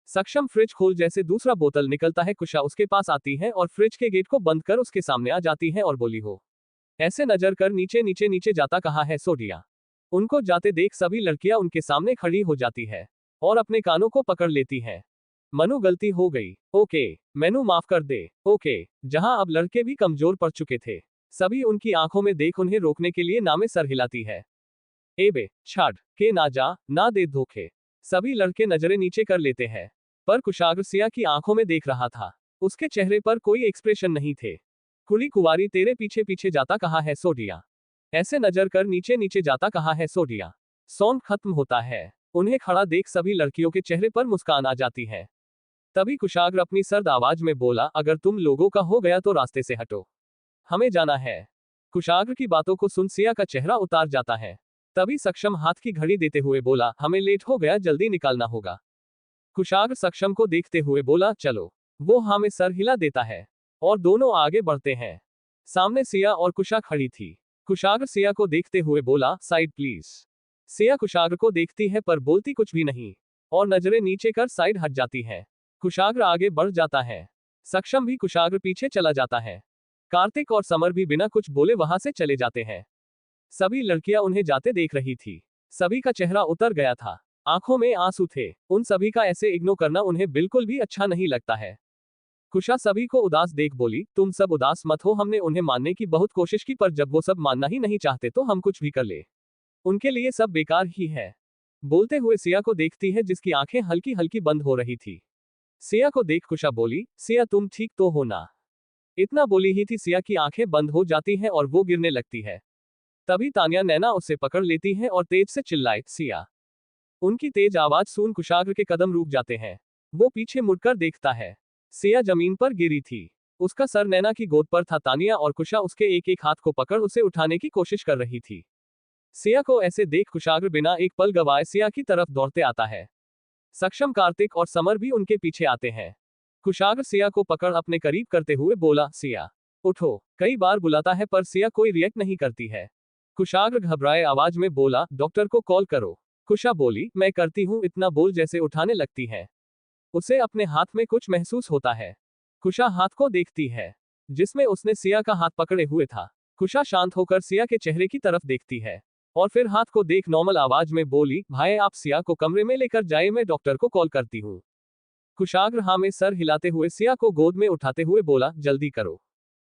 A: सक्षम फ्रिज खोल जैसे दूसरा बोतल निकलता है। कुशा उसके पास आती है और फ्रिज के गेट को बंद कर उसके सामने आ जाती है और बोली हो। ऐसे नजर कर नीचे नीचे नीचे जाता कहाँ है सोडिया। उनको जाते देख सभी लड़कियां उनके सामने खड़ी हो जाती है और अपने कानों को पकड़ लेती है। मनु गलती हो गई। ओके मैनू माफ कर दे। ओके। जहां अब लड़के भी कमजोर पड़ चुके थे, सभी उनकी आंखों में देख उन्हें रोकने के लिए नामे सर हिलाती है। एबे छाड़ के ना जा, ना दे धोखे। सभी लड़के नजरें नीचे कर लेते हैं, पर कुशाग्र सिया की आंखों में देख रहा था। उसके चेहरे पर कोई एक्सप्रेशन नहीं थे। कुड़ी कुवारी तेरे पीछे पीछे जाता कहाँ है सोडिया। ऐसे नजर कर नीचे नीचे जाता कहाँ है सोडिया। सॉन्ग खत्म होता है। उन्हें खड़ा देख सभी लड़कियों के चेहरे पर मुस्कान आ जाती है। तभी कुशाग्र अपनी सर्द आवाज में बोला, अगर तुम लोगों का हो गया तो रास्ते से हटो, हमें जाना है। कुशाग्र की बातों को सुन सिया का चेहरा उतार जाता है। तभी सक्षम हाथ की घड़ी देते हुए बोला, हमें लेट हो गया, जल्दी निकालना होगा। कुशाग्र सक्षम को देखते हुए बोला, चलो। वो हाँ में सर हिला देता है और दोनों आगे बढ़ते हैं। सामने सिया और कुशा खड़ी थी। कुशाग्र सिया को देखते हुए बोला, साइड प्लीज। सिया कुशाग्र को देखती है पर बोलती कुछ भी नहीं और नजरें नीचे कर साइड हट जाती है। कुशाग्र आगे बढ़ जाता है। सक्षम भी कुशाग्र पीछे चला जाता है। कार्तिक और समर भी बिना कुछ बोले वहां से चले जाते हैं। सभी लड़कियां उन्हें जाते देख रही थी। सभी का चेहरा उतर गया था, आंखों में आंसू थे। उन सभी का ऐसे इग्नोर करना उन्हें बिल्कुल भी अच्छा नहीं लगता है। कुशा सभी को उदास देख बोली, तुम सब उदास मत हो, हमने उन्हें मानने की बहुत कोशिश की पर जब वो सब मानना ही नहीं चाहते तो हम कुछ भी कर ले, उनके लिए सब बेकार ही है। बोलते हुए सिया को देखती है जिसकी आंखें हल्की हल्की बंद हो रही थी। सिया को देख कुशा बोली, सिया तुम ठीक तो हो ना। इतना बोली ही थी सिया की आंखें बंद हो जाती हैं और वो गिरने लगती है। तभी तानिया नैना उसे पकड़ लेती है और तेज से चिल्लाए, सिया। उनकी तेज आवाज सुन कुशाग्र के कदम रुक जाते हैं। वो पीछे मुड़कर देखता है। सिया जमीन पर गिरी थी। उसका सर नैना की गोद पर था। तानिया और कुशा उसके एक एक हाथ को पकड़ उसे उठाने की कोशिश कर रही थी। सिया को ऐसे देख कुशाग्र बिना एक पल गवाए सिया की तरफ दौड़ते आता है। सक्षम, कार्तिक और समर भी उनके पीछे आते हैं। कुशाग्र सिया को पकड़ अपने करीब करते हुए बोला, सिया उठो। कई बार बुलाता है पर सिया कोई रिएक्ट नहीं करती है। कुशाग्र घबराए आवाज में बोला, डॉक्टर को कॉल करो। कुशा बोली, मैं करती हूँ। इतना बोल जैसे उठाने लगती है। उसे अपने हाथ में कुछ महसूस होता है। कुशा हाथ को देखती है जिसमें उसने सिया का हाथ पकड़े हुए था। कुशा शांत होकर सिया के चेहरे की तरफ देखती है और फिर हाथ को देख नॉर्मल आवाज में बोली, भाई आप सिया को कमरे में लेकर जाए, मैं डॉक्टर को कॉल करती हूँ। कुशाग्र हाँ में सर हिलाते हुए सिया को गोद में उठाते हुए बोला, जल्दी करो।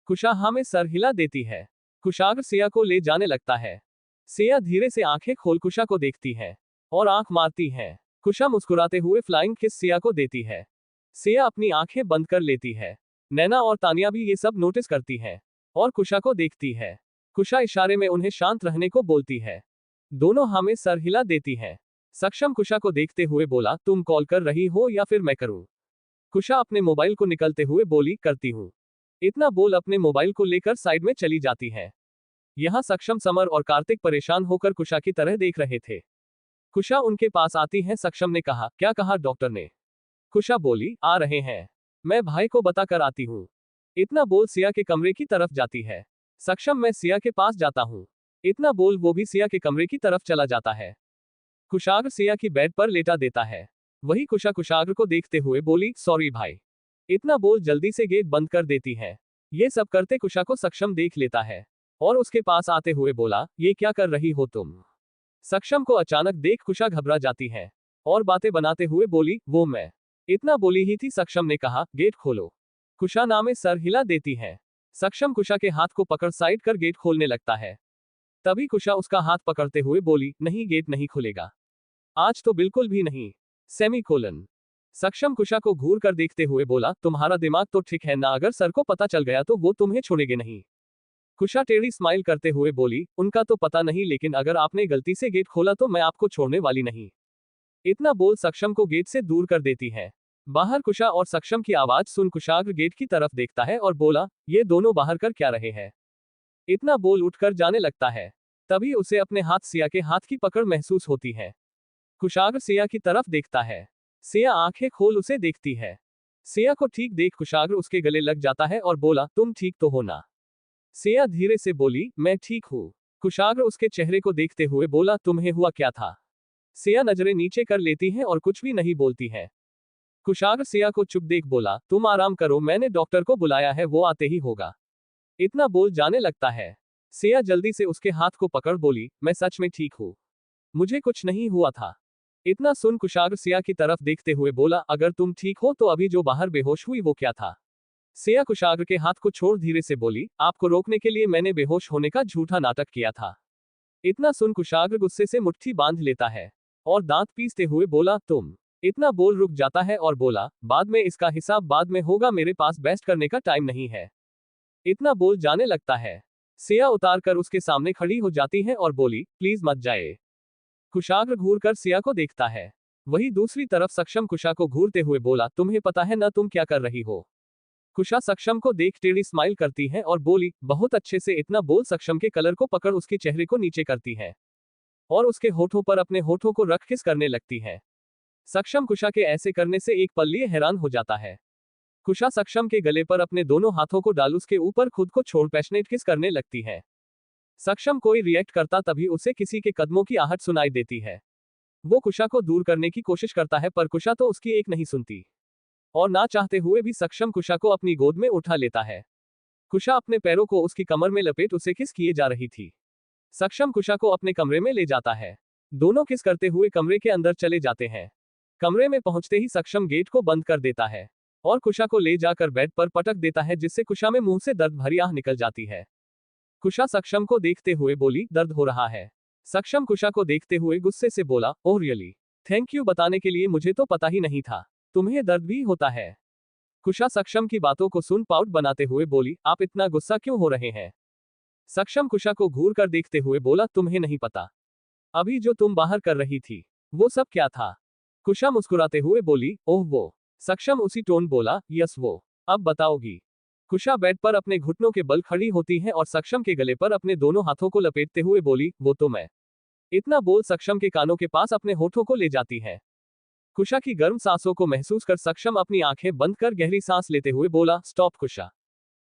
A: कुशा हाँ में सर हिला देती है। कुशाग्र सिया को ले जाने लगता है। सिया धीरे से आंखें खोल कुशा को देखती है और आंख मारती है। कुशा मुस्कुराते हुए फ्लाइंग किस सिया को देती है। सिया अपनी आंखें बंद कर लेती है। नैना और तानिया भी ये सब नोटिस करती है और कुशा को देखती है। कुशा इशारे में उन्हें शांत रहने को बोलती है। दोनों हाँ में सर हिला देती है। सक्षम कुशा को देखते हुए बोला, तुम कॉल कर रही हो या फिर मैं करूं। कुशा अपने मोबाइल को निकलते हुए बोली, करती हूं। इतना बोल अपने मोबाइल को लेकर साइड में चली जाती है। यहाँ सक्षम, समर और कार्तिक परेशान होकर कुशा की तरह देख रहे थे। कुशा उनके पास आती है। सक्षम ने कहा, क्या कहा डॉक्टर ने। कुशा बोली, आ रहे हैं, मैं भाई को बता कर आती हूँ। इतना बोल सिया के कमरे की तरफ जाती है। सक्षम, मैं सिया के पास जाता हूँ। इतना बोल वो भी सिया के कमरे की तरफ चला जाता है। कुशाग्र सिया की बेड पर लेटा देता है। वही कुशा कुशाग्र को देखते हुए बोली, सॉरी भाई। इतना बोल जल्दी से गेट बंद कर देती है। ये सब करते कुशा को सक्षम देख लेता है और उसके पास आते हुए बोला, ये क्या कर रही हो तुम। सक्षम को अचानक देख कुशा घबरा जाती है और बातें बनाते हुए बोली, वो मैं। इतना बोली ही थी सक्षम ने कहा, गेट खोलो। कुशा नामे सर हिला देती है। सक्षम कुशा के हाथ को पकड़ साइड कर गेट खोलने लगता है। तभी कुशा उसका हाथ पकड़ते हुए बोली, नहीं, गेट नहीं खुलेगा, आज तो बिल्कुल भी नहीं। सेमीकोलन। सक्षम कुशा को घूर कर देखते हुए बोला, तुम्हारा दिमाग तो ठीक है ना, अगर सर को पता चल गया तो वो तुम्हें छोड़ेंगे नहीं। कुशा टेढ़ी स्माइल करते हुए बोली, उनका तो पता नहीं, लेकिन अगर आपने गलती से गेट खोला तो मैं आपको छोड़ने वाली नहीं। इतना बोल सक्षम को गेट से दूर कर देती है। बाहर कुशा और सक्षम की आवाज सुन कुशाग्र गेट की तरफ देखता है और बोला, ये दोनों बाहर कर क्या रहे हैं। इतना बोल उठकर जाने लगता है। तभी उसे अपने हाथ सिया के हाथ की पकड़ महसूस होती है। कुशाग्र सिया की तरफ देखता है। सिया आंखें खोल उसे देखती है। सिया को ठीक देख कुशाग्र उसके गले लग जाता है और बोला, तुम ठीक तो हो ना? सिया धीरे से बोली, मैं ठीक हूँ। कुशाग्र उसके चेहरे को देखते हुए बोला, तुम्हें हुआ क्या था? सिया नजरें नीचे कर लेती है और कुछ भी नहीं बोलती है। कुशाग्र सिया को चुप देख बोला, तुम आराम करो, मैंने डॉक्टर को बुलाया है, वो आते ही होगा। इतना बोल जाने लगता है। सिया जल्दी से उसके हाथ को पकड़ बोली, मैं सच में ठीक हूँ, मुझे कुछ नहीं हुआ था। इतना सुन कुशाग्र सिया की तरफ देखते हुए बोला, अगर तुम ठीक हो तो अभी जो बाहर बेहोश हुई वो क्या था? सिया कुशाग्र के हाथ को छोड़ धीरे से बोली, आपको रोकने के लिए मैंने बेहोश होने का झूठा नाटक किया था। इतना सुन कुशाग्र गुस्से से मुट्ठी बांध लेता है और दांत पीसते हुए बोला, तुम? इतना बोल रुक जाता है और बोला, बाद में इसका हिसाब बाद में होगा, मेरे पास बेस्ट करने का टाइम नहीं है। इतना बोल जाने लगता है। सिया उतार कर उसके सामने खड़ी हो जाती है और बोली, प्लीज मत जाए। कुशाग्र घूर कर सिया को देखता है। वही दूसरी तरफ सक्षम कुशा को घूरते हुए बोला, तुम्हें पता है ना तुम क्या कर रही हो? कुशा सक्षम को देख टेढ़ी स्माइल करती है और बोली, बहुत अच्छे से। इतना बोल सक्षम के कलर को पकड़ उसके चेहरे को नीचे करती है और उसके होठों पर अपने होठों को रख किस करने लगती है। सक्षम कुशा के ऐसे करने से एक पल लिए हैरान हो जाता है। कुशा सक्षम के गले पर अपने दोनों हाथों को डाल उसके ऊपर खुद को छोड़ पैशनेट किस करने लगती है। सक्षम कोई रिएक्ट करता तभी उसे किसी के कदमों की आहट सुनाई देती है। वो कुशा को दूर करने की कोशिश करता है पर कुशा तो उसकी एक नहीं सुनती और ना चाहते हुए भी सक्षम कुशा को अपनी गोद में उठा लेता है। कुशा अपने पैरों को उसकी कमर में लपेट उसे किस किए जा रही थी। सक्षम कुशा को अपने कमरे में ले जाता है। दोनों किस करते हुए कमरे के अंदर चले जाते हैं। कमरे में पहुंचते ही सक्षम गेट को बंद कर देता है और कुशा को ले जाकर बेड पर पटक देता है, जिससे कुशा में मुंह से दर्द भरी आह निकल जाती है। कुशा सक्षम को देखते हुए बोली, दर्द हो रहा है? सक्षम कुशा को देखते हुए गुस्से से बोला, ओह रियली, थैंक यू बताने के लिए, मुझे तो पता ही नहीं था तुम्हें दर्द भी होता है। कुशा सक्षम की बातों को सुन पाउट बनाते हुए बोली, आप इतना गुस्सा क्यों हो रहे हैं? सक्षम कुशा को घूर कर देखते हुए बोला, तुम्हें नहीं पता अभी जो तुम बाहर कर रही थी वो सब क्या था? कुशा मुस्कुराते हुए बोली, ओह वो। सक्षम उसी टोन बोला, यस वो। अब बताओगी? कुशा बेड पर अपने घुटनों के बल खड़ी होती है और सक्षम के गले पर अपने दोनों हाथों को लपेटते हुए बोली, वो तो मैं। इतना बोल सक्षम के कानों के पास अपने होठों को ले जाती है। कुशा की गर्म सांसों को महसूस कर सक्षम अपनी आंखें बंद कर गहरी सांस लेते हुए बोला, स्टॉप कुशा।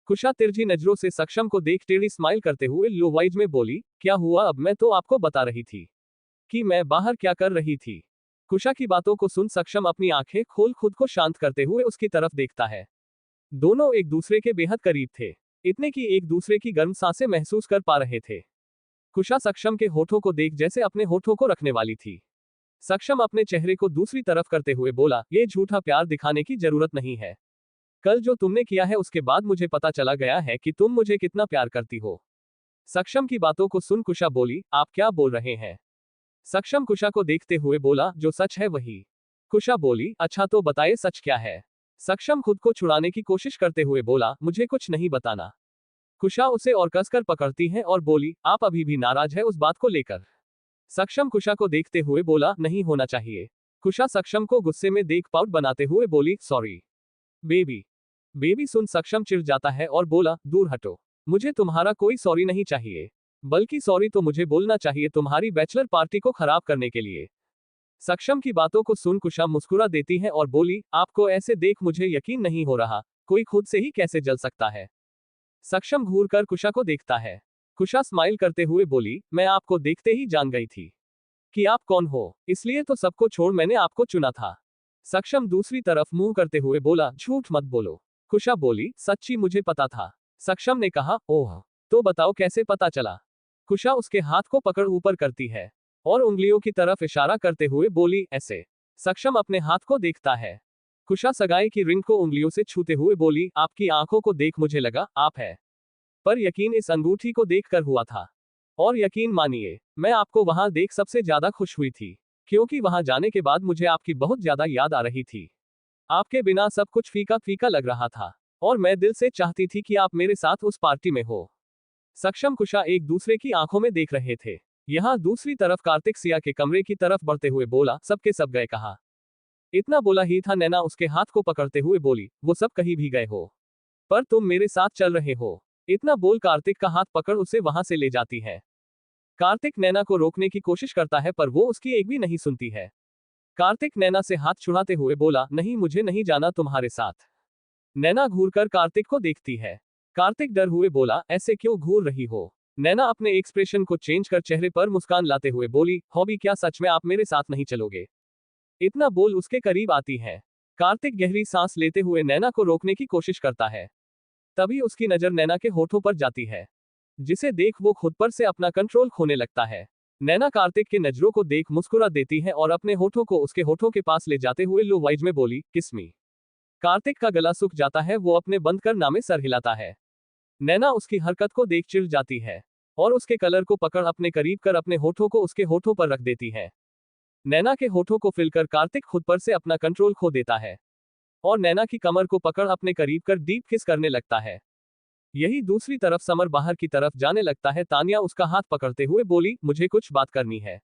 A: कुशा तिरछी नजरों से सक्षम को देख टेढ़ी स्माइल करते हुए लो वॉइस में बोली, क्या हुआ? अब मैं तो आपको बता रही थी कि मैं बाहर क्या कर रही थी। कुशा की बातों को सुन सक्षम अपनी आंखें खोल खुद को शांत करते हुए उसकी तरफ देखता है। दोनों एक दूसरे के बेहद करीब थे, इतने कि एक दूसरे की गर्म सांसें महसूस कर पा रहे थे। कुशा सक्षम के होठों को देख जैसे अपने होठों को रखने वाली थी। सक्षम अपने चेहरे को दूसरी तरफ करते हुए बोला, ये झूठा प्यार दिखाने की जरूरत नहीं है। कल जो तुमने किया है उसके बाद मुझे पता चला गया है कि तुम मुझे कितना प्यार करती हो। सक्षम की बातों को सुन कुशा बोली, आप क्या बोल रहे हैं? सक्षम कुशा को देखते हुए बोला, जो सच है वही। कुशा बोली, अच्छा तो बताइए सच क्या है? सक्षम खुद को छुड़ाने की कोशिश करते हुए बोला, मुझे कुछ नहीं बताना। कुशा उसे और कसकर पकड़ती है और बोली, आप अभी भी नाराज है उस बात को लेकर? सक्षम कुशा को देखते हुए बोला, नहीं होना चाहिए। कुशा सक्षम को गुस्से में देख पाउट बनाते हुए बोली, सॉरी बेबी। बेबी सुन सक्षम चिढ़ जाता है और बोला, दूर हटो, मुझे तुम्हारा कोई सॉरी नहीं चाहिए, बल्कि सॉरी तो मुझे बोलना चाहिए तुम्हारी बैचलर पार्टी को खराब करने के लिए। सक्षम की बातों को सुन कुशा मुस्कुरा देती है और बोली, आपको ऐसे देख मुझे यकीन नहीं हो रहा, कोई खुद से ही कैसे जल सकता है? सक्षम घूर कर कुशा को देखता है। कुशा स्माइल करते हुए बोली, मैं आपको देखते ही जान गई थी कि आप कौन हो, इसलिए तो सबको छोड़ मैंने आपको चुना था। सक्षम दूसरी तरफ मुंह करते हुए बोला, झूठ मत बोलो। कुशा बोली, सच्ची मुझे पता था। सक्षम ने कहा, ओह, तो बताओ कैसे पता चला? कुशा उसके हाथ को पकड़ ऊपर करती है और उंगलियों की तरफ इशारा करते हुए बोली, ऐसे। सक्षम अपने हाथ को देखता है। कुशा सगाई की रिंग को उंगलियों से छूते हुए बोली, आपकी आंखों को देख मुझे लगा आप है, पर यकीन इस अंगूठी को देखकर हुआ था। और यकीन मानिए, मैं आपको वहां देख सबसे ज्यादा खुश हुई थी, क्योंकि वहां जाने के बाद मुझे आपकी बहुत ज्यादा याद आ रही थी। आपके बिना सब कुछ फीका फीका लग रहा था और मैं दिल से चाहती थी कि आप मेरे साथ उस पार्टी में हो। सक्षम कुशा एक दूसरे की आंखों में देख रहे थे। यहाँ दूसरी तरफ कार्तिक सिया के कमरे की तरफ बढ़ते हुए बोला, सबके सब गए कहा? इतना बोला ही था नैना उसके हाथ को पकड़ते हुए बोली, वो सब कहीं भी गए हो, पर तुम मेरे साथ चल रहे हो। इतना बोल कार्तिक का हाथ पकड़ उसे वहां से ले जाती है। कार्तिक नैना को रोकने की कोशिश करता है पर वो उसकी एक भी नहीं सुनती है। कार्तिक नैना से हाथ छुड़ाते हुए बोला, नहीं मुझे नहीं जाना तुम्हारे साथ। नैना घूरकर कार्तिक को देखती है। कार्तिक डर हुए बोला, ऐसे क्यों घूर रही हो? नैना अपने एक्सप्रेशन को चेंज कर चेहरे पर मुस्कान लाते हुए बोली, हॉबी क्या सच में आप मेरे साथ नहीं चलोगे? इतना बोल उसके करीब आती है। कार्तिक गहरी सांस लेते हुए नैना को रोकने की कोशिश करता है। तभी उसकी नजर नैना के होठों पर जाती है, जिसे देख वो खुद पर से अपना कंट्रोल खोने लगता है। नैना कार्तिक के नजरों को देख मुस्कुरा देती है और अपने होठों को उसके होठों के पास ले जाते हुए लो वाइज में बोली, किस मी। कार्तिक का गला सूख जाता है, वो अपने बंद कर नामे सर हिलाता है। नैना उसकी हरकत को देख चिढ़ जाती है और उसके कलर को पकड़ अपने करीब कर अपने होठों को उसके होठों पर रख देती है। नैना के होठों को फिलकर कार्तिक खुद पर से अपना कंट्रोल खो देता है और नैना की कमर को पकड़ अपने करीब कर डीप किस करने लगता है। यही दूसरी तरफ समर बाहर की तरफ जाने लगता है। तानिया उसका हाथ पकड़ते हुए बोली, मुझे कुछ बात करनी है।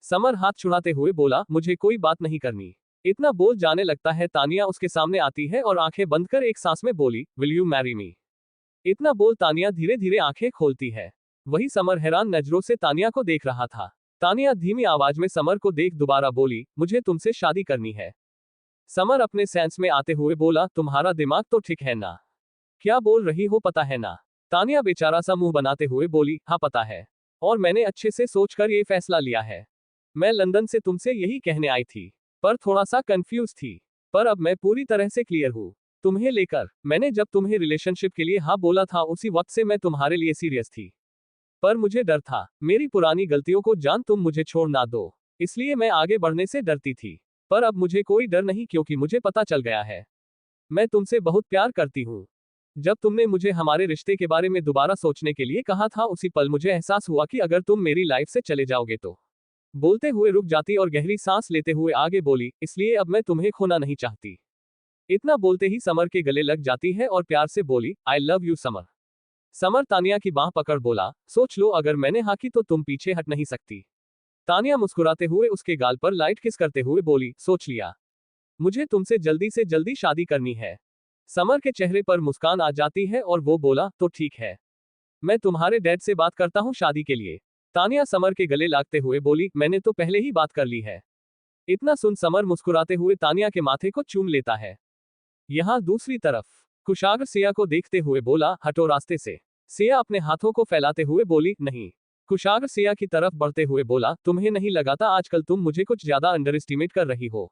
A: समर हाथ छुड़ाते हुए बोला, मुझे कोई बात नहीं करनी। इतना बोल जाने लगता है। तानिया उसके सामने आती है और आंखें बंद कर एक सांस में बोली, विल यू मैरी मी। इतना बोल तानिया धीरे धीरे आंखें खोलती है। वही समर हैरान नजरों से तानिया को देख रहा था। तानिया धीमी आवाज में समर को देख दोबारा बोली, मुझे तुमसे शादी करनी है। समर अपने सेंस में आते हुए बोला, तुम्हारा दिमाग तो ठीक है ना? क्या बोल रही हो पता है ना? तानिया बेचारा सा मुंह बनाते हुए बोली, हाँ पता है, और मैंने अच्छे से सोचकर ये फैसला लिया है। मैं लंदन से तुमसे यही कहने आई थी, पर थोड़ा सा कंफ्यूज थी, पर अब मैं पूरी तरह से क्लियर हूँ तुम्हें लेकर। मैंने जब तुम्हें रिलेशनशिप के लिए हाँ बोला था उसी वक्त से मैं तुम्हारे लिए सीरियस थी, पर मुझे डर था मेरी पुरानी गलतियों को जान तुम मुझे छोड़ ना दो, इसलिए मैं आगे बढ़ने से डरती थी। पर अब मुझे कोई डर नहीं, क्योंकि मुझे पता चल गया है मैं तुमसे बहुत प्यार करती हूँ। जब तुमने मुझे हमारे रिश्ते के बारे में दोबारा सोचने के लिए कहा था उसी पल मुझे एहसास हुआ कि अगर तुम मेरी लाइफ से चले जाओगे तो। बोलते हुए रुक जाती और गहरी सांस लेते हुए आगे बोली, इसलिए अब मैं तुम्हें खोना नहीं चाहती। इतना बोलते ही समर के गले लग जाती है और प्यार से बोली, I love you summer. Summer Tania की बांह पकड़ बोला, सोच लो अगर मैंने हाँ की तो तुम पीछे हट नहीं सकती। तानिया मुस्कुराते हुए उसके गाल पर लाइट किस करते हुए बोली, सोच लिया, मुझे तुमसे जल्दी से जल्दी शादी करनी है। समर के चेहरे पर मुस्कान आ जाती है और वो बोला, तो ठीक है, मैं तुम्हारे डैड से बात करता हूँ शादी के लिए। तानिया समर के गले लागते हुए बोली, मैंने तो पहले ही बात कर ली है। इतना सुन समर मुस्कुराते हुए तानिया के माथे को चूम लेता है। यहाँ दूसरी तरफ कुशाग्र सिया को देखते हुए बोला, हटो रास्ते से। सिया अपने हाथों को फैलाते हुए बोली, नहीं। कुशाग्र सिया की तरफ बढ़ते हुए बोला, तुम्हें नहीं लगाता आजकल तुम मुझे कुछ ज्यादा अंडर एस्टिमेट कर रही हो?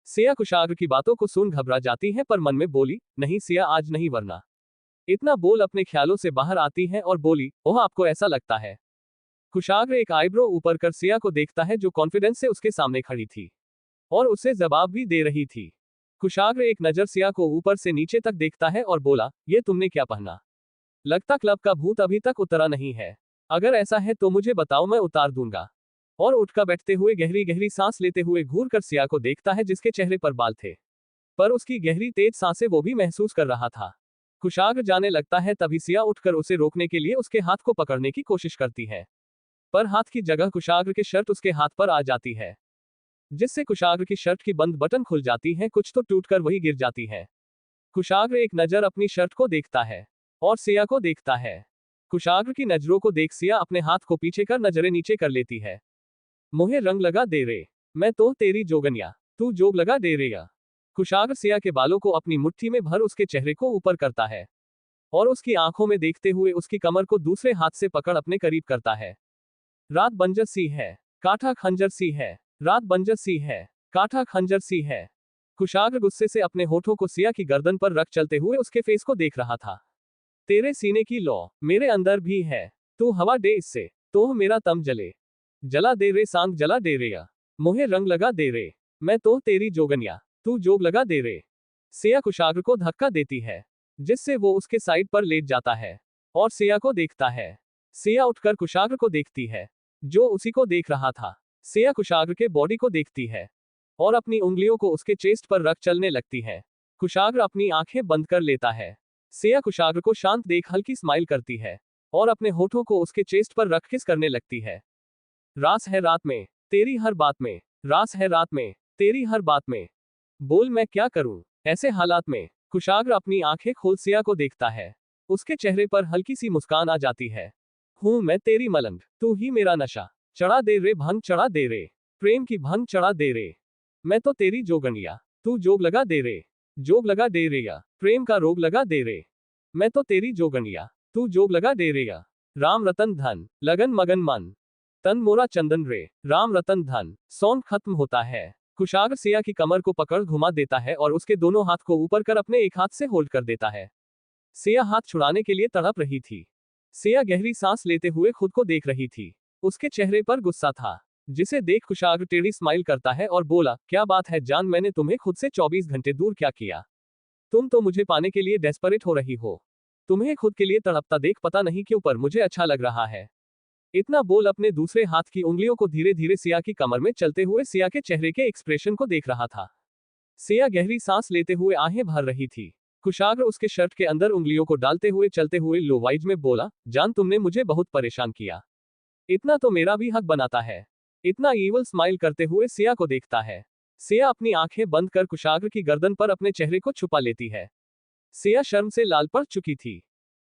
A: सिया कुशाग्र की बातों को सुन घबरा जाती है पर मन में बोली, नहीं सिया आज नहीं वरना। इतना बोल अपने ख्यालों से बाहर आती है और बोली, ओह आपको ऐसा लगता है? कुशाग्र एक आईब्रो ऊपर कर सिया को देखता है जो कॉन्फिडेंस से उसके सामने खड़ी थी और उसे जवाब भी दे रही थी। कुशाग्र एक नजर सिया को ऊपर से नीचे तक देखता है और बोला, ये तुमने क्या पहना? लगता क्लब का भूत अभी तक उतरा नहीं है। अगर ऐसा है तो मुझे बताओ, मैं उतार दूंगा। और उठकर बैठते हुए गहरी गहरी सांस लेते हुए घूर कर सिया को देखता है जिसके चेहरे पर बाल थे, पर उसकी गहरी तेज सांसें वो भी महसूस कर रहा था। कुशाग्र जाने लगता है तभी सिया उठकर उसे रोकने के लिए उसके हाथ को पकड़ने की कोशिश करती है, पर हाथ की जगह कुशाग्र की शर्ट उसके हाथ पर आ जाती है, जिससे कुशाग्र की शर्ट की बंद बटन खुल जाती है, कुछ तो टूटकर वही गिर जाती है। कुशाग्र एक नजर अपनी शर्ट को देखता है और सिया को देखता है। कुशाग्र की नजरों को देख सिया अपने हाथ को पीछे कर नजरें नीचे कर लेती है। मुहे रंग लगा दे रे, मैं तो तेरी जोगनिया, तू जोग लगा दे रेगा। कुशाग्र सिया के बालों को अपनी मुट्ठी में भर उसके चेहरे को ऊपर करता है और उसकी आंखों में देखते हुए उसकी कमर को दूसरे हाथ से पकड़ अपने करीब करता है। रात बंजर सी है, काठा खंजर सी है, रात बंजर सी है, काठा खंजर सी है। कुशाग्र गुस्से से अपने होठों को सिया की गर्दन पर रख चलते हुए उसके फेस को देख रहा था। तेरे सीने की लौ मेरे अंदर भी है, तू हवा दे इससे, तो मेरा तम जले। जला दे रे सांग जला दे रेया, मुहे रंग लगा दे रे, मैं तो तेरी जोगनिया, तू जोग लगा दे रे। सिया कुशाग्र को धक्का देती है, जिससे वो उसके साइड पर लेट जाता है और सिया को देखता है। सिया उठकर कुशाग्र को देखती है, जो उसी को देख रहा था। सिया कुशाग्र के बॉडी को देखती है और अपनी उंगलियों को उसके चेस्ट पर रख चलने लगती है। कुशाग्र अपनी आंखें बंद कर लेता है। सिया कुशाग्र को शांत देख हल्की स्माइल करती है और अपने होठों को उसके चेस्ट पर रख किस करने लगती है। रास है रात में तेरी हर बात में, रास है रात में तेरी हर बात में, बोल मैं क्या करूं ऐसे हालात में। कुशाग्र अपनी आंखें खोल सिया को देखता है, उसके चेहरे पर हल्की सी मुस्कान आ जाती है। हूं मैं तेरी मलंग, तू ही मेरा नशा, चढ़ा दे रे भंग चढ़ा दे रे, प्रेम की भंग चढ़ा दे रे। मैं तो तेरी जोगनिया, तू जोग लगा दे रे, जोग लगा दे रे या, प्रेम का रोग लगा दे रे, मैं तो तेरी जोगनिया, तू जोग लगा दे रे या। राम रतन धन, लगन मगन मन, तन मोरा चंदन रे, राम रतन धन। सॉन्ग खत्म होता है। कुशाग्र सिया की कमर को पकड़ घुमा देता है और उसके दोनों हाथ को ऊपर कर अपने एक हाथ से होल्ड कर देता है। सिया हाथ छुड़ाने के लिए तड़प रही थी। सिया गहरी सांस लेते हुए खुद को देख रही थी। उसके चेहरे पर गुस्सा था, जिसे देख कुशाग्र टेढ़ी स्माइल करता है और बोला, क्या बात है जान, मैंने तुम्हें खुद से 24 घंटे दूर क्या किया? तुम तो मुझे पाने के लिए डेस्परेट हो रही हो। तुम्हें खुद के लिए तड़पता देख पता नहीं क्यों पर मुझे अच्छा लग रहा है। इतना बोल अपने दूसरे हाथ की उंगलियों को धीरे धीरे सिया की कमर में चलते हुए सिया के चेहरे के एक्सप्रेशन को देख रहा था। सिया गहरी सांस लेते हुए आहें भर रही थी। कुशाग्र उसके शर्ट के अंदर उंगलियों को डालते हुए चलते हुए लो वॉइस में बोला, जान तुमने मुझे बहुत परेशान किया। इतना तो मेरा भी हक बनाता है। इतना ईवल स्माइल करते हुए सिया को देखता है। सिया अपनी आंखें बंद कर कुशाग्र की गर्दन पर अपने चेहरे को छुपा लेती है। सिया शर्म से लाल पड़ चुकी थी।